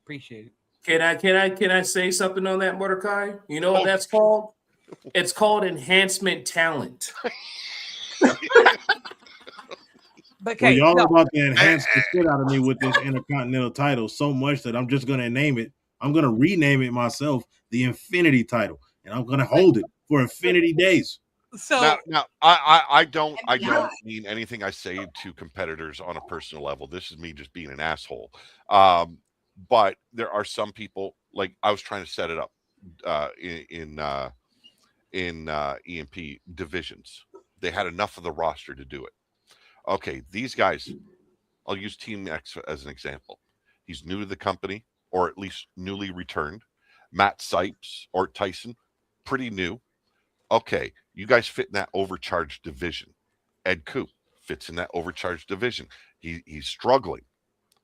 Speaker 1: Appreciate it.
Speaker 8: Can I say something on that, Mordecai? You know what that's called? It's called enhancement talent.
Speaker 1: But
Speaker 6: Well,
Speaker 1: okay,
Speaker 6: y'all
Speaker 1: no,
Speaker 6: about to enhance the shit out of me with this Intercontinental title so much that I'm just gonna name it. I'm gonna rename it myself the Infinity title, and I'm gonna hold it for infinity days.
Speaker 1: so
Speaker 7: Now, I don't mean anything I say to competitors on a personal level. This is me just being an asshole. But there are some people, like I was trying to set it up in EMP divisions. They had enough of the roster to do it. Okay, these guys, I'll use Team X as an example. He's new to the company, or at least newly returned. Matt Sipes or Tyson, pretty new. Okay, you guys fit in that overcharged division. Ed Coop fits in that overcharged division. He's struggling.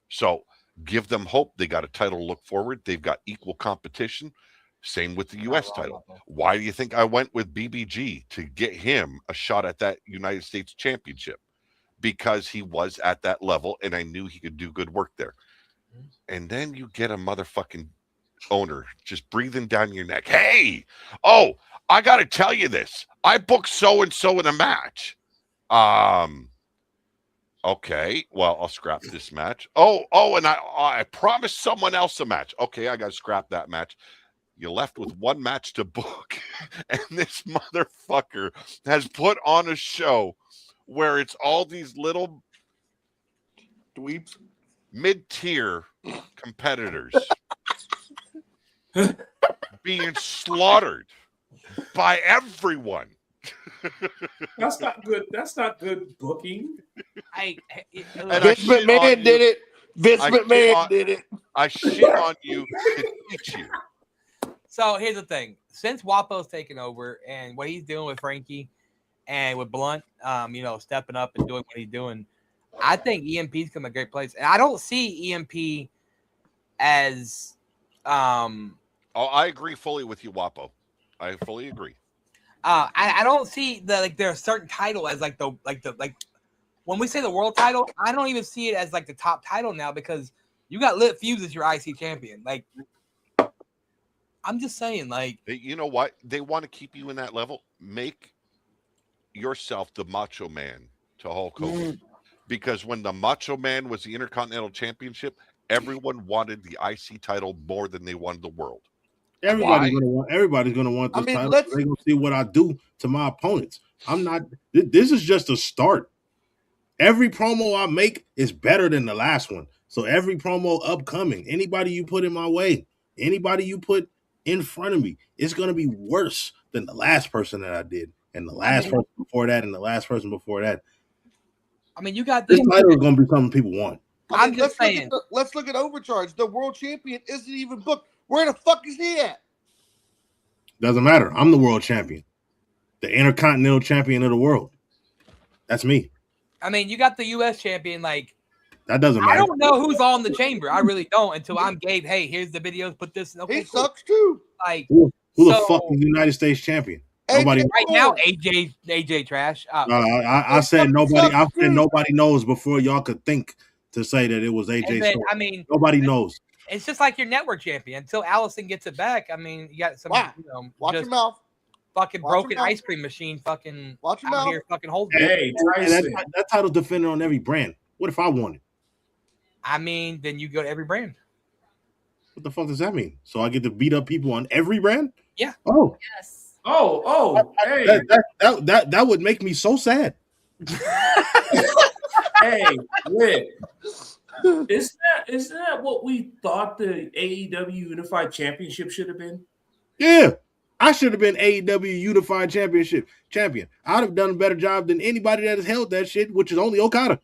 Speaker 7: So give them hope. They got a title to look forward. They've got equal competition. Same with the U.S. title. Why do you think I went with BBG to get him a shot at that United States Championship? Because he was at that level, and I knew he could do good work there. And then you get a motherfucking owner just breathing down your neck. Hey, I got to tell you this. I booked so-and-so in a match. Okay, well, I'll scrap this match. And I promised someone else a match. Okay, I got to scrap that match. You're left with one match to book, and this motherfucker has put on a show where it's all these little
Speaker 3: Dweebs.
Speaker 7: mid-tier competitors being slaughtered by everyone.
Speaker 8: That's not good. That's not good booking.
Speaker 3: Vince McMahon did it. Vince McMahon did it.
Speaker 7: I shit on you to teach you.
Speaker 1: So here's the thing: since Wapo's taken over and what he's doing with Frankie and with Blunt, stepping up and doing what he's doing, I think EMP's come a great place. And I don't see EMP as
Speaker 7: I agree fully with you, Wapo. I fully agree.
Speaker 1: I don't see there's a certain title as like when we say the world title, I don't even see it as like the top title now because you got Lit Fuse as your IC champion. Like, I'm just saying, like,
Speaker 7: you know what? They want to keep you in that level. Make yourself the Macho Man to Hulk Hogan. Because when the Macho Man was the Intercontinental Championship, everyone wanted the IC title more than they wanted the world.
Speaker 6: Everybody's gonna want this title. They're gonna see what I do to my opponents. This is just a start. Every promo I make is better than the last one. So every promo upcoming, anybody you put in my way, anybody you put in front of me, it's gonna be worse than the last person that I did, and the last person before that, and the last person before that.
Speaker 1: I mean, you got
Speaker 6: this title is gonna be something people want.
Speaker 1: I'm just saying.
Speaker 3: Let's look at Overcharge. The world champion isn't even booked. Where the fuck is he at?
Speaker 6: Doesn't matter. I'm the world champion, the Intercontinental champion of the world. That's me.
Speaker 1: I mean, you got the U.S. champion. Like,
Speaker 6: that doesn't matter.
Speaker 1: I don't know who's all in the chamber. I really don't until I'm Gabe. Hey, here's the videos. Put this. Okay,
Speaker 3: he sucks too.
Speaker 1: Like,
Speaker 6: who the fuck is the United States champion? Nobody
Speaker 1: right now. AJ trash.
Speaker 6: I said nobody. I said nobody knows before y'all could think to say that it was AJ.
Speaker 1: Then, I mean,
Speaker 6: nobody knows.
Speaker 1: It's just like your network champion until Allison gets it back. I mean, you got some.
Speaker 3: Watch your mouth.
Speaker 1: Fucking broken ice cream machine. Fucking
Speaker 3: watch your mouth.
Speaker 1: Here, fucking holding.
Speaker 8: Hey,
Speaker 6: that title's defended on every brand. What if I won it?
Speaker 1: I mean, then you go to every brand.
Speaker 6: What the fuck does that mean? So I get to beat up people on every brand?
Speaker 1: Yeah.
Speaker 6: Oh,
Speaker 2: Yes.
Speaker 8: Hey,
Speaker 6: that would make me so sad.
Speaker 8: hey, Rick. Isn't that what we thought the AEW Unified Championship should have been?
Speaker 6: Yeah. I should have been AEW Unified Championship champion. I'd have done a better job than anybody that has held that shit, which is only Okada.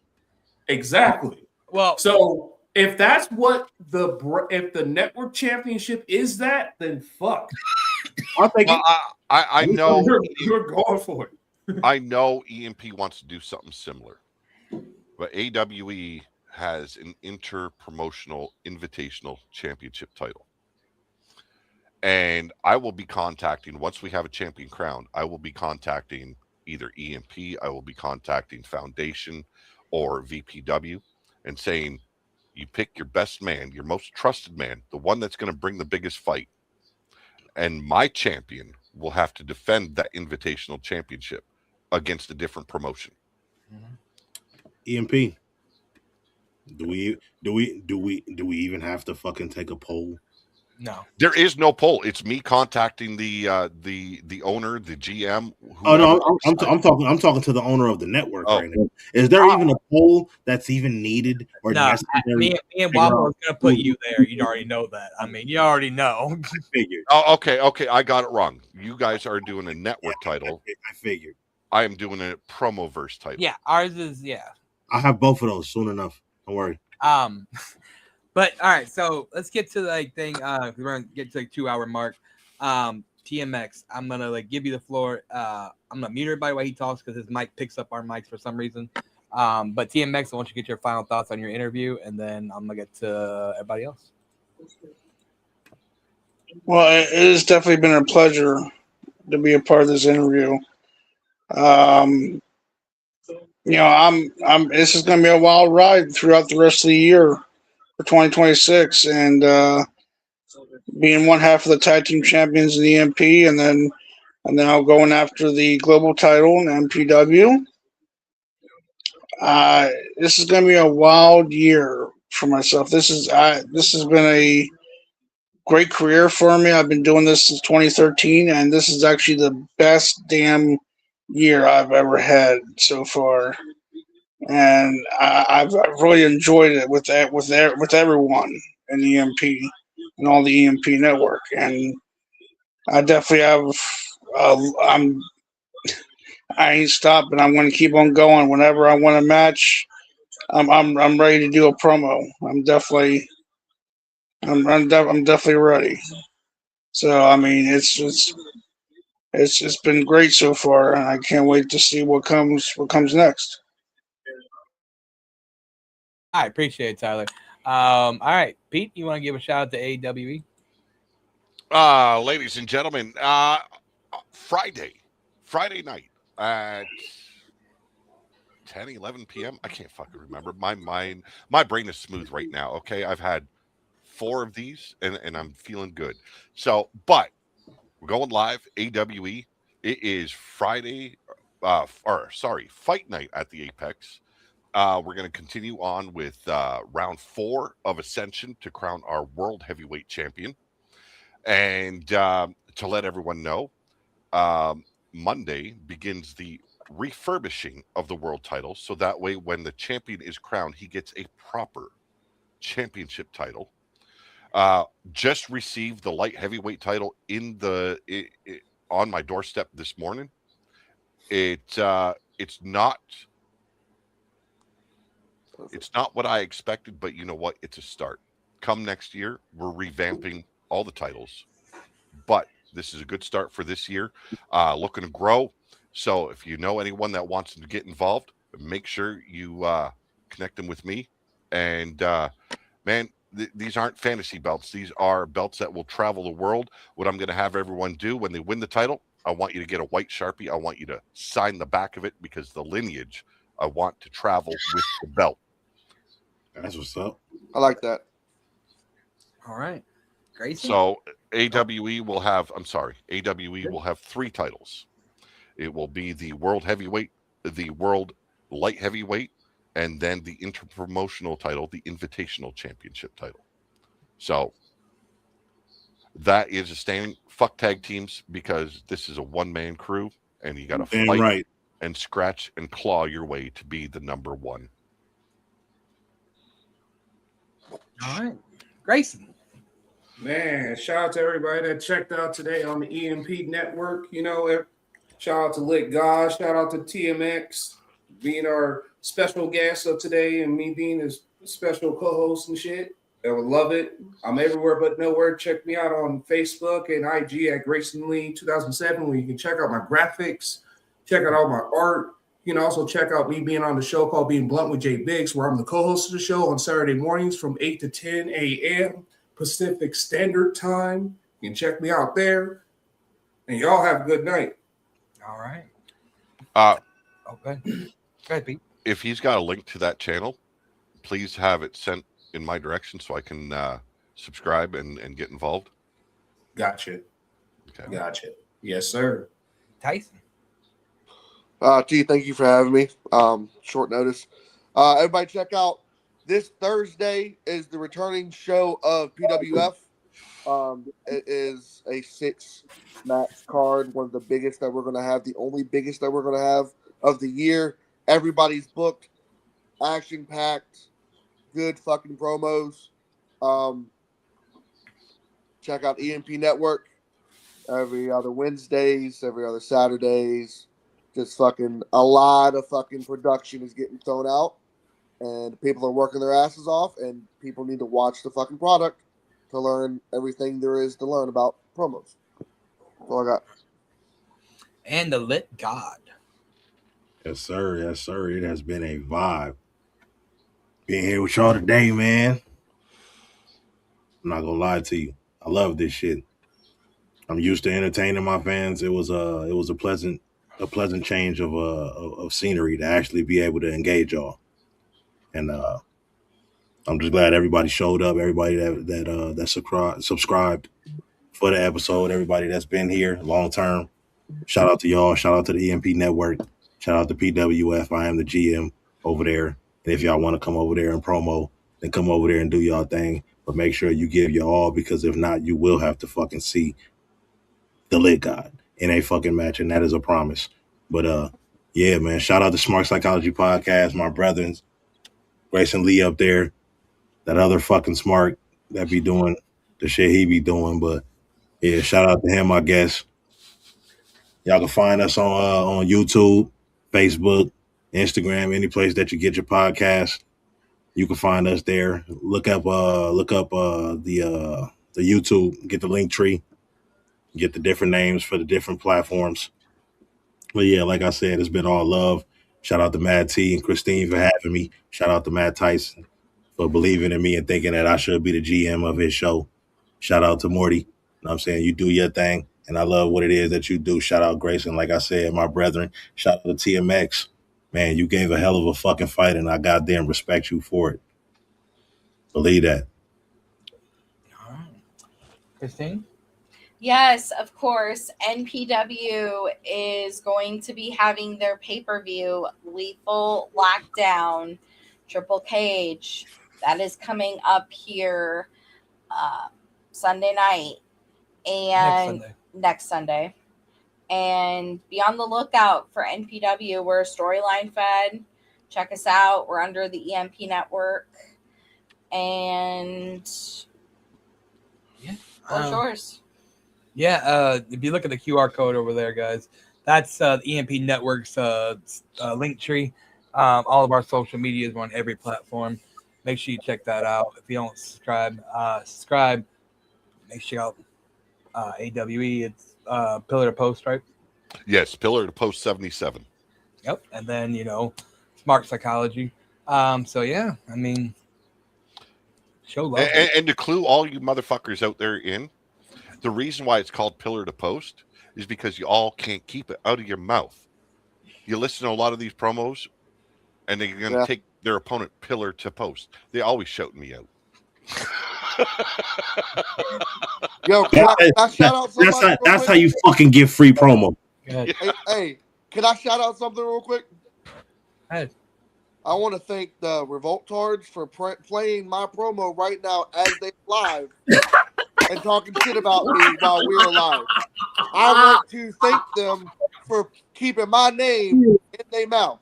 Speaker 8: Exactly.
Speaker 1: Well,
Speaker 8: So if that's what if the network championship is that, then fuck.
Speaker 6: I'll take
Speaker 7: Well,
Speaker 6: it.
Speaker 7: I know
Speaker 8: You're going for it.
Speaker 7: I know EMP wants to do something similar, but AWE has an inter-promotional invitational championship title. And I will be contacting, once we have a champion crowned, I will be contacting either EMP, I will be contacting Foundation or VPW and saying, you pick your best man, your most trusted man, the one that's going to bring the biggest fight. And my champion will have to defend that invitational championship against a different promotion.
Speaker 6: EMP. Do we even have to fucking take a poll?
Speaker 1: no.
Speaker 7: There is no poll. It's me contacting the owner, the GM.
Speaker 6: Oh no,
Speaker 7: whoever.
Speaker 6: I'm talking to the owner of the network
Speaker 7: Oh.
Speaker 6: right now. Is there even a poll that's even needed or
Speaker 1: No,
Speaker 6: necessary?
Speaker 1: me and Wobble are gonna put you there. You already know that. I mean, you already know.
Speaker 6: I figured.
Speaker 7: Oh, okay, I got it wrong. You guys are doing a network title.
Speaker 6: I figured.
Speaker 7: I am doing a promoverse title.
Speaker 1: Yeah, ours is
Speaker 6: I'll have both of those soon enough. Don't worry.
Speaker 1: But all right, so let's get to the thing. We're gonna get to the 2-hour mark. TMX, I'm gonna give you the floor. I'm gonna mute everybody while he talks because his mic picks up our mics for some reason. But TMX, I want you to get your final thoughts on your interview, and then I'm gonna get to everybody else.
Speaker 4: Well, it has definitely been a pleasure to be a part of this interview. This is going to be a wild ride throughout the rest of the year for 2026, and being one half of the tag team champions in the EMP, and then now going after the global title in MPW. This is going to be a wild year for myself. This has been a great career for me. I've been doing this since 2013, and this is actually the best damn year I've ever had so far. And I've really enjoyed it with everyone in the EMP and all the EMP network. And I definitely have. I ain't stopping. I'm going to keep on going. Whenever I want a match, I'm ready to do a promo. I'm definitely ready. So I mean, it's been great so far, and I can't wait to see what comes next.
Speaker 1: I appreciate it, Tyler. All right, Pete, you want to give a shout out to AWE?
Speaker 7: Ladies and gentlemen, Friday night at 10, 11 p.m. I can't fucking remember. My brain is smooth right now. Okay, I've had 4 of these, and I'm feeling good. So, but we're going live. AWE. It is Friday, Fight Night at the Apex. We're going to continue on with round 4 of Ascension to crown our World Heavyweight Champion. And to let everyone know, Monday begins the refurbishing of the world title. So that way, when the champion is crowned, he gets a proper championship title. Just received the light heavyweight title on my doorstep this morning. It's not what I expected, but you know what? It's a start. Come next year, we're revamping all the titles, but this is a good start for this year. Looking to grow. So if you know anyone that wants to get involved, make sure you connect them with me. And man, these aren't fantasy belts. These are belts that will travel the world. What I'm going to have everyone do when they win the title, I want you to get a white Sharpie. I want you to sign the back of it, because the lineage I want to travel with the belt.
Speaker 6: That's what's up.
Speaker 3: I like that.
Speaker 1: All right, great.
Speaker 7: So AWE will have 3 titles. It will be the World Heavyweight, the World Light Heavyweight, and then the interpromotional title, the Invitational Championship title. So that is a standing. Fuck tag teams, because this is a one-man crew, and you got to
Speaker 6: Damn
Speaker 7: fight
Speaker 6: right.
Speaker 7: and scratch and claw your way to be the number one.
Speaker 1: All right, Grayson.
Speaker 8: Man, shout out to everybody that checked out today on the EMP network. You know, shout out to Lit God, shout out to TMX being our special guest of today, and me being his special co-host and shit. I would love it. I'm everywhere but nowhere. Check me out on Facebook and IG at Grayson Lee 2007, where you can check out my graphics, check out all my art. You can also check out me being on the show called Being Blunt with Jay Biggs, where I'm the co-host of the show on Saturday mornings from 8 to 10 a.m. Pacific Standard Time. You can check me out there. And y'all have a good night.
Speaker 1: All right.
Speaker 7: Okay.
Speaker 1: Go ahead, Pete.
Speaker 7: If he's got a link to that channel, please have it sent in my direction so I can subscribe and get involved.
Speaker 8: Gotcha.
Speaker 7: Okay.
Speaker 8: Gotcha. Yes, sir.
Speaker 1: Tyson.
Speaker 3: T, thank you for having me. Short notice. Everybody check out this Thursday is the returning show of PWF. It is a 6-match card, one of the biggest that we're going to have, the only biggest that we're going to have of the year. Everybody's booked, action-packed, good fucking promos. Check out EMP Network every other Wednesdays, every other Saturdays. Just fucking a lot of fucking production is getting thrown out, and people are working their asses off, and people need to watch the fucking product to learn everything there is to learn about promos. That's all I got.
Speaker 1: And the Lit God.
Speaker 6: Yes, sir. Yes, sir. It has been a vibe being here with y'all today, man. I'm not gonna lie to you. I love this shit. I'm used to entertaining my fans. It was a pleasant change of scenery to actually be able to engage y'all. And I'm just glad everybody showed up, everybody that subscribed for the episode, everybody that's been here long term. Shout out to y'all. Shout out to the EMP Network. Shout out to PWF. I am the GM over there. And if y'all want to come over there and promo, then come over there and do y'all thing. But make sure you give your all, because if not, you will have to fucking see the Lit God in a fucking match, and that is a promise. But yeah, man, shout out to Smart Psychology Podcast, my brethren, Grayson Lee up there, that other fucking smart that be doing the shit he be doing. But yeah, shout out to him, I guess. Y'all can find us on YouTube, Facebook, Instagram, any place that you get your podcast. You can find us there. Look up the YouTube, get the link tree, get the different names for the different platforms. But yeah, like I said, it's been all love. Shout out to Matt T and Christine for having me. Shout out to Matt Tyson for believing in me and thinking that I should be the GM of his show. Shout out to Morty. You know what I'm saying? You do your thing, and I love what it is that you do. Shout out Grayson, like I said, my brethren. Shout out to TMX. Man, you gave a hell of a fucking fight, and I goddamn respect you for it. Believe that.
Speaker 1: All right. Christine?
Speaker 2: Yes, of course. NPW is going to be having their pay-per-view, Lethal Lockdown, Triple Cage. That is coming up here Sunday night. And next Sunday. And be on the lookout for NPW. We're Storyline Fed. Check us out. We're under the EMP Network. And
Speaker 1: yeah,
Speaker 2: yours.
Speaker 1: Yeah, if you look at the QR code over there, guys, that's the EMP Network's link tree. All of our social medias are on every platform. Make sure you check that out. If you don't subscribe. Make sure you out AWE. It's Pillar to Post, right?
Speaker 7: Yes, Pillar to Post 77.
Speaker 1: Yep, and then Smart Psychology. So yeah, I mean, show love.
Speaker 7: And to clue all you motherfuckers out there in, the reason why it's called Pillar to Post is because you all can't keep it out of your mouth. You listen to a lot of these promos, and they're going to take their opponent pillar to post. They always shouting me out.
Speaker 3: Yo, can I shout out somebody?
Speaker 6: That's how you fucking get free promo.
Speaker 3: Hey, can I shout out something real quick?
Speaker 1: Hey.
Speaker 3: I want to thank the Revoltards for playing my promo right now as they live and talking shit about me while we're live. I want to thank them for keeping my name in their mouth.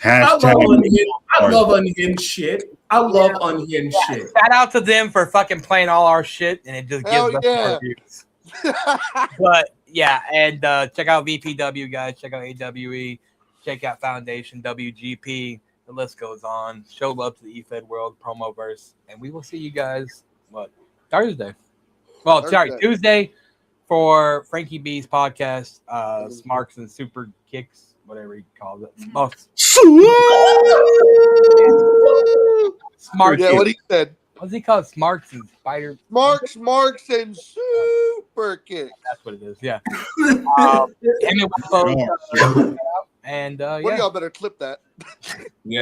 Speaker 8: I love
Speaker 6: Hashtag.
Speaker 8: unhinged shit. I love unhinged shit.
Speaker 1: Shout out to them for fucking playing all our shit, and it just
Speaker 3: Hell
Speaker 1: gives us
Speaker 3: yeah.
Speaker 1: more views. But yeah, and check out VPW, guys. Check out AWE. Check out Foundation, WGP. The list goes on. Show love to the eFed World Promoverse, and we will see you guys Thursday. Well, sorry,
Speaker 3: Thursday.
Speaker 1: Tuesday for Frankie B's podcast, Smarks and Super Kicks, whatever he calls it. Oh, Smart.
Speaker 3: Yeah, what he said.
Speaker 1: What's he called? Smarks and Spider.
Speaker 3: Marks, and Super Kick.
Speaker 1: That's what it is. Yeah. Him and Wimpo, and
Speaker 3: One of
Speaker 1: yeah.
Speaker 3: y'all better clip that.
Speaker 5: Yeah.